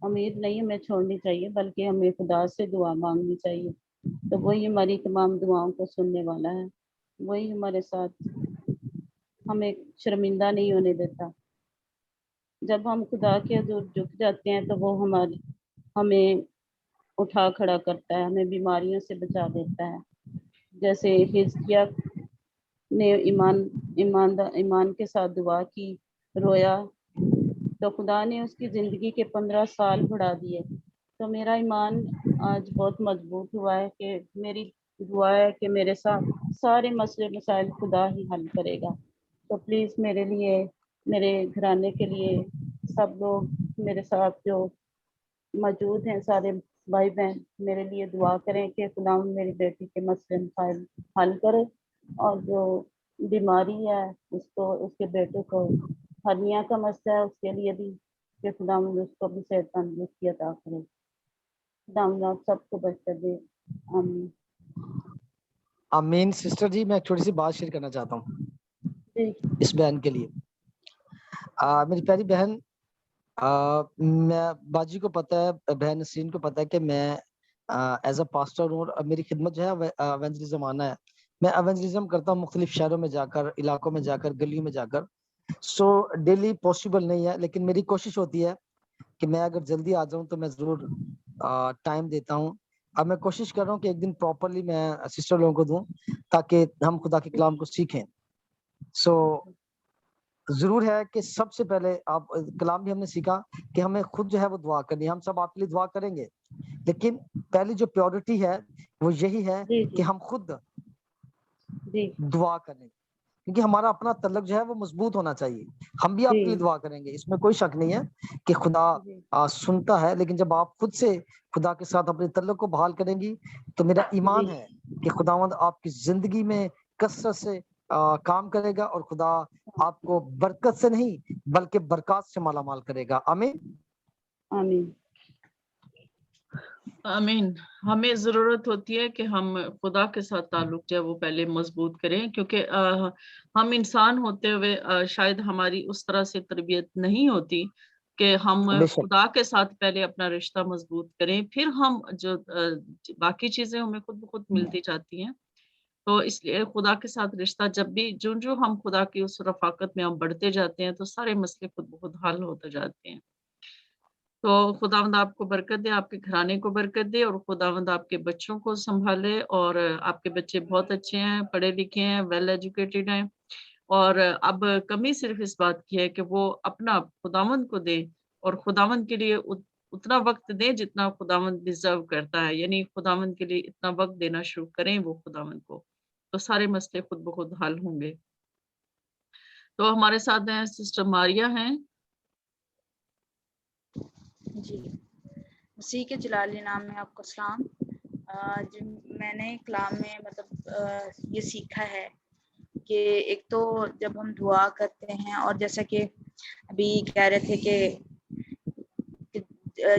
उम्मीद नहीं हमें छोड़नी चाहिए, बल्कि हमें खुदा से दुआ मांगनी चाहिए। तो वही हमारी तमाम दुआओं को सुनने वाला है, वही हमारे साथ हमें शर्मिंदा नहीं होने देता। जब हम खुदा के हज़ूर झुक जाते हैं तो वो हमें उठा खड़ा करता है, हमें बीमारियों से बचा देता है। जैसे हिजकिया ने ईमान के साथ दुआ की, रोया, तो खुदा ने उसकी ज़िंदगी के 15 साल बढ़ा दिए। तो मेरा ईमान आज बहुत मजबूत हुआ है कि मेरी दुआ है कि मेरे साथ सारे मसले मसाइल खुदा ही हल करेगा। तो प्लीज़ मेरे लिए, मेरे घराने के लिए, सब लोग मेरे साथ जो मौजूद हैं, सारे भाई बहन, मेरे लिए दुआ करें कि खुदा मेरी बेटी के मसले मसाइल हल करे, और जो बीमारी है उसको, उसके बेटे को हर्निया का मसला है, उसके लिए भी कि खुदा उसको भी सेहत तंदुरुस्ती अता करे। खुदा आप सबको बरकत दे। आमीन। आमीन। सिस्टर जी, मैं एक छोटी सी बात शेयर करना चाहता हूँ इस बहन के लिए। मेरी प्यारी बहन, मैं बाजी को पता है, बहन नसरीन को पता है कि मैं एज अ पास्टर हूँ और मेरी खिदमत जो है एवेंजलिज्म आना है। मैं एवेंजलिज्म करता हूँ मुख्तलिफ शहरों में जाकर, इलाकों में जाकर, गलियों में जाकर। सो डेली पॉसिबल नहीं है, लेकिन मेरी कोशिश होती है कि मैं अगर जल्दी आ जाऊं तो मैं जरूर टाइम देता हूँ। अब मैं कोशिश कर रहा हूँ कि एक दिन प्रॉपरली मैं सिस्टर लोगों को दूं ताकि हम खुदा के कलाम को सीखें। सो जरूर है कि सबसे पहले आप कलाम भी हमने सीखा कि हमें खुद जो है वो दुआ करनी है। हम सब आपके लिए दुआ करेंगे, लेकिन पहली जो प्रायोरिटी है वो यही है कि हम खुद दुआ करें, क्योंकि हमारा अपना तल्लुक जो है वो मजबूत होना चाहिए। हम भी आपके लिए दुआ करेंगे, इसमें कोई शक नहीं है कि खुदा सुनता है, लेकिन जब आप खुद से खुदा के साथ अपने तल्लुक को बहाल करेंगी तो मेरा ईमान है कि खुदावंद आपकी जिंदगी में कसरत से काम करेगा और खुदा आपको बरकत से नहीं बल्कि बरकत से मालामाल करेगा। आमीन। आमीन। आमीन। हमें जरूरत होती है कि हम खुदा के साथ ताल्लुक जो है वो पहले मजबूत करें, क्योंकि हम इंसान होते हुए शायद हमारी उस तरह से तरबियत नहीं होती, کہ ہم بے شک خدا کے ساتھ پہلے اپنا رشتہ مضبوط کریں، پھر ہم جو باقی چیزیں ہمیں خود بخود ملتی جاتی ہیں. تو اس لیے خدا کے ساتھ رشتہ جب بھی جو ہم خدا کی اس رفاقت میں ہم بڑھتے جاتے ہیں تو سارے مسئلے خود بخود حل ہوتے جاتے ہیں. تو خداوند آپ کو برکت دے، آپ کے گھرانے کو برکت دے، اور خداوند آپ کے بچوں کو سنبھالے، اور آپ کے بچے بہت اچھے ہیں، پڑھے لکھے ہیں، ویل ایجوکیٹڈ ہیں، اور اب کمی صرف اس بات کی ہے کہ وہ اپنا خداوند کو دے، اور خداوند کے لیے اتنا وقت دیں جتنا خداوند ڈیزرو کرتا ہے، یعنی خداوند کے لیے اتنا وقت دینا شروع کریں وہ خداوند کو، تو سارے مسئلے خود بخود حل ہوں گے. تو ہمارے ساتھ ہیں سسٹر ماریا ہیں. جی، مسیح کے جلالی نام میں آپ کو سلام. جی میں نے کلام میں مطلب یہ سیکھا ہے کہ ایک تو جب ہم دعا کرتے ہیں، اور جیسا کہ ابھی کہہ رہے تھے کہ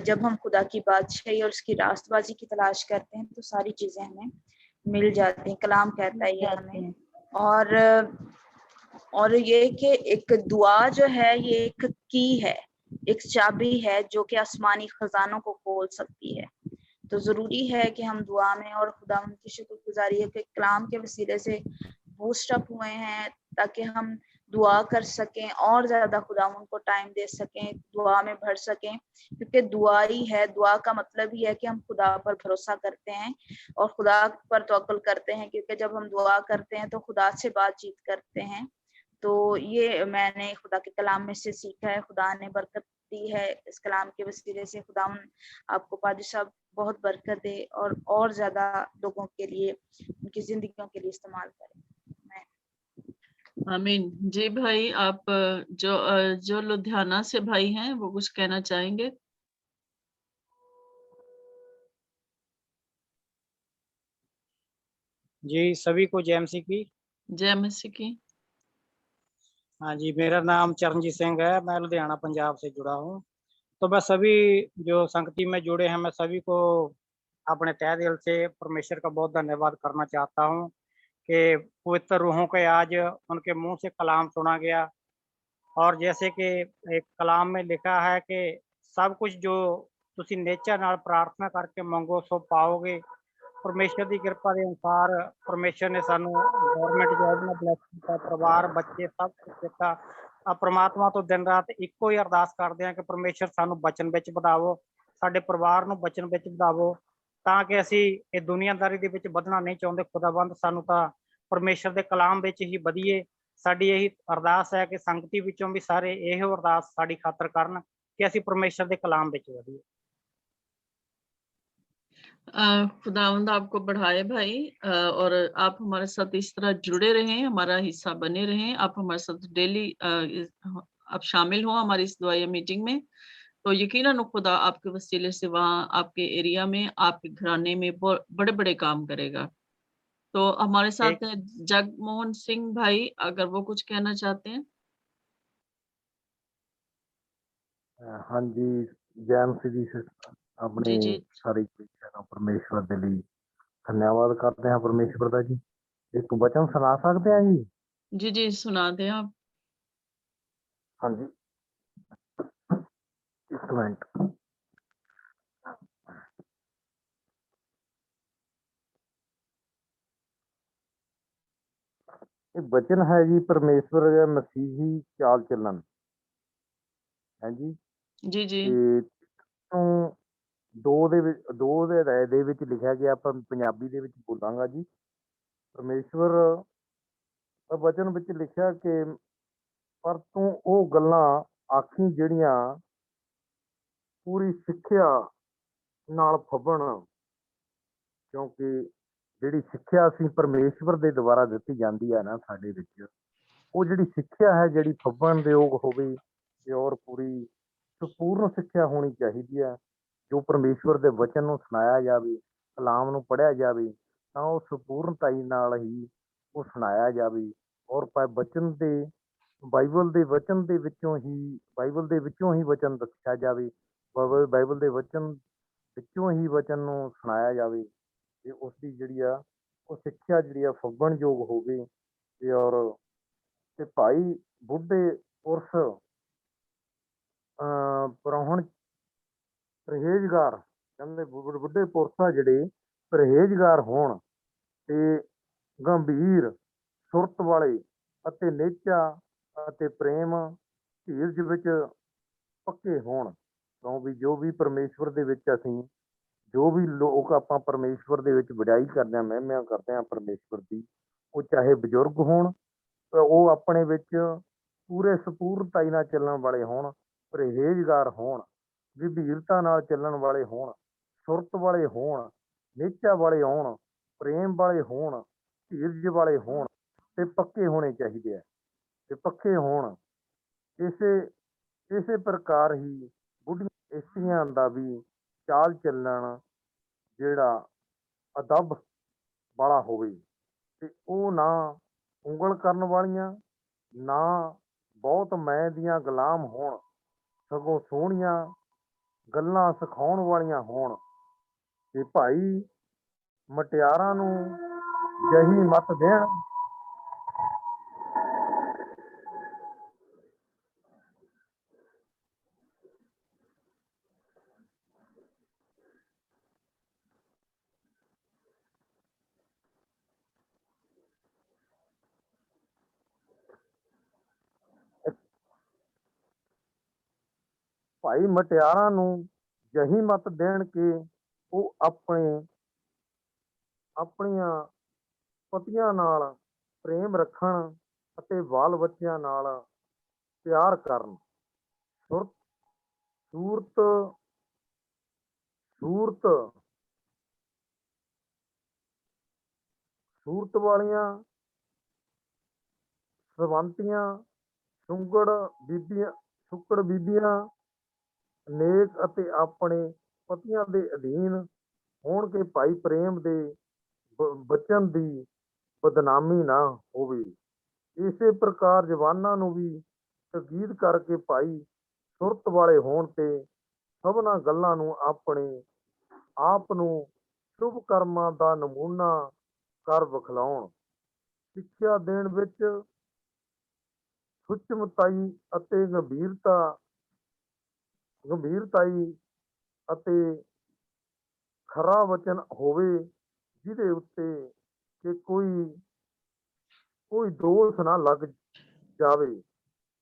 جب ہم خدا کی بادشاہی اور اس کی راست بازی کی تلاش کرتے ہیں تو ساری چیزیں ہمیں مل جاتی ہیں. کلام کہتا ہے یہ ہمیں. اور یہ کہ ایک دعا جو ہے یہ ایک کی ہے، ایک چابی ہے جو کہ آسمانی خزانوں کو کھول سکتی ہے. تو ضروری ہے کہ ہم دعا میں اور خدا کی شکر گزاری کے کلام کے وسیلے سے بوسٹ اپ ہوئے ہیں تاکہ ہم دعا کر سکیں اور زیادہ خدا ان کو ٹائم دے سکیں، دعا میں بڑھ سکیں، کیونکہ دعا ہی ہے. دعا کا مطلب ہی ہے کہ ہم خدا پر بھروسہ کرتے ہیں اور خدا پر توکل کرتے ہیں، کیونکہ جب ہم دعا کرتے ہیں تو خدا سے بات چیت کرتے ہیں. تو یہ میں نے خدا کے کلام میں سے سیکھا ہے. خدا نے برکت دی ہے اس کلام کے وسیلے سے. خدا آپ کو پادری صاحب بہت برکت دے اور زیادہ لوگوں کے لیے ان کی زندگیوں کے لیے استعمال کریں. آمین. جی بھائی، آپ جو لدھیانہ سے بھائی ہیں وہ کچھ کہنا چاہیں گے؟ جی سبھی کو جے MC کی جے مسیح کی. ہاں جی، میرا نام چرنجیت سنگھ ہے، میں لدھیانہ پنجاب سے جڑا ہوں. تو میں سبھی جو سنگتی میں جڑے ہیں میں سبھی کو اپنے تہ دل سے پرمیشور کا بہت دھنیہ واد کرنا چاہتا ہوں کہ پوتر روحوں کے آج ان کے منہ سے کلام سنا گیا، اور جیسے کہ ایک کلام میں لکھا ہے کہ سب کچھ جو تسی نیچر نال پرارتھنا کر کے منگو سو پاؤ گے. پرمیشور دی کرپا دے انسار پرمیشور نے سانو گورنمنٹ جاب میں بلیس کیتا، پریوار بچے سب کچھ دیتا. پرماتما تو دن رات ایکو ہی ارداس کرتے ہیں کہ پرمیشور سانو بچن وچ بداو، ساڈے پریوار نو بچن وچ بداو، تاں کہ اسی یہ دنیا داری دے وچ بدنا نہیں چاہتے. خداوند سانو تاں پرمیشور دے کلام وچ ہی بدیے. ساڈی یہی ارداس ہے کہ سنگتی وچوں بھی سارے یہ ارداس ساڈی خاطر کرن کہ اسی پرمیشور دے کلام وچ بدیے. خداوند آپ کو بڑھائے بھائی، اور آپ ہمارے ساتھ اس طرح جڑے رہیں، ہمارا حصہ بنے رہیں. آپ ہمارے ساتھ ڈیلی آپ شامل ہوں ہماری اس دعائیہ میٹنگ میں، تو یقیناً خدا آپ کے وسیلے سے وہاں آپ کے ایریا میں، آپ کے گھرانے میں بڑے بڑے کام کرے گا. تو ہمارے ساتھ ہیں جگ موہن سنگھ بھائی، اگر وہ کچھ کہنا چاہتے ہیں. ہاں جی، جے MC ਜੀ ਆਪਣੀ جی جی ਸਾਰੀ ਪ੍ਰੀਖਿਆ ਦਾ ਪਰਮੇਸ਼ਵਰ ਦੇ ਲਈ ਧੰਨਵਾਦ ਕਰਦੇ ਹਾਂ ਪਰਮੇਸ਼ਵਰ ਦਾ ਜੀ. ਇੱਕ ਵਚਨ ਸੁਣਾ ਸਕਦੇ ਆ ਜੀ? جی جی سنا دیں آپ. ਹਾਂਜੀ ਇੱਕ ਮਿੰਟ. ਇਹ ਵਚਨ ਹੈ ਜੀ ਪਰਮੇਸ਼ਵਰ ਦਾ ਮਸੀਹੀ ਚਾਲ ਚੱਲਣ ਹੈ ਜੀ. جی جی ਤੇ ਦੋ ਦੇ ਰਾਏ ਦੇ ਵਿੱਚ ਲਿਖਿਆ ਗਿਆ, ਆਪਾਂ ਪੰਜਾਬੀ ਦੇ ਵਿੱਚ ਬੋਲਾਂਗਾ ਜੀ. ਪਰਮੇਸ਼ਵਰ ਵਚਨ ਵਿੱਚ ਲਿਖਿਆ ਕਿ ਪਰ ਤੂੰ ਉਹ ਗੱਲਾਂ ਆਖੀ ਜਿਹੜੀਆਂ ਪੂਰੀ ਸਿੱਖਿਆ ਨਾਲ ਫੱਬਣ, ਕਿਉਂਕਿ ਜਿਹੜੀ ਸਿੱਖਿਆ ਅਸੀਂ ਪਰਮੇਸ਼ਵਰ ਦੇ ਦੁਆਰਾ ਦਿੱਤੀ ਜਾਂਦੀ ਹੈ ਨਾ ਸਾਡੇ ਵਿੱਚ, ਉਹ ਜਿਹੜੀ ਸਿੱਖਿਆ ਹੈ ਜਿਹੜੀ ਫੱਬਣ ਦੇ ਯੋਗ ਹੋਵੇ ਤੇ ਔਰ ਪੂਰੀ ਸੰਪੂਰਨ ਸਿੱਖਿਆ ਹੋਣੀ ਚਾਹੀਦੀ ਹੈ. ਜੋ ਪਰਮੇਸ਼ਵਰ ਦੇ ਵਚਨ ਨੂੰ ਸੁਣਾਇਆ ਜਾਵੇ, ਕਲਾਮ ਨੂੰ ਪੜ੍ਹਿਆ ਜਾਵੇ ਤਾਂ ਉਹ ਸੰਪੂਰਨਤਾਈ ਨਾਲ ਹੀ ਉਹ ਸੁਣਾਇਆ ਜਾਵੇ, ਔਰ ਵਚਨ ਦੇ ਬਾਈਬਲ ਦੇ ਵਚਨ ਦੇ ਵਿੱਚੋਂ ਹੀ ਵਚਨ ਦੱਸਿਆ ਜਾਵੇ, ਬਾਈਬਲ ਦੇ ਵਚਨ ਵਿੱਚੋਂ ਹੀ ਵਚਨ ਨੂੰ ਸੁਣਾਇਆ ਜਾਵੇ ਤੇ ਉਸ ਦੀ ਜਿਹੜੀ ਆ ਉਹ ਸਿੱਖਿਆ ਜਿਹੜੀ ਆ ਫੱਬਣਯੋਗ ਹੋਵੇ ਤੇ ਔਰ ਤੇ ਭਾਈ ਬੁੱਢੇ ਪੁਰਸ਼ ਪਰ ਹੁਣ ਪਰਹੇਜ਼ਗਾਰ ਕਹਿੰਦੇ ਬੁੱਢੇ ਪੁਰਸ਼ ਆ ਜਿਹੜੇ ਪਰਹੇਜ਼ਗਾਰ ਹੋਣ ਤੇ ਗੰਭੀਰ ਸੁਰਤ ਵਾਲੇ ਅਤੇ ਨਿਹਚਾ ਅਤੇ ਪ੍ਰੇਮ ਧੀਰਜ ਵਿੱਚ ਪੱਕੇ ਹੋਣ। ਕਿਉਂ ਵੀ ਜੋ ਵੀ ਪਰਮੇਸ਼ਵਰ ਦੇ ਵਿੱਚ ਅਸੀਂ ਜੋ ਵੀ ਲੋਕ ਆਪਾਂ ਪਰਮੇਸ਼ਵਰ ਦੇ ਵਿੱਚ ਵਡਿਆਈ ਕਰਦੇ ਹਾਂ, ਮਹਿਮਾ ਕਰਦੇ ਹਾਂ ਪਰਮੇਸ਼ਵਰ ਦੀ, ਉਹ ਚਾਹੇ ਬਜ਼ੁਰਗ ਹੋਣ, ਉਹ ਆਪਣੇ ਵਿੱਚ ਪੂਰੇ ਸਪੂਰਨਤਾਈ ਨਾਲ ਚੱਲਣ ਵਾਲੇ ਹੋਣ, ਪਰਹੇਜ਼ਗਾਰ ਹੋਣ, ਗੰਭੀਰਤਾ ਨਾਲ ਚੱਲਣ ਵਾਲੇ ਹੋਣ, ਸੁਰਤ ਵਾਲੇ ਹੋਣ, ਨਿਹਚਾ ਵਾਲੇ ਹੋਣ, ਪ੍ਰੇਮ ਵਾਲੇ ਹੋਣ, ਧੀਰਜ ਵਾਲੇ ਹੋਣ ਤੇ ਪੱਕੇ ਹੋਣੇ ਚਾਹੀਦੇ ਆ ਤੇ ਪੱਕੇ ਹੋਣ। ਇਸੇ ਪ੍ਰਕਾਰ ਹੀ ਬੁੱਢੀਆਂ ਇਸਤਰੀਆਂ ਦਾ ਵੀ ਚਾਲ ਚੱਲਣ ਜਿਹੜਾ ਅਦਬ ਵਾਲਾ ਹੋਵੇ ਤੇ ਉਹ ਨਾ ਉਂਗਲ ਕਰਨ ਵਾਲੀਆਂ, ਨਾ ਬਹੁਤ ਮੈਂ ਦੀਆਂ ਗੁਲਾਮ ਹੋਣ, ਸਗੋਂ ਸੋਹਣੀਆਂ ਗੱਲਾਂ ਸਿਖਾਉਣ ਵਾਲੀਆਂ ਹੋਣ ਤੇ ਭਾਈ ਮਟਿਆਰਾਂ ਨੂੰ ਜਹੀ ਮੱਤ ਦੇਣ। ਭਾਈ ਮਟਿਆਰਾਂ ਨੂੰ ਜਹੀ ਮੱਤ ਦੇਣ ਕਿ ਉਹ ਆਪਣੀਆਂ ਪਤੀਆਂ ਨਾਲ ਪ੍ਰੇਮ ਰੱਖਣ ਅਤੇ ਬਾਲ ਬੱਚਿਆਂ ਨਾਲ ਪਿਆਰ ਕਰਨ। ਸੂਰਤ ਵਾਲੀਆਂ ਸਵੰਤੀਆਂ ਸੁੱਕੜ ਬੀਬੀਆਂ ਨੇਕ ਅਤੇ ਆਪਣੇ ਪਤੀਆਂ ਦੇ ਅਧੀਨ ਹੋਣ ਕੇ ਭਾਈ ਪ੍ਰੇਮ ਦੇ ਬਚਨ ਦੀ ਬਦਨਾਮੀ ਨਾ ਹੋਵੇ। ਇਸੇ ਪ੍ਰਕਾਰ ਜਵਾਨਾਂ ਨੂੰ ਵੀ ਤਾਕੀਦ ਕਰਕੇ ਭਾਈ ਸੁਰਤ ਵਾਲੇ ਹੋਣ ਤੇ ਸਭਨਾਂ ਗੱਲਾਂ ਨੂੰ ਆਪਣੇ ਆਪ ਨੂੰ ਸ਼ੁਭ ਕਰਮਾਂ ਦਾ ਨਮੂਨਾ ਕਰ ਵਿਖਲਾਉਣ। ਸਿੱਖਿਆ ਦੇਣ ਵਿੱਚ ਸੂਝਮਤਾਈ ਅਤੇ ਗੰਭੀਰਤਾਈ ਅਤੇ ਖਰਾ ਵਚਨ ਹੋਵੇ, ਜਿਹਦੇ ਉੱਤੇ ਕਿ ਕੋਈ ਦੋਸ਼ ਨਾ ਲੱਗ ਜਾਵੇ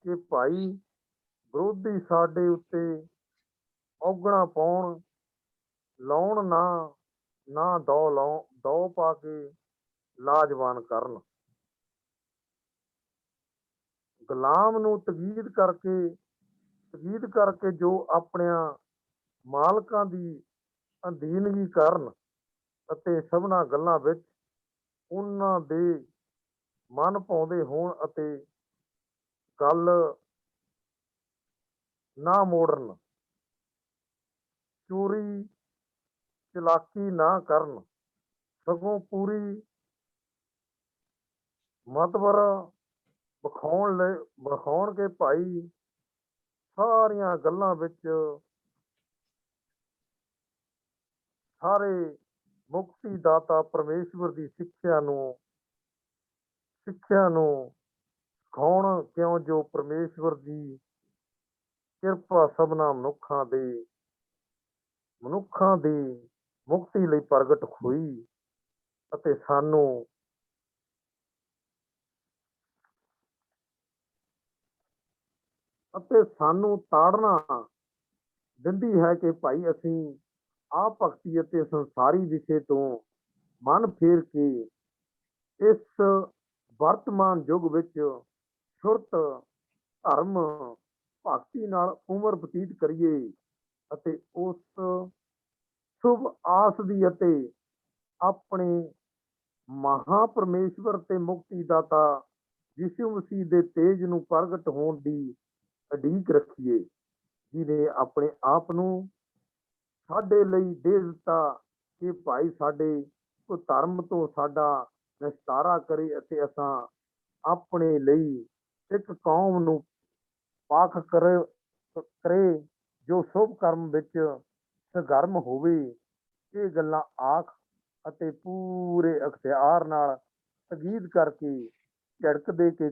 ਕਿ ਭਾਈ ਵਿਰੋਧੀ ਸਾਡੇ ਉੱਤੇ ਔਗਣਾ ਪਾਉਣ ਲਾਉਣ, ਨਾ ਦੌ ਪਾ ਕੇ ਲਾਜਵਾਨ ਕਰਨ। ਗੁਲਾਮ ਨੂੰ ਤਕੀਦ ਕਰਕੇ ਜੋ ਆਪਣਿਆਂ ਮਾਲਕਾਂ ਦੀ ਅਧੀਨਗੀ ਕਰਨ ਅਤੇ ਸਭਨਾਂ ਗੱਲਾਂ ਵਿੱਚ ਉਹਨਾਂ ਦੇ ਮਨ ਭਾਉਂਦੇ ਹੋਣ ਅਤੇ ਗੱਲ ਨਾ ਮੋੜਨ, ਚੋਰੀ ਚਲਾਕੀ ਨਾ ਕਰਨ, ਸਗੋਂ ਪੂਰੀ ਮਤਬਰ ਵਿਖਾਉਣ ਕੇ ਭਾਈ ਸਾਰੀਆਂ ਗੱਲਾਂ ਵਿੱਚ ਸਾਰੇ ਮੁਕਤੀ ਦਾਤਾ ਪਰਮੇਸ਼ਵਰ ਦੀ ਸਿੱਖਿਆ ਨੂੰ ਸਿਖਾਉਣ। ਕਿਉਂ ਜੋ ਪਰਮੇਸ਼ਵਰ ਦੀ ਕਿਰਪਾ ਸਭਨਾਂ ਮਨੁੱਖਾਂ ਦੀ ਮੁਕਤੀ ਲਈ ਪ੍ਰਗਟ ਹੋਈ ਅਤੇ ਸਾਨੂੰ ਤਾੜਨਾ ਦਿੰਦੀ ਹੈ ਕਿ ਭਾਈ ਅਸੀਂ ਆਪ ਭਗਤੀ ਅਤੇ ਸੰਸਾਰੀ ਵਿਸ਼ੇ ਤੋਂ ਮਨ ਫੇਰ ਕੇ ਇਸ ਵਰਤਮਾਨ ਯੁੱਗ ਵਿੱਚ ਸੁਰਤ ਧਰਮ ਭਗਤੀ ਨਾਲ ਉਮਰ ਬਤੀਤ ਕਰੀਏ ਅਤੇ ਉਸ ਸ਼ੁਭ ਆਸ ਦੀ ਅਤੇ ਆਪਣੇ ਮਹਾ ਪਰਮੇਸ਼ਵਰ ਤੇ ਮੁਕਤੀ ਦਾਤਾ ਯਿਸੂ ਮਸੀਹ ਦੇ ਤੇਜ ਨੂੰ ਪ੍ਰਗਟ ਹੋਣ ਦੀ ਉਡੀਕ ਰੱਖੀਏ, ਜਿਹਨੇ ਆਪਣੇ ਆਪ ਨੂੰ ਸਾਡੇ ਲਈ ਦੇ ਦਿੱਤਾ ਕਿ ਭਾਈ ਸਾਡੇ ਧਰਮ ਤੋਂ ਸਾਡਾ ਨਿਸਤਾਰਾ ਕਰੇ ਅਤੇ ਅਸਾਂ ਆਪਣੇ ਲਈ ਇੱਕ ਕੌਮ ਨੂੰ ਪਾਕ ਕਰੇ ਜੋ ਸ਼ੁਭ ਕਰਮ ਵਿੱਚ ਸਰਗਰਮ ਹੋਵੇ। ਇਹ ਗੱਲਾਂ ਆਖ ਅਤੇ ਪੂਰੇ ਅਖਤਿਆਰ ਨਾਲ ਤਕੀਦ ਕਰਕੇ ਝੜਕ ਦੇ ਕੇ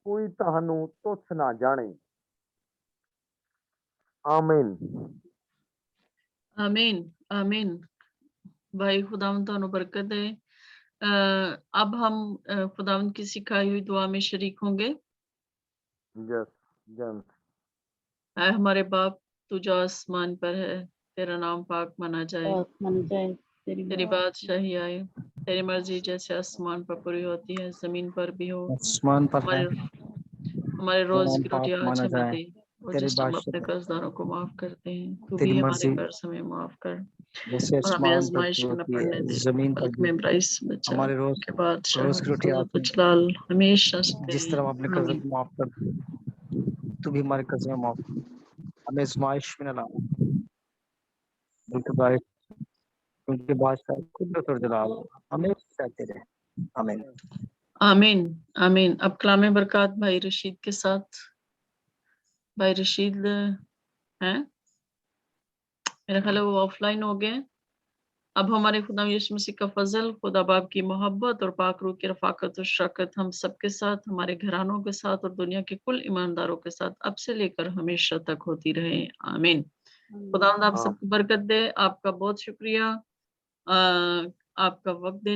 ਕੋਈ ਤੁਹਾਨੂੰ ਤੁੱਛ ਨਾ ਜਾਣੇ। आमीन। आमीन आमीन। भाई खुदावंद ਤੁਹਾਨੂੰ बरकत दे। अब हम खुदावंद की सिखाई हुई दुआ में शरीक होंगे। यस जन ऐ हमारे बाप तू जो आसमान पर है, तेरा नाम पाक माना जाए, पाक मन जाए तेरी तेरी बादशाही आए, तेरी मर्जी जैसे आसमान पर पूरी होती है जमीन पर भी हो। आसमान पर है, हमारे रोज नाम की पाक रोटी आज माना हमें जाए, दे, और तेरी जिस हम अपने बादशाह कर्जदारों को माफ करते हैं, तू तेरी भी हमारे मर्जी कर्ज हमें माफ कर, जैसे और हमें आसमान पर आजमाइश में न होती पड़ने है दे, जमीन पर बल्कि भी। में बुराई से बचा, हमारे रोज के बादशाह रोज की रोटी आज हमें जलाल हमेशा से जिस तेरी तरह है। हम अपने कर्ज आमीन। को माफ कर, तू भी हमारे कर्ज में माफ कर। हमें आजमाइश में न ला, बल्कि उनके बादशाह कुदरत और जलाल हमेशा तेरे। आमीन। आमीन आमीन। अब कलाम बरकत भाई रशीद के साथ। भाई रशीद हैं, मेरा ख्याल है वो ऑफलाइन हो गए। अब हमारे खुदा यीशु मसीह का फजल, खुदा बाप की मोहब्बत और पाक रूह की रफाकत और शफ़क़त हम सबके साथ, हमारे घरानों के साथ और दुनिया के कुल ईमानदारों के साथ अब से लेकर हमेशा तक होती रहे। आमीन। खुदावंद आप सबको बरकत दे। आपका बहुत शुक्रिया आपका वक्त देने